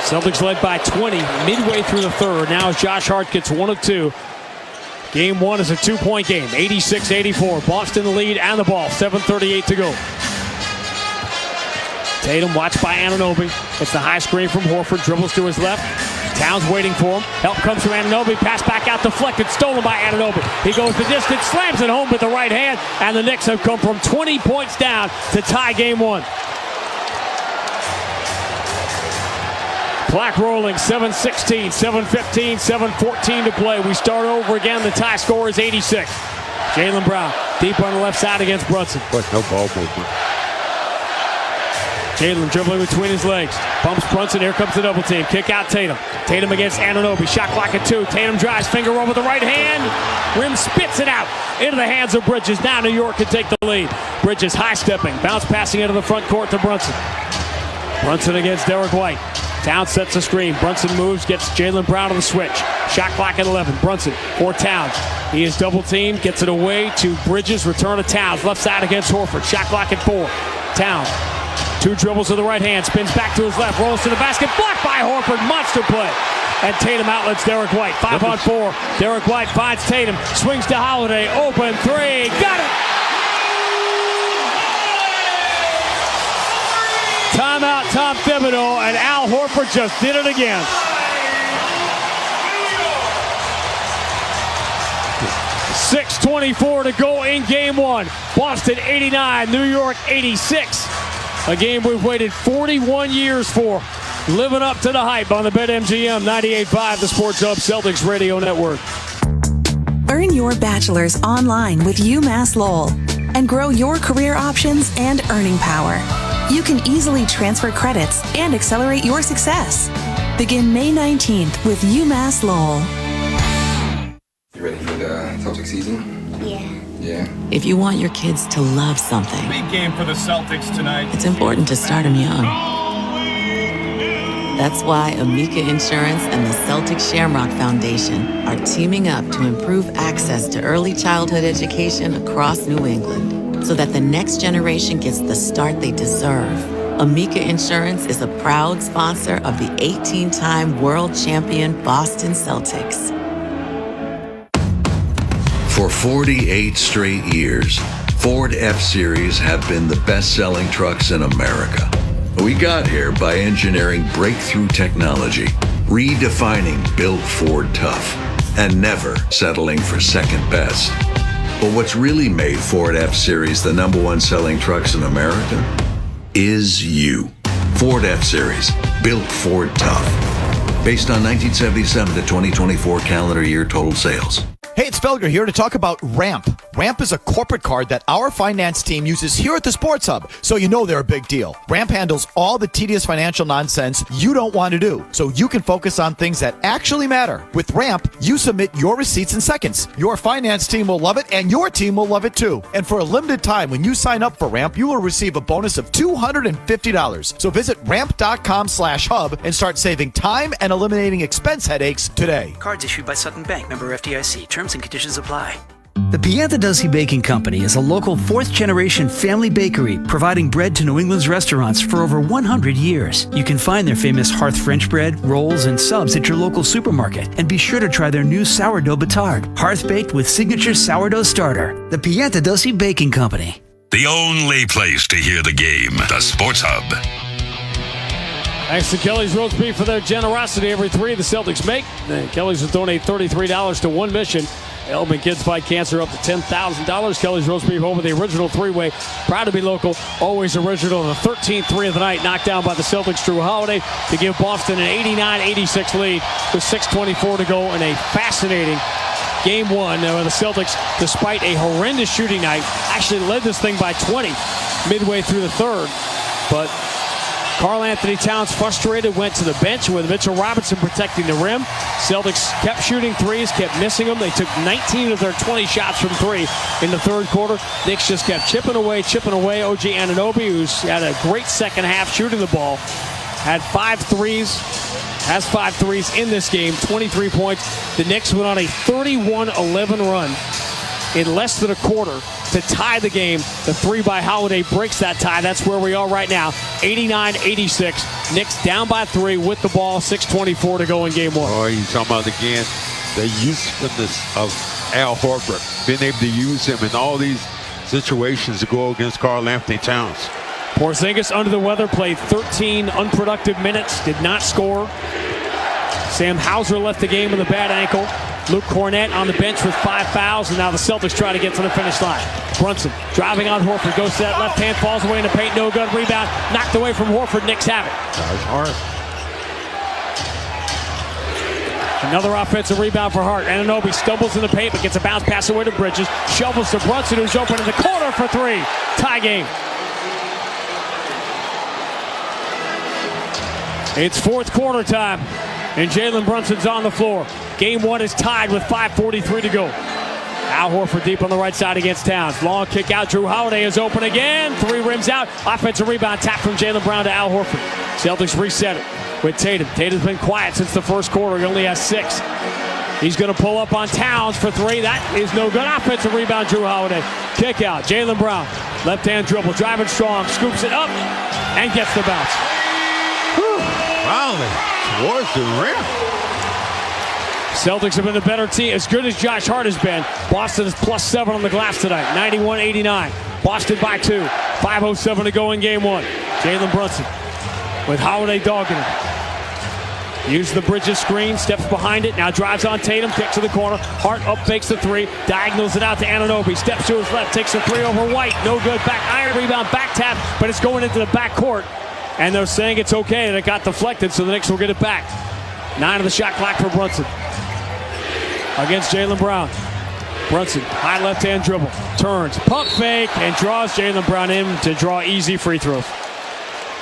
Celtics led by 20 midway through the third. Now as Josh Hart gets 1 of 2. Game 1 is a 2-point game, 86-84. Boston the lead and the ball, 7:38 to go. Tatum watched by Anunoby. It's the high screen from Horford, dribbles to his left. Towns waiting for him. Help comes from Anunoby. Pass back out deflected, stolen by Anunoby. He goes the distance, slams it home with the right hand, and the Knicks have come from 20 points down to tie game 1. Clock rolling, 7:16, 7:15, 7:14 to play. We start over again. The tie score is 86. Jaylen Brown deep on the left side against Brunson. But no ball movement. Jaylen dribbling between his legs. Bumps Brunson. Here comes the double team. Kick out Tatum. Tatum against Anunoby. Shot clock at 2. Tatum drives, finger over the right hand. Rim spits it out into the hands of Bridges. Now New York can take the lead. Bridges high stepping. Bounce passing into the front court to Brunson. Brunson against Derek White. Towns sets a screen. Brunson moves, gets Jaylen Brown on the switch. Shot clock at 11. Brunson for Towns. He is double teamed, gets it away to Bridges. Return to Towns. Left side against Horford. Shot clock at 4. Towns. 2 dribbles to the right hand. Spins back to his left. Rolls to the basket. Blocked by Horford. Monster play. And Tatum outlets Derek White. 5 on 4. Derek White finds Tatum. Swings to Holiday. Open 3. Got it! Timeout, Tom Thibodeau, and Al Horford just did it again. .6:24 to go in game 1. Boston 89, New York 86. A game we've waited 41 years for. Living up to the hype on the BetMGM 98.5, the Sports Hub Celtics Radio Network. Earn your bachelor's online with UMass Lowell and grow your career options and earning power. You can easily transfer credits and accelerate your success. Begin May 19th with UMass Lowell. You ready for the Celtics season? Yeah. If you want your kids to love something, Big game for the Celtics tonight. it's important to start them young. That's why Amica Insurance and the Celtic Shamrock Foundation are teaming up to improve access to early childhood education across New England so that the next generation gets the start they deserve. Amica Insurance is a proud sponsor of the 18-time world champion Boston Celtics. For 48 straight years, Ford F-Series have been the best-selling trucks in America. We got here by engineering breakthrough technology, redefining Built Ford Tough, and never settling for second best. But what's really made Ford F-Series the #1 selling trucks in America is you. Ford F-Series, Built Ford Tough. Based on 1977 to 2024 calendar year total sales. Hey, it's Felger here to talk about Ramp. Ramp is a corporate card that our finance team uses here at the Sports Hub, so you know they're a big deal. Ramp handles all the tedious financial nonsense you don't want to do, so you can focus on things that actually matter. With Ramp, you submit your receipts in seconds. Your finance team will love it, and your team will love it too. And for a limited time, when you sign up for Ramp, you will receive a bonus of $250. So visit ramp.com/hub and start saving time and eliminating expense headaches today. Cards issued by Sutton Bank, member FDIC. Terms and conditions apply. The Piantadossi Baking Company is a local 4th-generation family bakery providing bread to New England's restaurants for over 100 years. You can find their famous Hearth French bread, rolls, and subs at your local supermarket. And be sure to try their new sourdough batard, Hearth-baked with signature sourdough starter. The Piantadossi Baking Company. The only place to hear the game, the Sports Hub. Thanks to Kelly's Roast Beef for their generosity. Every 3 the Celtics make. Kelly's will donate $33 to one mission. Helping kids fight cancer up to $10,000. Kelly's Roast Beef over the original 3-way. Proud to be local, always original. The 13th 3 of the night, knocked down by the Celtics. Drew Holiday to give Boston an 89-86 lead with 6:24 to go in a fascinating Game 1. Now the Celtics, despite a horrendous shooting night, actually led this thing by 20 midway through the third. But Karl Anthony Towns, frustrated, went to the bench with Mitchell Robinson protecting the rim. Celtics kept shooting threes, kept missing them. They took 19 of their 20 shots from 3 in the third quarter. Knicks just kept chipping away. OG Anunoby, who's had a great second half shooting the ball, had 5 threes. has 5 threes in this game, 23 points. The Knicks went on a 31-11 run in less than a quarter to tie the game. The 3 by Holiday breaks that tie. That's where we are right now, 89-86. Knicks down by 3 with the ball, 6:24 to go in game 1. Oh, you're talking about, again, the usefulness of Al Horford, being able to use him in all these situations to go against Karl Anthony Towns. Porzingis under the weather, played 13 unproductive minutes, did not score. Sam Hauser left the game with a bad ankle. Luke Cornett on the bench with 5 fouls, and now the Celtics try to get to the finish line. Brunson driving on Horford, goes to that left hand, falls away in the paint, no good, rebound, knocked away from Horford. Knicks have it. Hart. Another offensive rebound for Hart. Anunoby stumbles in the paint, but gets a bounce pass away to Bridges. Shovels to Brunson, who's open in the corner for 3. Tie game. It's fourth quarter time, and Jalen Brunson's on the floor. Game 1 is tied with 5:43 to go. Al Horford deep on the right side against Towns. Long kick out. Drew Holiday is open again. 3 rims out. Offensive rebound tap from Jaylen Brown to Al Horford. Celtics reset it with Tatum. Tatum's been quiet since the first quarter. He only has 6. He's going to pull up on Towns for 3. That is no good. Offensive rebound, Drew Holiday. Kick out. Jaylen Brown. Left-hand dribble. Driving strong. Scoops it up and gets the bounce. Finally, towards the rim. Celtics have been the better team. As good as Josh Hart has been, Boston is +7 on the glass tonight. 91-89. Boston by 2. 5:07 to go in game 1. Jalen Brunson with Holiday dogging him. Uses the Bridges screen, steps behind it, now drives on Tatum, kicks to the corner. Hart up fakes the 3, diagonals it out to Anunoby, steps to his left, takes a 3 over White. No good. Back iron rebound, back tap, but it's going into the back court. And they're saying it's okay that it got deflected, so the Knicks will get it back. 9 of the shot clock for Brunson against Jaylen Brown. Brunson, high left-hand dribble, turns, pump fake, and draws Jaylen Brown in to draw easy free throws.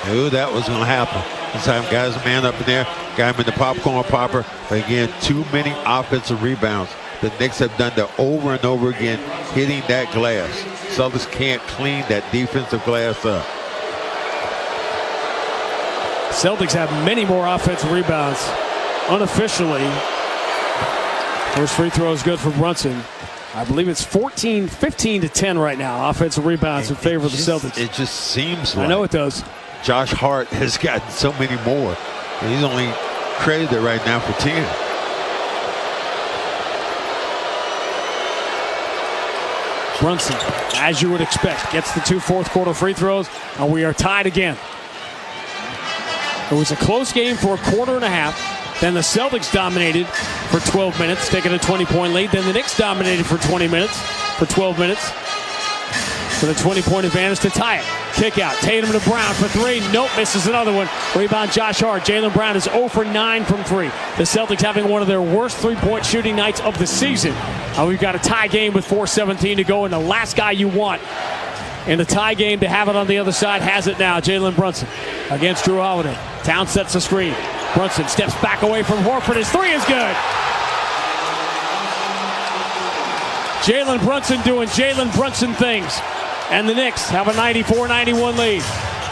Knew that was going to happen. This time, guys, a man up in there, got him in the popcorn popper. But again, too many offensive rebounds. The Knicks have done that over and over again, hitting that glass. Celtics can't clean that defensive glass up. Celtics have many more offensive rebounds unofficially. First free throw is good for Brunson. I believe it's 15-10 right now. Offensive rebounds in favor of the Celtics. It just seems like I know it does. Josh Hart has gotten so many more. And he's only credited right now for 10. Brunson, as you would expect, gets the 2 fourth quarter free throws, and we are tied again. It was a close game for a quarter and a half. Then the Celtics dominated for 12 minutes, taking a 20-point lead. Then the Knicks dominated for 12 minutes, for the 20-point advantage to tie it. Kick out. Tatum to Brown for 3. Nope, misses another one. Rebound Josh Hart. Jaylen Brown is 0 for 9 from 3. The Celtics having one of their worst 3-point shooting nights of the season. And we've got a tie game with 4:17 to go, and the last guy you want in the tie game to have it on the other side has it now. Jalen Brunson against Drew Holiday. Town sets the screen. Brunson steps back away from Horford. His 3 is good. Jalen Brunson doing Jalen Brunson things. And the Knicks have a 94-91 lead.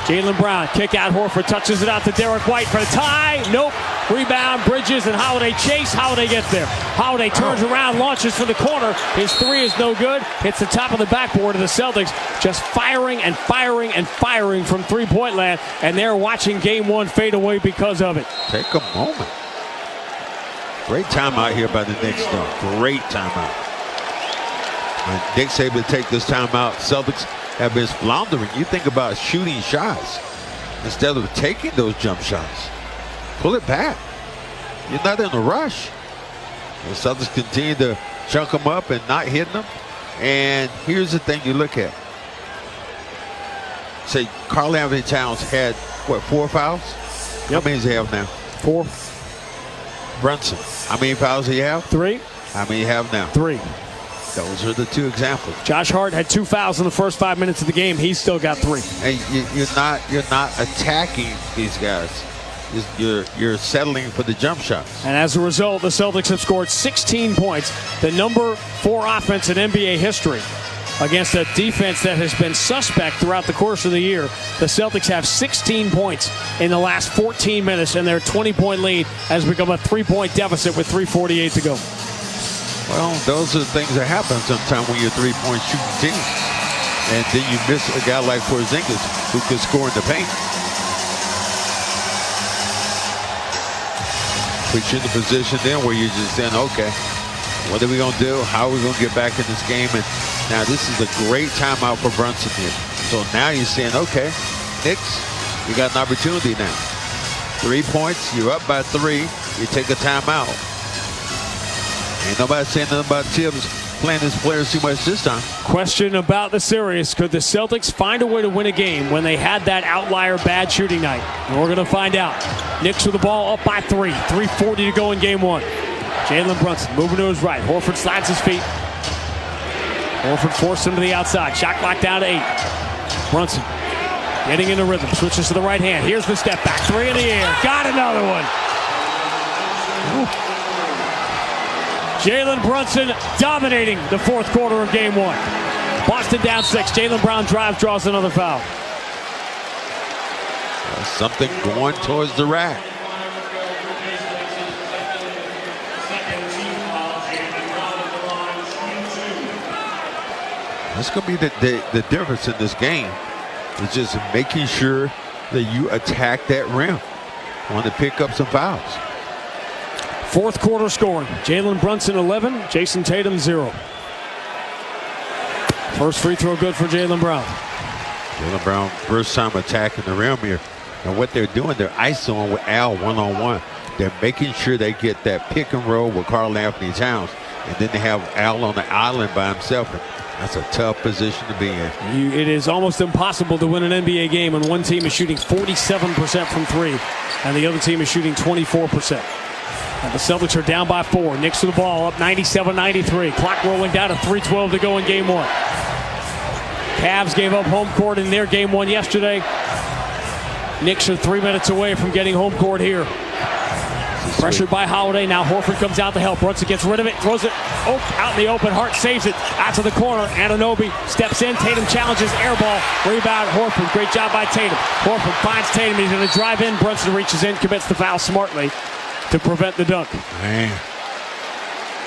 Jaylen Brown, kick out Horford, touches it out to Derek White for the tie. Nope. Rebound, Bridges, and Holiday chase. Holiday gets there. Holiday turns around, launches for the corner. His 3 is no good. Hits the top of the backboard of the Celtics. Just firing and firing and firing from three-point land. And they're watching game 1 fade away because of it. Take a moment. Great timeout here by the Knicks, though. Great timeout. When Knicks able to take this timeout, Celtics have been floundering. You think about shooting shots instead of taking those jump shots. Pull it back. You're not in a rush. The Celtics continue to chunk them up and not hitting them. And here's the thing you look at. Say Karl Anthony Towns had, what, 4 fouls? Yep. How many does he have now? 4. Brunson, how many fouls do you have? 3. How many do you have now? 3. Those are the 2 examples. Josh Hart had 2 fouls in the first 5 minutes of the game. He's still got 3. And you're not attacking these guys. You're settling for the jump shots. And as a result, the Celtics have scored 16 points, the number 4 offense in NBA history. against a defense that has been suspect throughout the course of the year. The Celtics have 16 points in the last 14 minutes, and their 20-point lead has become a 3-point deficit with 3:48 to go. Well, those are the things that happen sometimes when you're a three-point shooting team. And then you miss a guy like Porzingis who can score in the paint. Put you in the position then where you're just saying, okay, what are we going to do? How are we going to get back in this game? And now this is a great timeout for Brunson here. So now you're saying, okay, Knicks, you got an opportunity now. 3 points, you're up by 3, you take a timeout. Ain't nobody saying nothing about Tibbs playing his players too much this time. Question about the series. Could the Celtics find a way to win a game when they had that outlier bad shooting night? And we're going to find out. Knicks with the ball up by 3. 3:40 to go in game 1. Jalen Brunson moving to his right. Horford slides his feet. Horford forced him to the outside. Shot clock down to 8. Brunson getting into rhythm. Switches to the right hand. Here's the step back. 3 in the air. Got another one. Jalen Brunson dominating the fourth quarter of game 1. Boston down 6. Jaylen Brown drives, draws another foul. Something going towards the rack. That's going to be the difference in this game. It's just making sure that you attack that rim. Want to pick up some fouls. Fourth quarter scoring. Jalen Brunson 11, Jason Tatum 0. First free throw good for Jaylen Brown. Jaylen Brown first time attacking the rim here. And what they're doing, they're isoing with Al one-on-one. They're making sure they get that pick and roll with Karl Anthony Towns. And then they have Al on the island by himself. And that's a tough position to be in. It is almost impossible to win an NBA game when one team is shooting 47% from 3 and the other team is shooting 24%. And the Celtics are down by 4. Knicks with the ball up 97-93. Clock rolling down to 3:12 to go in game 1. Cavs gave up home court in their game 1 yesterday. Knicks are 3 minutes away from getting home court here. Pressured by Holiday. Now Horford comes out to help. Brunson gets rid of it. Throws it out in the open. Hart saves it. Out to the corner. Anunoby steps in. Tatum challenges. Air ball. Rebound. Horford. Great job by Tatum. Horford finds Tatum. He's going to drive in. Brunson reaches in. Commits the foul smartly to prevent the dunk. Man.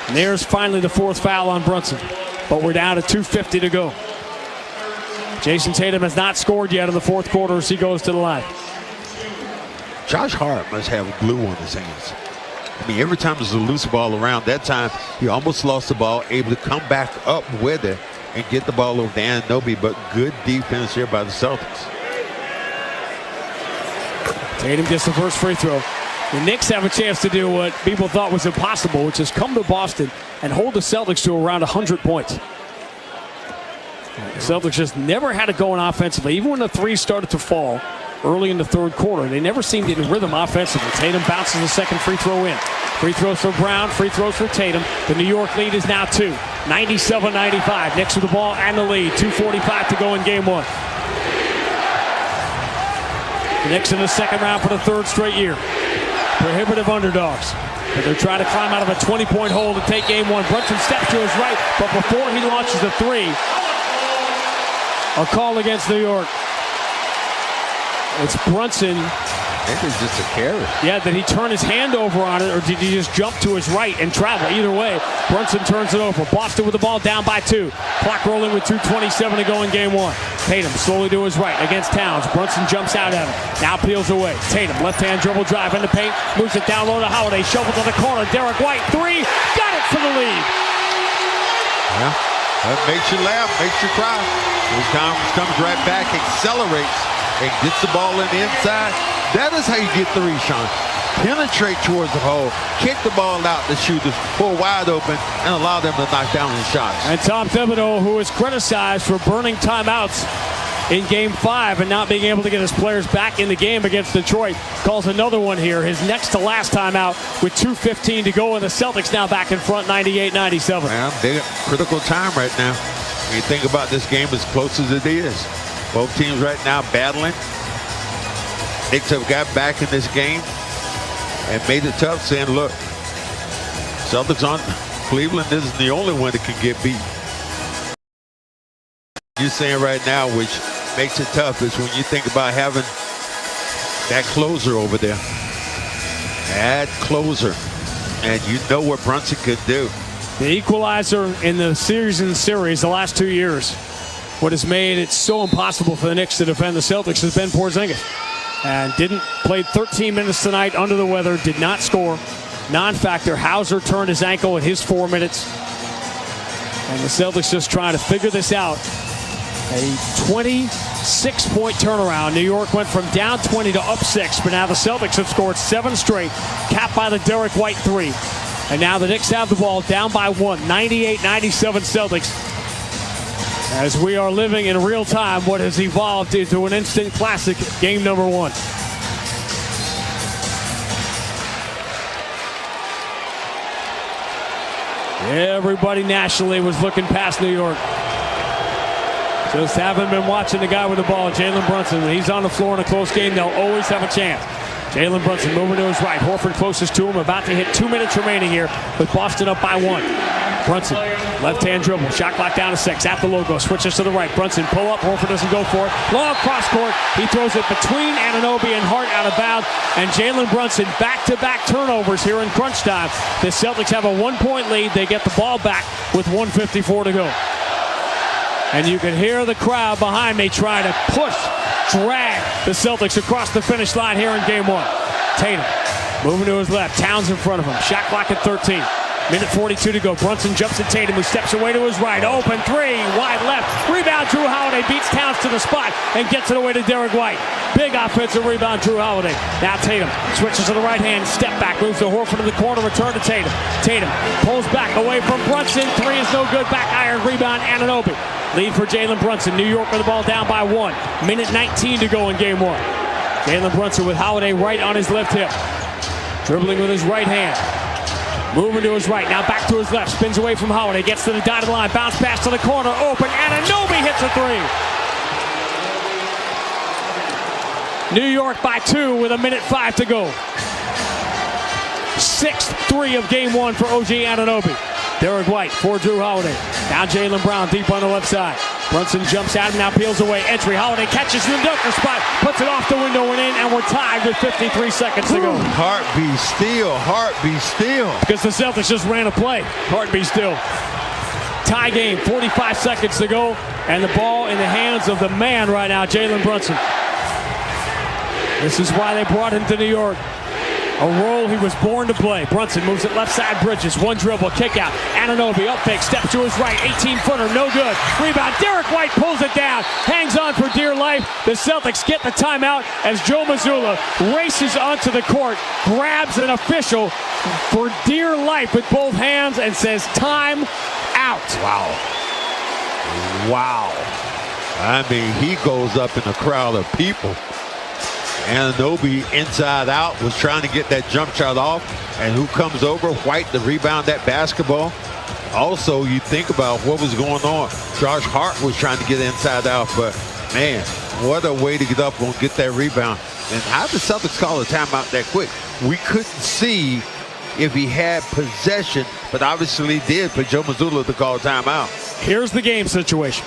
And there's finally the 4th foul on Brunson. But we're down to 2:50 to go. Jason Tatum has not scored yet in the fourth quarter as he goes to the line. Josh Hart must have glue on his hands. I mean, every time there's a loose ball around, that time he almost lost the ball, able to come back up with it and get the ball over to Anunoby, but good defense here by the Celtics. Tatum gets the first free throw. The Knicks have a chance to do what people thought was impossible, which is come to Boston and hold the Celtics to around 100 points. The Celtics just never had it going offensively. Even when the threes started to fall early in the third quarter, they never seemed in rhythm offensively. Tatum bounces the second free throw in. Free throws for Brown, free throws for Tatum. The New York lead is now 2. 97-95. Knicks with the ball and the lead. 2:45 to go in game 1. The Knicks in the second round for the 3rd straight year. Prohibitive underdogs. But they're trying to climb out of a 20-point hole to take game 1. Brunson steps to his right, but before he launches a 3, a call against New York. It's Brunson. Maybe it's just a carry. Yeah, did he turn his hand over on it, or did he just jump to his right and travel? Either way, Brunson turns it over. Boston with the ball down by 2. Clock rolling with 2:27 to go in game 1. Tatum slowly to his right against Towns. Brunson jumps out at him. Now peels away. Tatum, left-hand dribble drive in the paint. Moves it down low to Holiday. Shovel to the corner. Derek White, 3. Got it for the lead. Yeah, that makes you laugh, makes you cry. His comes right back, accelerates, and gets the ball in the inside. That is how you get 3, Sean. Penetrate towards the hole, kick the ball out, the shooters pull wide open, and allow them to knock down his shots. And Tom Thibodeau, who is criticized for burning timeouts in game 5 and not being able to get his players back in the game against Detroit, calls another one here, his next to last timeout with 2:15 to go, and the Celtics now back in front 98-97. Man, big critical time right now. When you think about this game as close as it is. Both teams right now battling. Knicks have got back in this game and made it tough, saying, look, Celtics on Cleveland isn't the only one that can get beat. you're saying right now, which makes it tough, is when you think about having that closer over there. That closer. And you know what Brunson could do. The equalizer in the series the last 2 years. What has made it so impossible for the Knicks to defend the Celtics has been Porzingis. And played 13 minutes tonight under the weather, did not score. Non-factor. Hauser turned his ankle in his 4 minutes. And the Celtics just trying to figure this out. A 26-point turnaround. New York went from down 20 to up 6, but now the Celtics have scored 7 straight, capped by the Derek White 3. And now the Knicks have the ball down by 1, 98-97 Celtics. As we are living in real time what has evolved into an instant classic, game number 1. Everybody nationally was looking past New York. Just haven't been watching the guy with the ball, Jalen Brunson. When he's on the floor in a close game, they'll always have a chance. Jalen Brunson moving to his right. Horford closest to him, about to hit 2 minutes remaining here with Boston up by 1. Brunson, left-hand dribble, shot clock down to 6. At the logo, switches to the right. Brunson pull up, Horford doesn't go for it. Long cross court, he throws it between Anunoby and Hart out of bounds. And Jalen Brunson, back-to-back turnovers here in crunch time. The Celtics have a 1-point lead. They get the ball back with 1:54 to go. And you can hear the crowd behind me try to push, drag the Celtics across the finish line here in game 1. Tatum moving to his left. Towns in front of him. Shot clock at 13. Minute 42 to go. Brunson jumps at Tatum, who steps away to his right. Open 3, wide left. Rebound, Drew Holiday beats Towns to the spot and gets it away to Derek White. Big offensive rebound, Drew Holiday. Now Tatum switches to the right hand, step back, moves to Horford in the corner, return to Tatum. Tatum pulls back away from Brunson. 3 is no good. Back iron, rebound, Anunoby. Lead for Jalen Brunson. New York with the ball down by 1. Minute 19 to go in game 1. Jalen Brunson with Holiday right on his left hip. Dribbling with his right hand. Moving to his right, now back to his left. Spins away from Holiday, gets to the dotted line. Bounce pass to the corner, open. Anunoby hits a 3. New York by 2 with 1:05 to go. 6th 3 of game 1 for OG Anunoby. Derek White for Drew Holiday. Now Jaylen Brown deep on the left side. Brunson jumps out and now peels away. Entry, Holiday catches the dunker spot, puts it off the window and in, and we're tied with 53 seconds to go. Heart be still, heart be still. Because the Celtics just ran a play. Heart be still. Tie game, 45 seconds to go, and the ball in the hands of the man right now, Jalen Brunson. This is why they brought him to New York. A role he was born to play. Brunson moves it left side, Bridges. 1 dribble, kick out. Anunoby up fake, steps to his right. 18-footer, no good. Rebound, Derek White pulls it down. Hangs on for dear life. The Celtics get the timeout as Joe Mazzulla races onto the court, grabs an official for dear life with both hands and says, time out. Wow. Wow. I mean, he goes up in a crowd of people. Anunoby inside out was trying to get that jump shot off, and who comes over? White to rebound that basketball. Also, you think about what was going on. Josh Hart was trying to get inside out, but man, what a way to get up and get that rebound. And how did the Celtics call a timeout that quick? We couldn't see if he had possession, but obviously he did for Joe Mazzulla to call a timeout. Here's the game situation.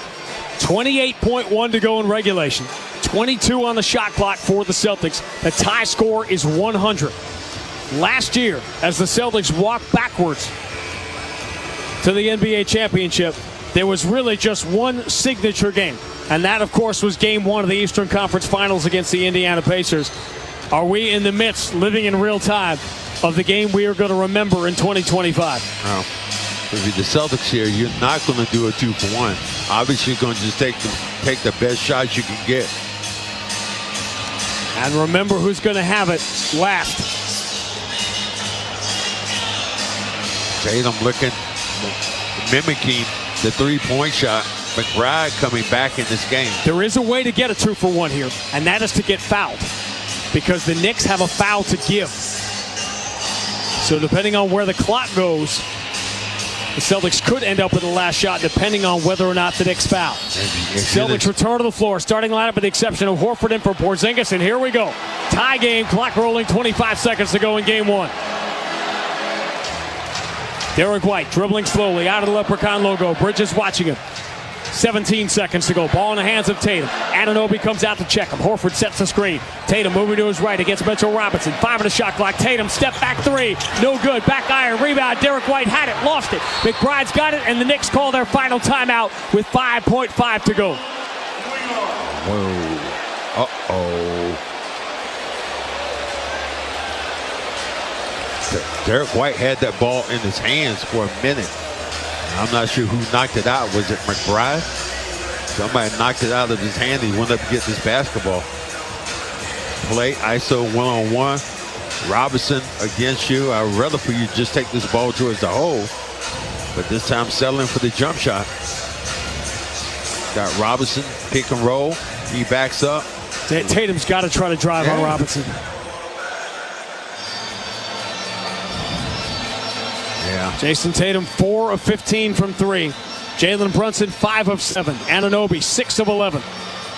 28.1 to go in regulation. 22 on the shot clock for the Celtics. The tie score is 100. Last year, as the Celtics walked backwards to the NBA championship, there was really just one signature game. And that, of course, was game 1 of the Eastern Conference Finals against the Indiana Pacers. Are we in the midst, living in real time, of the game we are going to remember in 2025? No. If you're the Celtics here, you're not going to do a 2-for-1. Obviously, you're going to just take the best shots you can get. And remember who's going to have it last. Tatum looking, mimicking the 3-point shot. McBride coming back in this game. There is a way to get a 2-for-1 here, and that is to get fouled, because the Knicks have a foul to give. So depending on where the clock goes, the Celtics could end up with the last shot depending on whether or not the Knicks foul. Celtics return to the floor. Starting lineup with the exception of Horford in for Porzingis. And here we go. Tie game. Clock rolling. 25 seconds to go in game 1. Derek White dribbling slowly out of the Leprechaun logo. Bridges watching him. 17 seconds to go. Ball in the hands of Tatum. Anunoby comes out to check him. Horford sets the screen. Tatum moving to his right against Mitchell Robinson. 5 on the shot clock. Tatum step back 3. No good. Back iron. Rebound. Derek White had it. Lost it. McBride's got it. And the Knicks call their final timeout with 5.5 to go. Whoa. Uh-oh. Derek White had that ball in his hands for a minute. I'm not sure who knocked it out. Was it McBride? Somebody knocked it out of his hand. He went up to get this basketball. Play ISO one-on-one. Robinson against you. I would rather for you just take this ball towards the hole, but this time settling for the jump shot. Got Robinson, pick and roll. He backs up. Tatum's got to try to drive on Robinson. Yeah. Jason Tatum, 4 of 15 from 3. Jalen Brunson, 5 of 7. Anunoby, 6 of 11.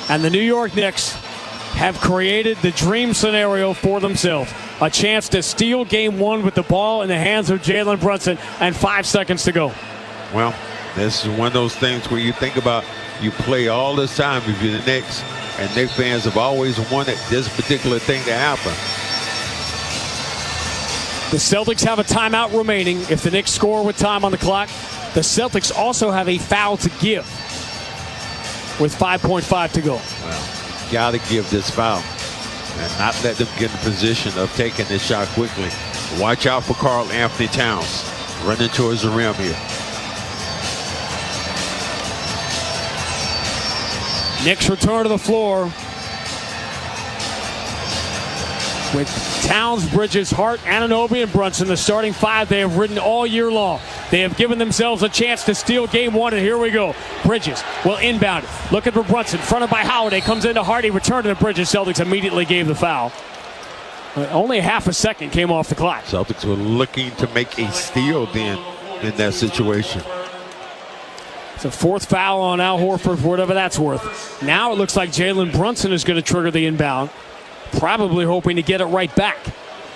And the New York Knicks have created the dream scenario for themselves. A chance to steal game 1 with the ball in the hands of Jalen Brunson and 5 seconds to go. Well, this is one of those things where you think about, you play all this time if you're the Knicks, and Knicks fans have always wanted this particular thing to happen. The Celtics have a timeout remaining if the Knicks score with time on the clock. The Celtics also have a foul to give with 5.5 to go. Well, got to give this foul and not let them get in position of taking this shot quickly. Watch out for Karl Anthony Towns running towards the rim here. Knicks return to the floor with Towns, Bridges, Hart, Anunoby, and Brunson, the starting 5 they have ridden all year long. They have given themselves a chance to steal game 1, and here we go. Bridges will inbound it. Looking for Brunson, fronted by Holiday, comes into Hardy, returned to Bridges. Celtics immediately gave the foul. Only half a second came off the clock. Celtics were looking to make a steal then in that situation. It's a 4th foul on Al Horford for whatever that's worth. Now it looks like Jalen Brunson is going to trigger the inbound, probably hoping to get it right back.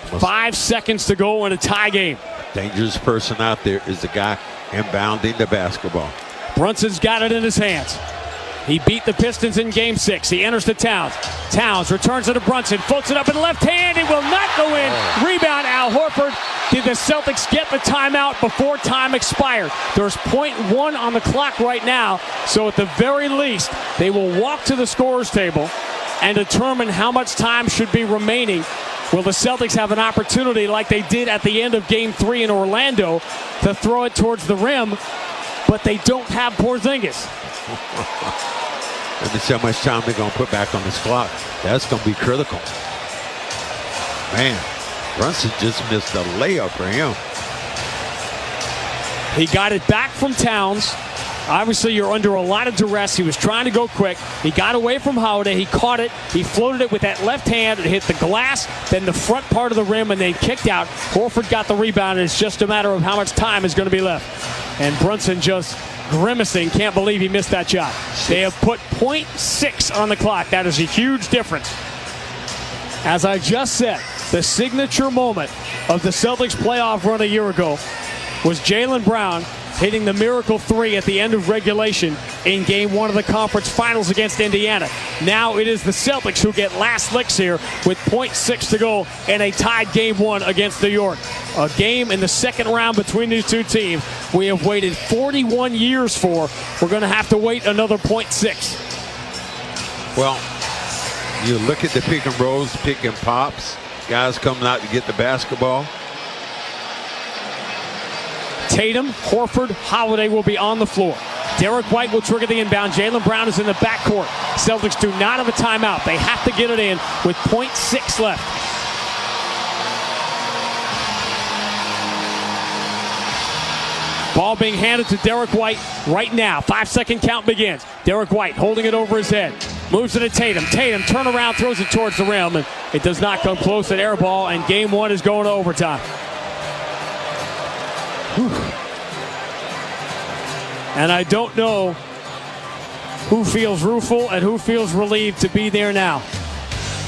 5 seconds to go in a tie game. Dangerous person out there is the guy inbounding the basketball. Brunson's got it in his hands. He beat the Pistons in game 6. He enters to Towns. Towns returns it to Brunson, floats it up in the left hand. It will not go in. Rebound, Al Horford. Did the Celtics get the timeout before time expired? There's 0.1 on the clock right now, so at the very least, they will walk to the scorer's table and determine how much time should be remaining. Will the Celtics have an opportunity like they did at the end of game 3 in Orlando to throw it towards the rim, but they don't have Porzingis? Let me see how much time they're going to put back on this clock. That's going to be critical. Man, Brunson just missed a layup for him. He got it back from Towns. Obviously, you're under a lot of duress. He was trying to go quick. He got away from Holiday. He caught it. He floated it with that left hand. It hit the glass, then the front part of the rim, and then kicked out. Horford got the rebound, and it's just a matter of how much time is going to be left. And Brunson just grimacing. Can't believe he missed that shot. They have put 0.6 on the clock. That is a huge difference. As I just said, the signature moment of the Celtics playoff run a year ago was Jaylen Brown hitting the miracle 3 at the end of regulation in game 1 of the conference finals against Indiana. Now it is the Celtics who get last licks here with 0.6 to go in a tied game 1 against New York. A game in the second round between these two teams we have waited 41 years for. We're going to have to wait another 0.6. Well, you look at the pick and rolls, pick and pops, guys coming out to get the basketball. Tatum, Horford, Holiday will be on the floor. Derek White will trigger the inbound. Jaylen Brown is in the backcourt. Celtics do not have a timeout. They have to get it in with 0.6 left. Ball being handed to Derek White right now. 5-second count begins. Derek White holding it over his head. Moves it to Tatum. Tatum turn around, throws it towards the rim, and it does not come close. An air ball, and game 1 is going to overtime. And I don't know who feels rueful and who feels relieved to be there now.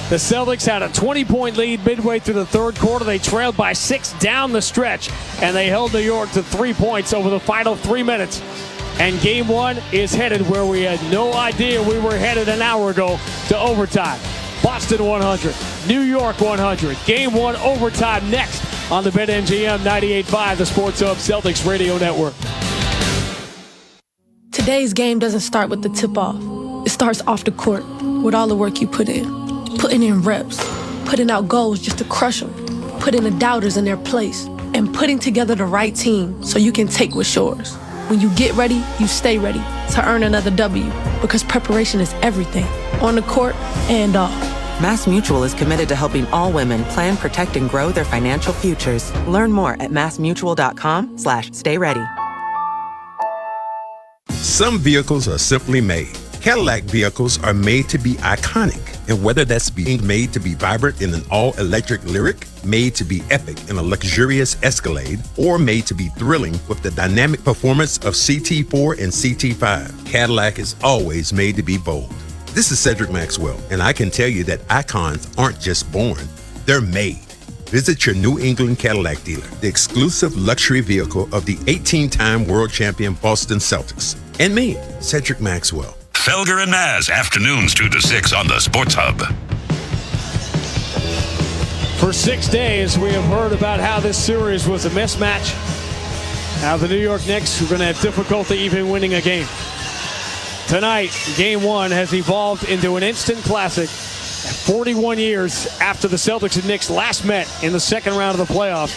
The Celtics had a 20-point lead midway through the third quarter. They trailed by 6 down the stretch, and they held New York to 3 points over the final 3 minutes. And game one is headed where we had no idea we were headed an hour ago, to overtime. Boston 100, New York 100. Game one overtime next on the BetMGM 98.5, the Sports Hub Celtics Radio Network. Today's game doesn't start with the tip-off. It starts off the court with all the work you put in. Putting in reps, putting out goals just to crush them, putting the doubters in their place, and putting together the right team so you can take what's yours. When you get ready, you stay ready to earn another W, because preparation is everything, on the court and off. Mass Mutual is committed to helping all women plan, protect, and grow their financial futures. Learn more at massmutual.com/stay ready. Some vehicles are simply made. Cadillac vehicles are made to be iconic. And whether that's being made to be vibrant in an all-electric Lyriq, made to be epic in a luxurious Escalade, or made to be thrilling with the dynamic performance of CT4 and CT5, Cadillac is always made to be bold. This is Cedric Maxwell, and I can tell you that icons aren't just born, they're made. Visit your New England Cadillac dealer, the exclusive luxury vehicle of the 18-time world champion Boston Celtics. And me, Cedric Maxwell. Felger and Maz, afternoons 2 to 6 on the Sports Hub. For 6 days, we have heard about how this series was a mismatch, how the New York Knicks were going to have difficulty even winning a game. Tonight, game one has evolved into an instant classic. 41 years after the Celtics and Knicks last met in the second round of the playoffs,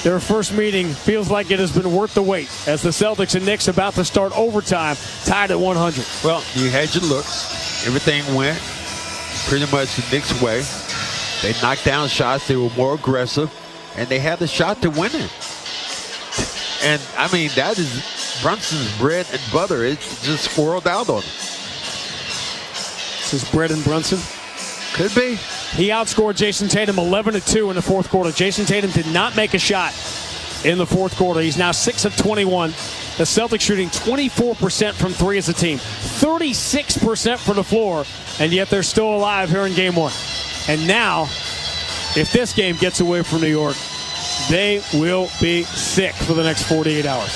their first meeting feels like it has been worth the wait, as the Celtics and Knicks about to start overtime, tied at 100. Well, you had your looks. Everything went pretty much the Knicks' way. They knocked down shots. They were more aggressive, and they had the shot to win it. And, I mean, that is Brunson's bread and butter. It just swirled out on him. This is Bread and Brunson. Could be. He outscored Jason Tatum 11-2 in the fourth quarter. Jason Tatum did not make a shot in the fourth quarter. He's now 6 of 21. The Celtics shooting 24% from three as a team, 36% from the floor, and yet they're still alive here in game one. And now, if this game gets away from New York, they will be sick for the next 48 hours.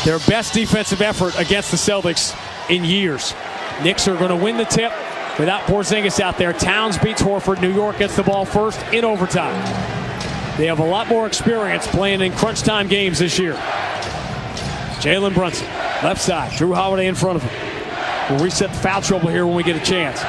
Their best defensive effort against the Celtics in years. Knicks are going to win the tip without Porzingis out there. Towns beats Horford. New York gets the ball first in overtime. They have a lot more experience playing in crunch time games this year. Jalen Brunson, left side. Drew Holiday in front of him. We'll reset the foul trouble here when we get a chance.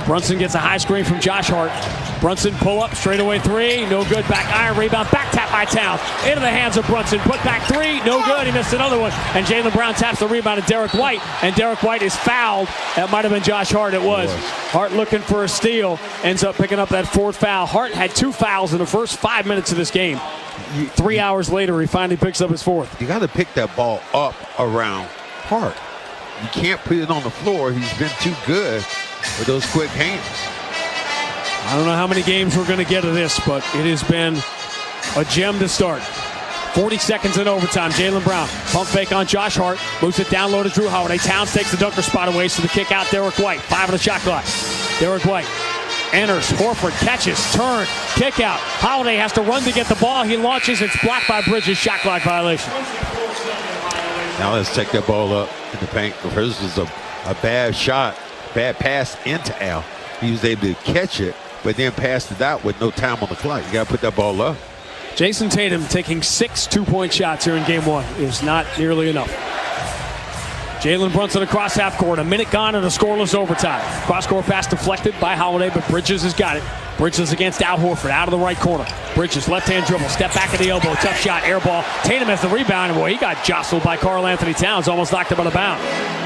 Brunson gets a high screen from Josh Hart. Brunson pull up, straightaway three, no good. Back iron rebound, back tap by Towns. Into the hands of Brunson, put back three, no good. He missed another one. And Jaylen Brown taps the rebound to Derek White. And Derek White is fouled. That might have been Josh Hart, it was. Hart looking for a steal, ends up picking up that fourth foul. Hart had 2 fouls in the first 5 minutes of this game. 3 hours later, he finally picks up his fourth. You got to pick that ball up around Hart. You can't put it on the floor. He's been too good with those quick hands. I don't know how many games we're going to get of this, but it has been a gem to start. 40 seconds in overtime. Jaylen Brown, pump fake on Josh Hart, moves it down low to Drew Holiday. Towns takes the dunker spot away, so the kick out, Derek White. 5 on the shot clock. Derek White enters, Horford catches, turn, kick out. Holiday has to run to get the ball. He launches, it's blocked by Bridges, shot clock violation. Now let's take that ball up in the paint. This was a bad shot, bad pass into Al. He was able to catch it, but then passed it out with no time on the clock. You got to put that ball up. Jason Tatum taking 6 two-point shots here in game one is not nearly enough. Jalen Brunson across half court. A minute gone in a scoreless overtime. Cross-court pass deflected by Holiday, but Bridges has got it. Bridges against Al Horford, out of the right corner. Bridges, left-hand dribble, step back at the elbow, tough shot, air ball. Tatum has the rebound, and boy, he got jostled by Karl Anthony Towns, almost knocked him out of bounds.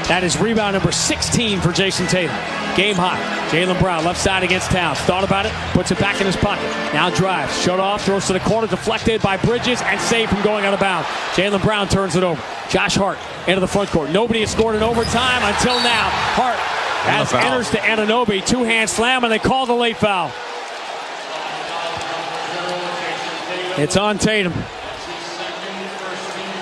That is rebound number 16 for Jason Tatum. Game high. Jaylen Brown, left side against Towns. Thought about it, puts it back in his pocket. Now drives, shut off, throws to the corner, deflected by Bridges, and saved from going out of bounds. Jaylen Brown turns it over. Josh Hart into the front court. Nobody has scored in overtime until now. Hart has enters to Anunoby. Two-hand slam, and they call the late foul. It's on Tatum.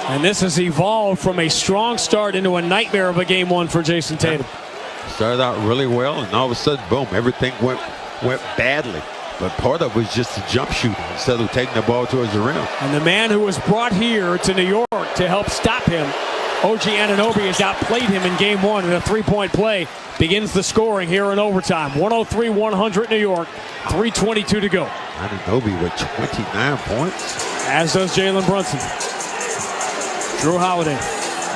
And this has evolved from a strong start into a nightmare of a game one for Jason Tatum. Started out really well, and all of a sudden, boom, everything went badly. But part of it was just the jump shooting instead of taking the ball towards the rim. And the man who was brought here to New York to help stop him, OG Anunoby, has outplayed him in game one in a three-point play. Begins the scoring here in overtime. 103-100 New York. 3:22 to go. Anunoby with 29 points. As does Jalen Brunson. Drew Holiday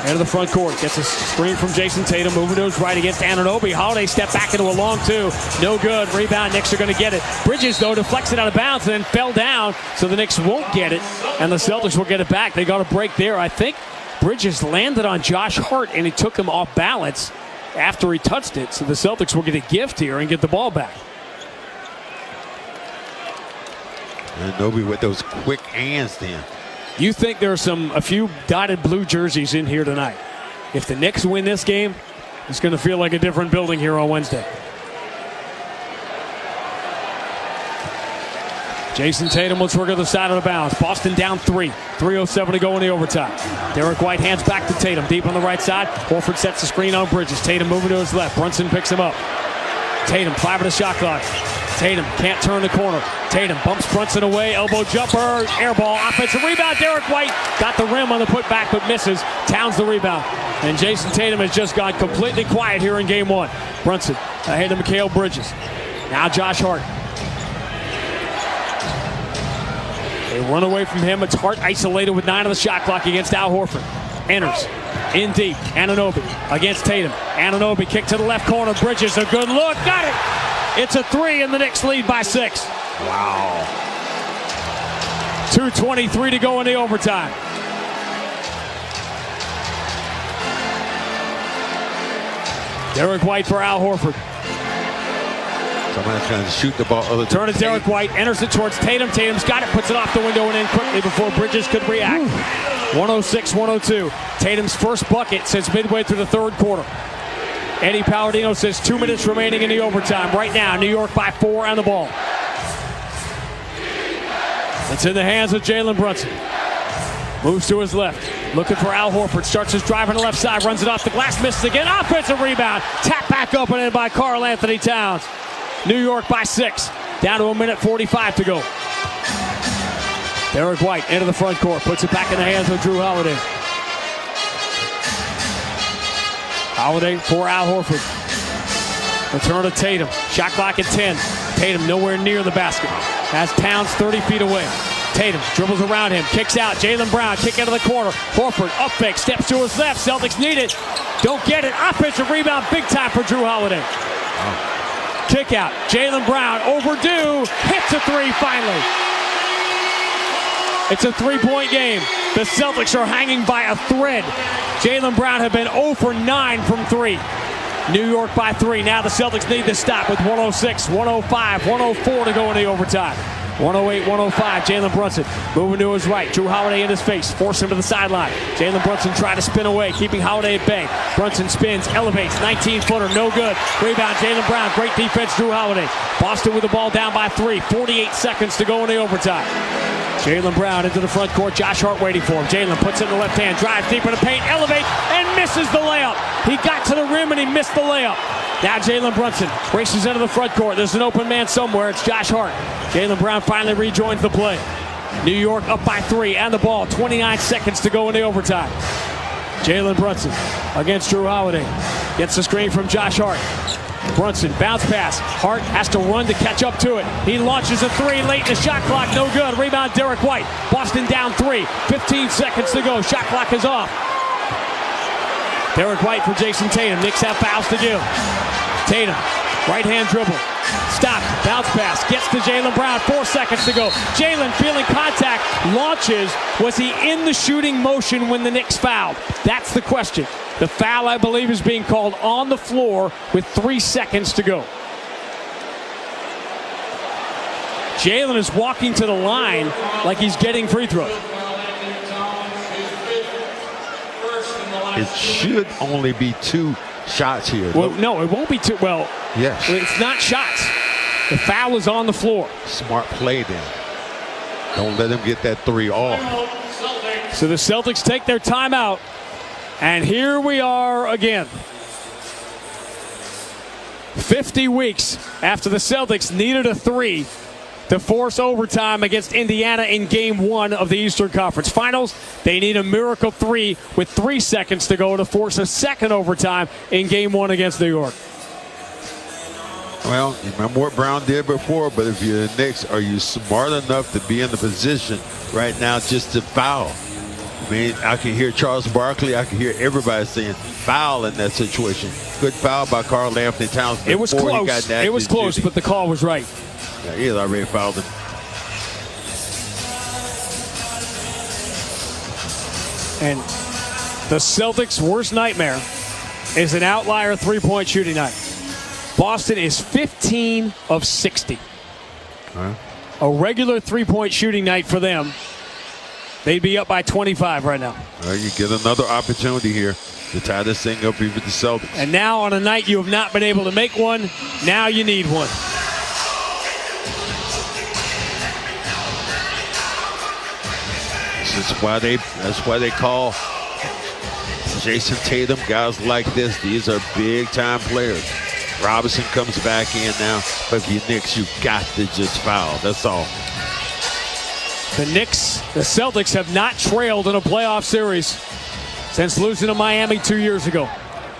into the front court. Gets a screen from Jason Tatum. Moving to his right against Anunoby. Holiday stepped back into a long two. No good. Rebound. Knicks are going to get it. Bridges, though, deflects it out of bounds and then fell down. So the Knicks won't get it. And the Celtics will get it back. They got a break there. I think Bridges landed on Josh Hart and he took him off balance after he touched it. So the Celtics will get a gift here and get the ball back. Anunoby with those quick hands then. You think there's a few dotted blue jerseys in here tonight. If the Knicks win this game, it's going to feel like a different building here on Wednesday. Jason Tatum will trigger the side of the bounds. Boston down 3. 3:07 to go in the overtime. Derek White hands back to Tatum. Deep on the right side. Horford sets the screen on Bridges. Tatum moving to his left. Brunson picks him up. Tatum 5 at the shot clock. Tatum can't turn the corner. Tatum bumps Brunson away. Elbow jumper. Air ball. Offensive rebound. Derek White got the rim on the putback but misses. Towns the rebound. And Jason Tatum has just gone completely quiet here in game one. Brunson ahead to Mikal Bridges. Now Josh Hart. They run away from him. It's Hart isolated with 9 on the shot clock against Al Horford. Enters. In deep. Anunoby against Tatum. Anunoby kick to the left corner. Bridges, a good look. Got it. It's a 3 and the Knicks lead by 6. Wow. 2:23 to go in the overtime. Derek White for Al Horford. Somebody's going to shoot the ball. Turn to Derek White. Enters it towards Tatum. Tatum's got it. Puts it off the window and in quickly before Bridges could react. 106-102. Tatum's first bucket since midway through the third quarter. Eddie Palladino says 2 minutes remaining in the overtime. Right now, New York by 4 on the ball. It's in the hands of Jalen Brunson. Moves to his left. Looking for Al Horford. Starts his drive on the left side. Runs it off the glass. Misses again. Offensive rebound. Tap back up and in by Karl Anthony Towns. New York by 6. Down to 1:45 to go. Derek White into the front court. Puts it back in the hands of Drew Holiday. Holiday for Al Horford. Return to Tatum. Shot clock at 10. Tatum nowhere near the basket. Has Towns 30 feet away. Tatum dribbles around him. Kicks out. Jaylen Brown. Kick out of the corner. Horford up fake. Steps to his left. Celtics need it. Don't get it. Offensive rebound. Big time for Drew Holiday. Kick out. Jaylen Brown overdue. Hits a 3 finally. It's a 3-point game. The Celtics are hanging by a thread. Jaylen Brown had been 0 for 9 from 3. New York by 3. Now the Celtics need to stop with 106, 105, 104 to go in the overtime. 108-105. Jalen Brunson moving to his right. Drew Holiday in his face. Force him to the sideline. Jalen Brunson trying to spin away, keeping Holiday at bay. Brunson spins, elevates. 19-footer, no good. Rebound, Jaylen Brown. Great defense, Drew Holiday. Boston with the ball down by 3. 48 seconds to go in the overtime. Jaylen Brown into the front court. Josh Hart waiting for him. Jaylen puts it in the left hand. Drives deep in the paint. Elevates and misses the layup. He got to the rim and he missed the layup. Now Jalen Brunson races into the front court. There's an open man somewhere. It's Josh Hart. Jaylen Brown finally rejoins the play. New York up by 3 and the ball. 29 seconds to go in the overtime. Jalen Brunson against Drew Holiday. Gets the screen from Josh Hart. Brunson, bounce pass. Hart has to run to catch up to it. He launches a 3 late in the shot clock. No good. Rebound, Derek White. Boston down 3. 15 seconds to go. Shot clock is off. Derek White for Jason Tatum. Knicks have fouls to give. Tatum, right hand dribble. Stopped. Bounce pass. Gets to Jaylen Brown. 4 seconds to go. Jaylen feeling contact. Launches. Was he in the shooting motion when the Knicks fouled? That's the question. The foul, I believe, is being called on the floor with 3 seconds to go. Jaylen is walking to the line like he's getting free throws. It should only be 2 shots here. Well, no, it won't be 2. Well, yes. It's not shots. The foul is on the floor. Smart play then. Don't let him get that 3 off. So the Celtics take their timeout. And here we are again. 50 weeks after the Celtics needed a 3 to force overtime against Indiana in Game 1 of the Eastern Conference Finals. They need a miracle 3 with 3 seconds to go to force a second overtime in Game 1 against New York. Well, you remember what Brown did before, but if you're the Knicks, are you smart enough to be in the position right now just to foul? I mean, I can hear Charles Barkley. I can hear everybody saying foul in that situation. Good foul by Karl Anthony Towns. It was close. It was close, but the call was right. Yeah, he had already fouled him. And the Celtics' worst nightmare is an outlier three-point shooting night. Boston is 15 of 60. A regular three-point shooting night for them. They'd be up by 25 right now. You get another opportunity here to tie this thing up even with the Celtics. And now on a night you have not been able to make one, now you need one. That's why they call Jason Tatum guys like this. These are big-time players. Robinson comes back in now, but if you're Knicks, you've got to just foul. That's all. The Celtics have not trailed in a playoff series since losing to Miami 2 years ago.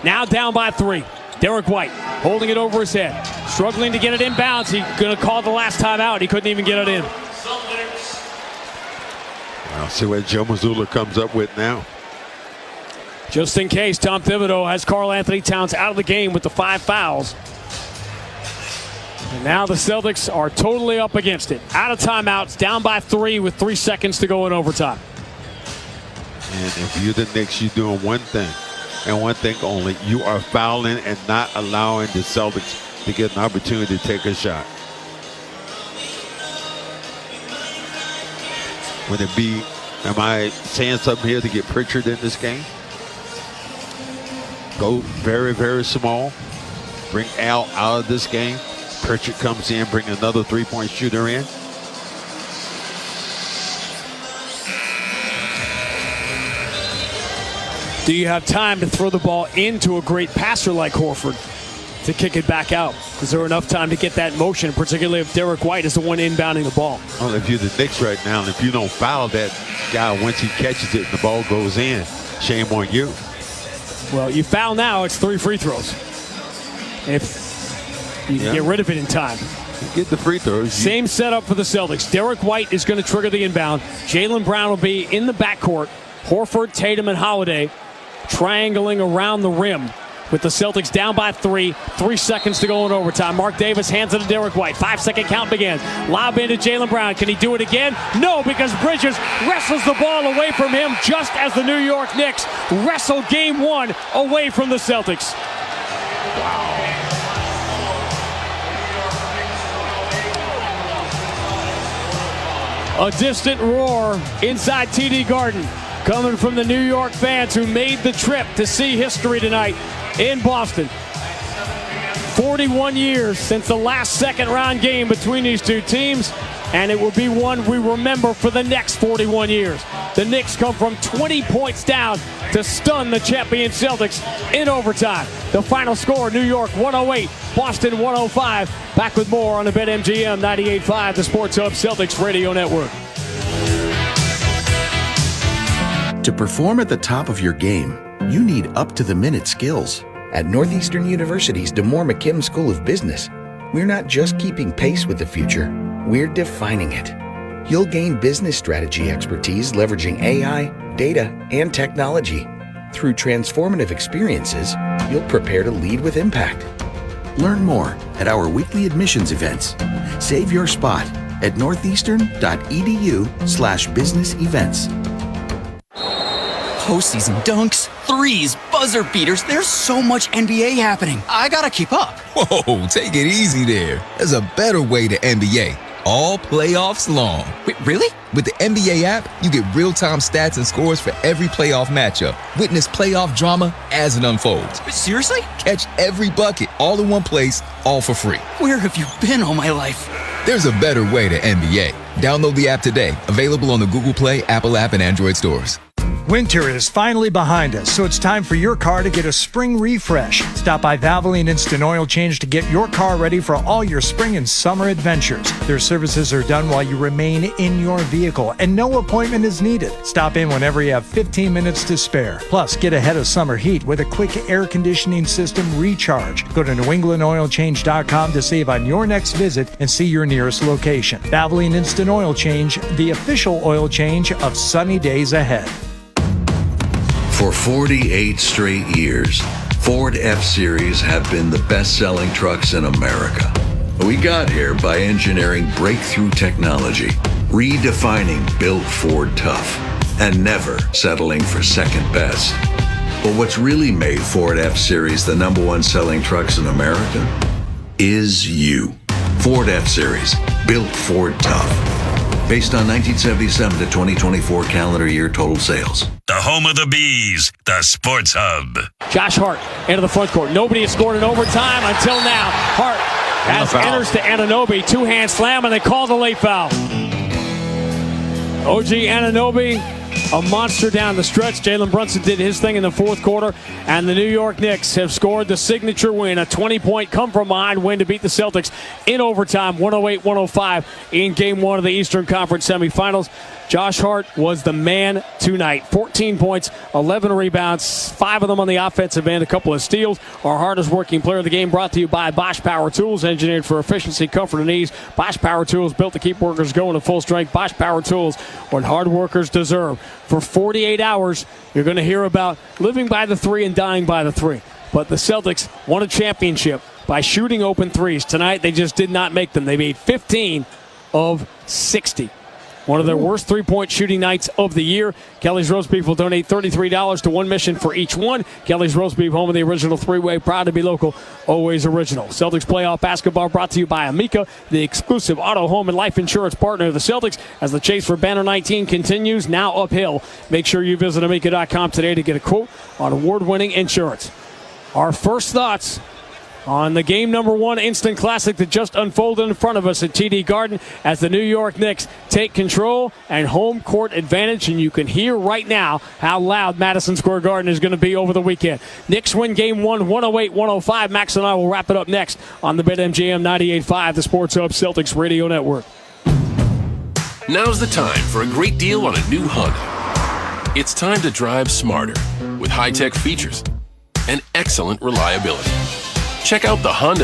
Now down by 3. Derek White holding it over his head, struggling to get it inbounds. He's going to call the last time out. He couldn't even get it in. I'll see what Joe Mazzulla comes up with now. Just in case, Tom Thibodeau has Karl Anthony Towns out of the game with the 5 fouls. And now the Celtics are totally up against it. Out of timeouts, down by 3 with 3 seconds to go in overtime. And if you're the Knicks, you're doing one thing, and one thing only. You are fouling and not allowing the Celtics to get an opportunity to take a shot. Would it be, am I saying something here to get Pritchard in this game? Go very, very small. Bring Al out of this game. Pritchard comes in, bring another three-point shooter in. Do you have time to throw the ball into a great passer like Horford to kick it back out? Is there enough time to get that motion, particularly if Derek White is the one inbounding the ball? Well, if you're the Knicks right now, and if you don't foul that guy once he catches it and the ball goes in, shame on you. Well, you foul now, it's 3 free throws. If you can get rid of it in time. Get the free throws. Same setup for the Celtics. Derek White is going to trigger the inbound. Jaylen Brown will be in the backcourt. Horford, Tatum, and Holiday triangling around the rim with the Celtics down by 3. 3 seconds to go in overtime. Mark Davis hands it to Derek White. 5-second count begins. Lob into Jaylen Brown. Can he do it again? No, because Bridges wrestles the ball away from him just as the New York Knicks wrestle Game 1 away from the Celtics. A distant roar inside TD Garden coming from the New York fans who made the trip to see history tonight in Boston. 41 years since the last second-round game between these two teams, and it will be one we remember for the next 41 years. The Knicks come from 20 points down to stun the champion Celtics in overtime. The final score, New York 108, Boston 105. Back with more on the BetMGM 98.5, the Sports Hub Celtics Radio Network. To perform at the top of your game, you need up-to-the-minute skills. At Northeastern University's DeMoore McKim School of Business, we're not just keeping pace with the future, we're defining it. You'll gain business strategy expertise leveraging AI, data, and technology. Through transformative experiences, you'll prepare to lead with impact. Learn more at our weekly admissions events. Save your spot at northeastern.edu/business events. Postseason dunks, threes, buzzer beaters. There's so much NBA happening. I gotta keep up. Whoa, take it easy there. There's a better way to NBA. All playoffs long. Wait, really? With the NBA app, you get real-time stats and scores for every playoff matchup. Witness playoff drama as it unfolds. Seriously? Catch every bucket all in one place, all for free. Where have you been all my life? There's a better way to NBA. Download the app today. Available on the Google Play, Apple app, and Android stores. Winter is finally behind us, so it's time for your car to get a spring refresh. Stop by Valvoline Instant Oil Change to get your car ready for all your spring and summer adventures. Their services are done while you remain in your vehicle, and no appointment is needed. Stop in whenever you have 15 minutes to spare. Plus, get ahead of summer heat with a quick air conditioning system recharge. Go to NewEnglandOilChange.com to save on your next visit and see your nearest location. Valvoline Instant Oil Change, the official oil change of sunny days ahead. For 48 straight years, Ford F-Series have been the best-selling trucks in America. We got here by engineering breakthrough technology, redefining Built Ford Tough, and never settling for second best. But what's really made Ford F-Series the #1 selling trucks in America is you. Ford F-Series, Built Ford Tough. Based on 1977 to 2024 calendar year total sales. The home of the Bees, the Sports Hub. Josh Hart into the front court. Nobody has scored in overtime until now. Hart enters to Anunoby. Two-hand slam, and they call the late foul. OG Anunoby, a monster down the stretch. Jalen Brunson did his thing in the fourth quarter, and the New York Knicks have scored the signature win, a 20-point come-from-behind win to beat the Celtics in overtime, 108-105 in Game 1 of the Eastern Conference Semifinals. Josh Hart was the man tonight. 14 points, 11 rebounds, 5 of them on the offensive end, a couple of steals. Our hardest working player of the game brought to you by Bosch Power Tools, engineered for efficiency, comfort, and ease. Bosch Power Tools built to keep workers going at full strength. Bosch Power Tools, what hard workers deserve. For 48 hours, you're going to hear about living by the three and dying by the three. But the Celtics won a championship by shooting open threes. Tonight, they just did not make them. They made 15 of 60. One of their worst three-point shooting nights of the year. Kelly's Roast Beef will donate $33 to one mission for each one. Kelly's Roast Beef, home of the original three-way, proud to be local, always original. Celtics playoff basketball brought to you by Amica, the exclusive auto, home, and life insurance partner of the Celtics. As the chase for Banner 19 continues, now uphill. Make sure you visit Amica.com today to get a quote on award-winning insurance. Our first thoughts on the game #1 instant classic that just unfolded in front of us at TD Garden as the New York Knicks take control and home court advantage. And you can hear right now how loud Madison Square Garden is going to be over the weekend. Knicks win Game 1, 108-105. Max and I will wrap it up next on the BetMGM 98.5, the Sports Hub Celtics Radio Network. Now's the time for a great deal on a new Honda. It's time to drive smarter with high-tech features and excellent reliability. Check out the Honda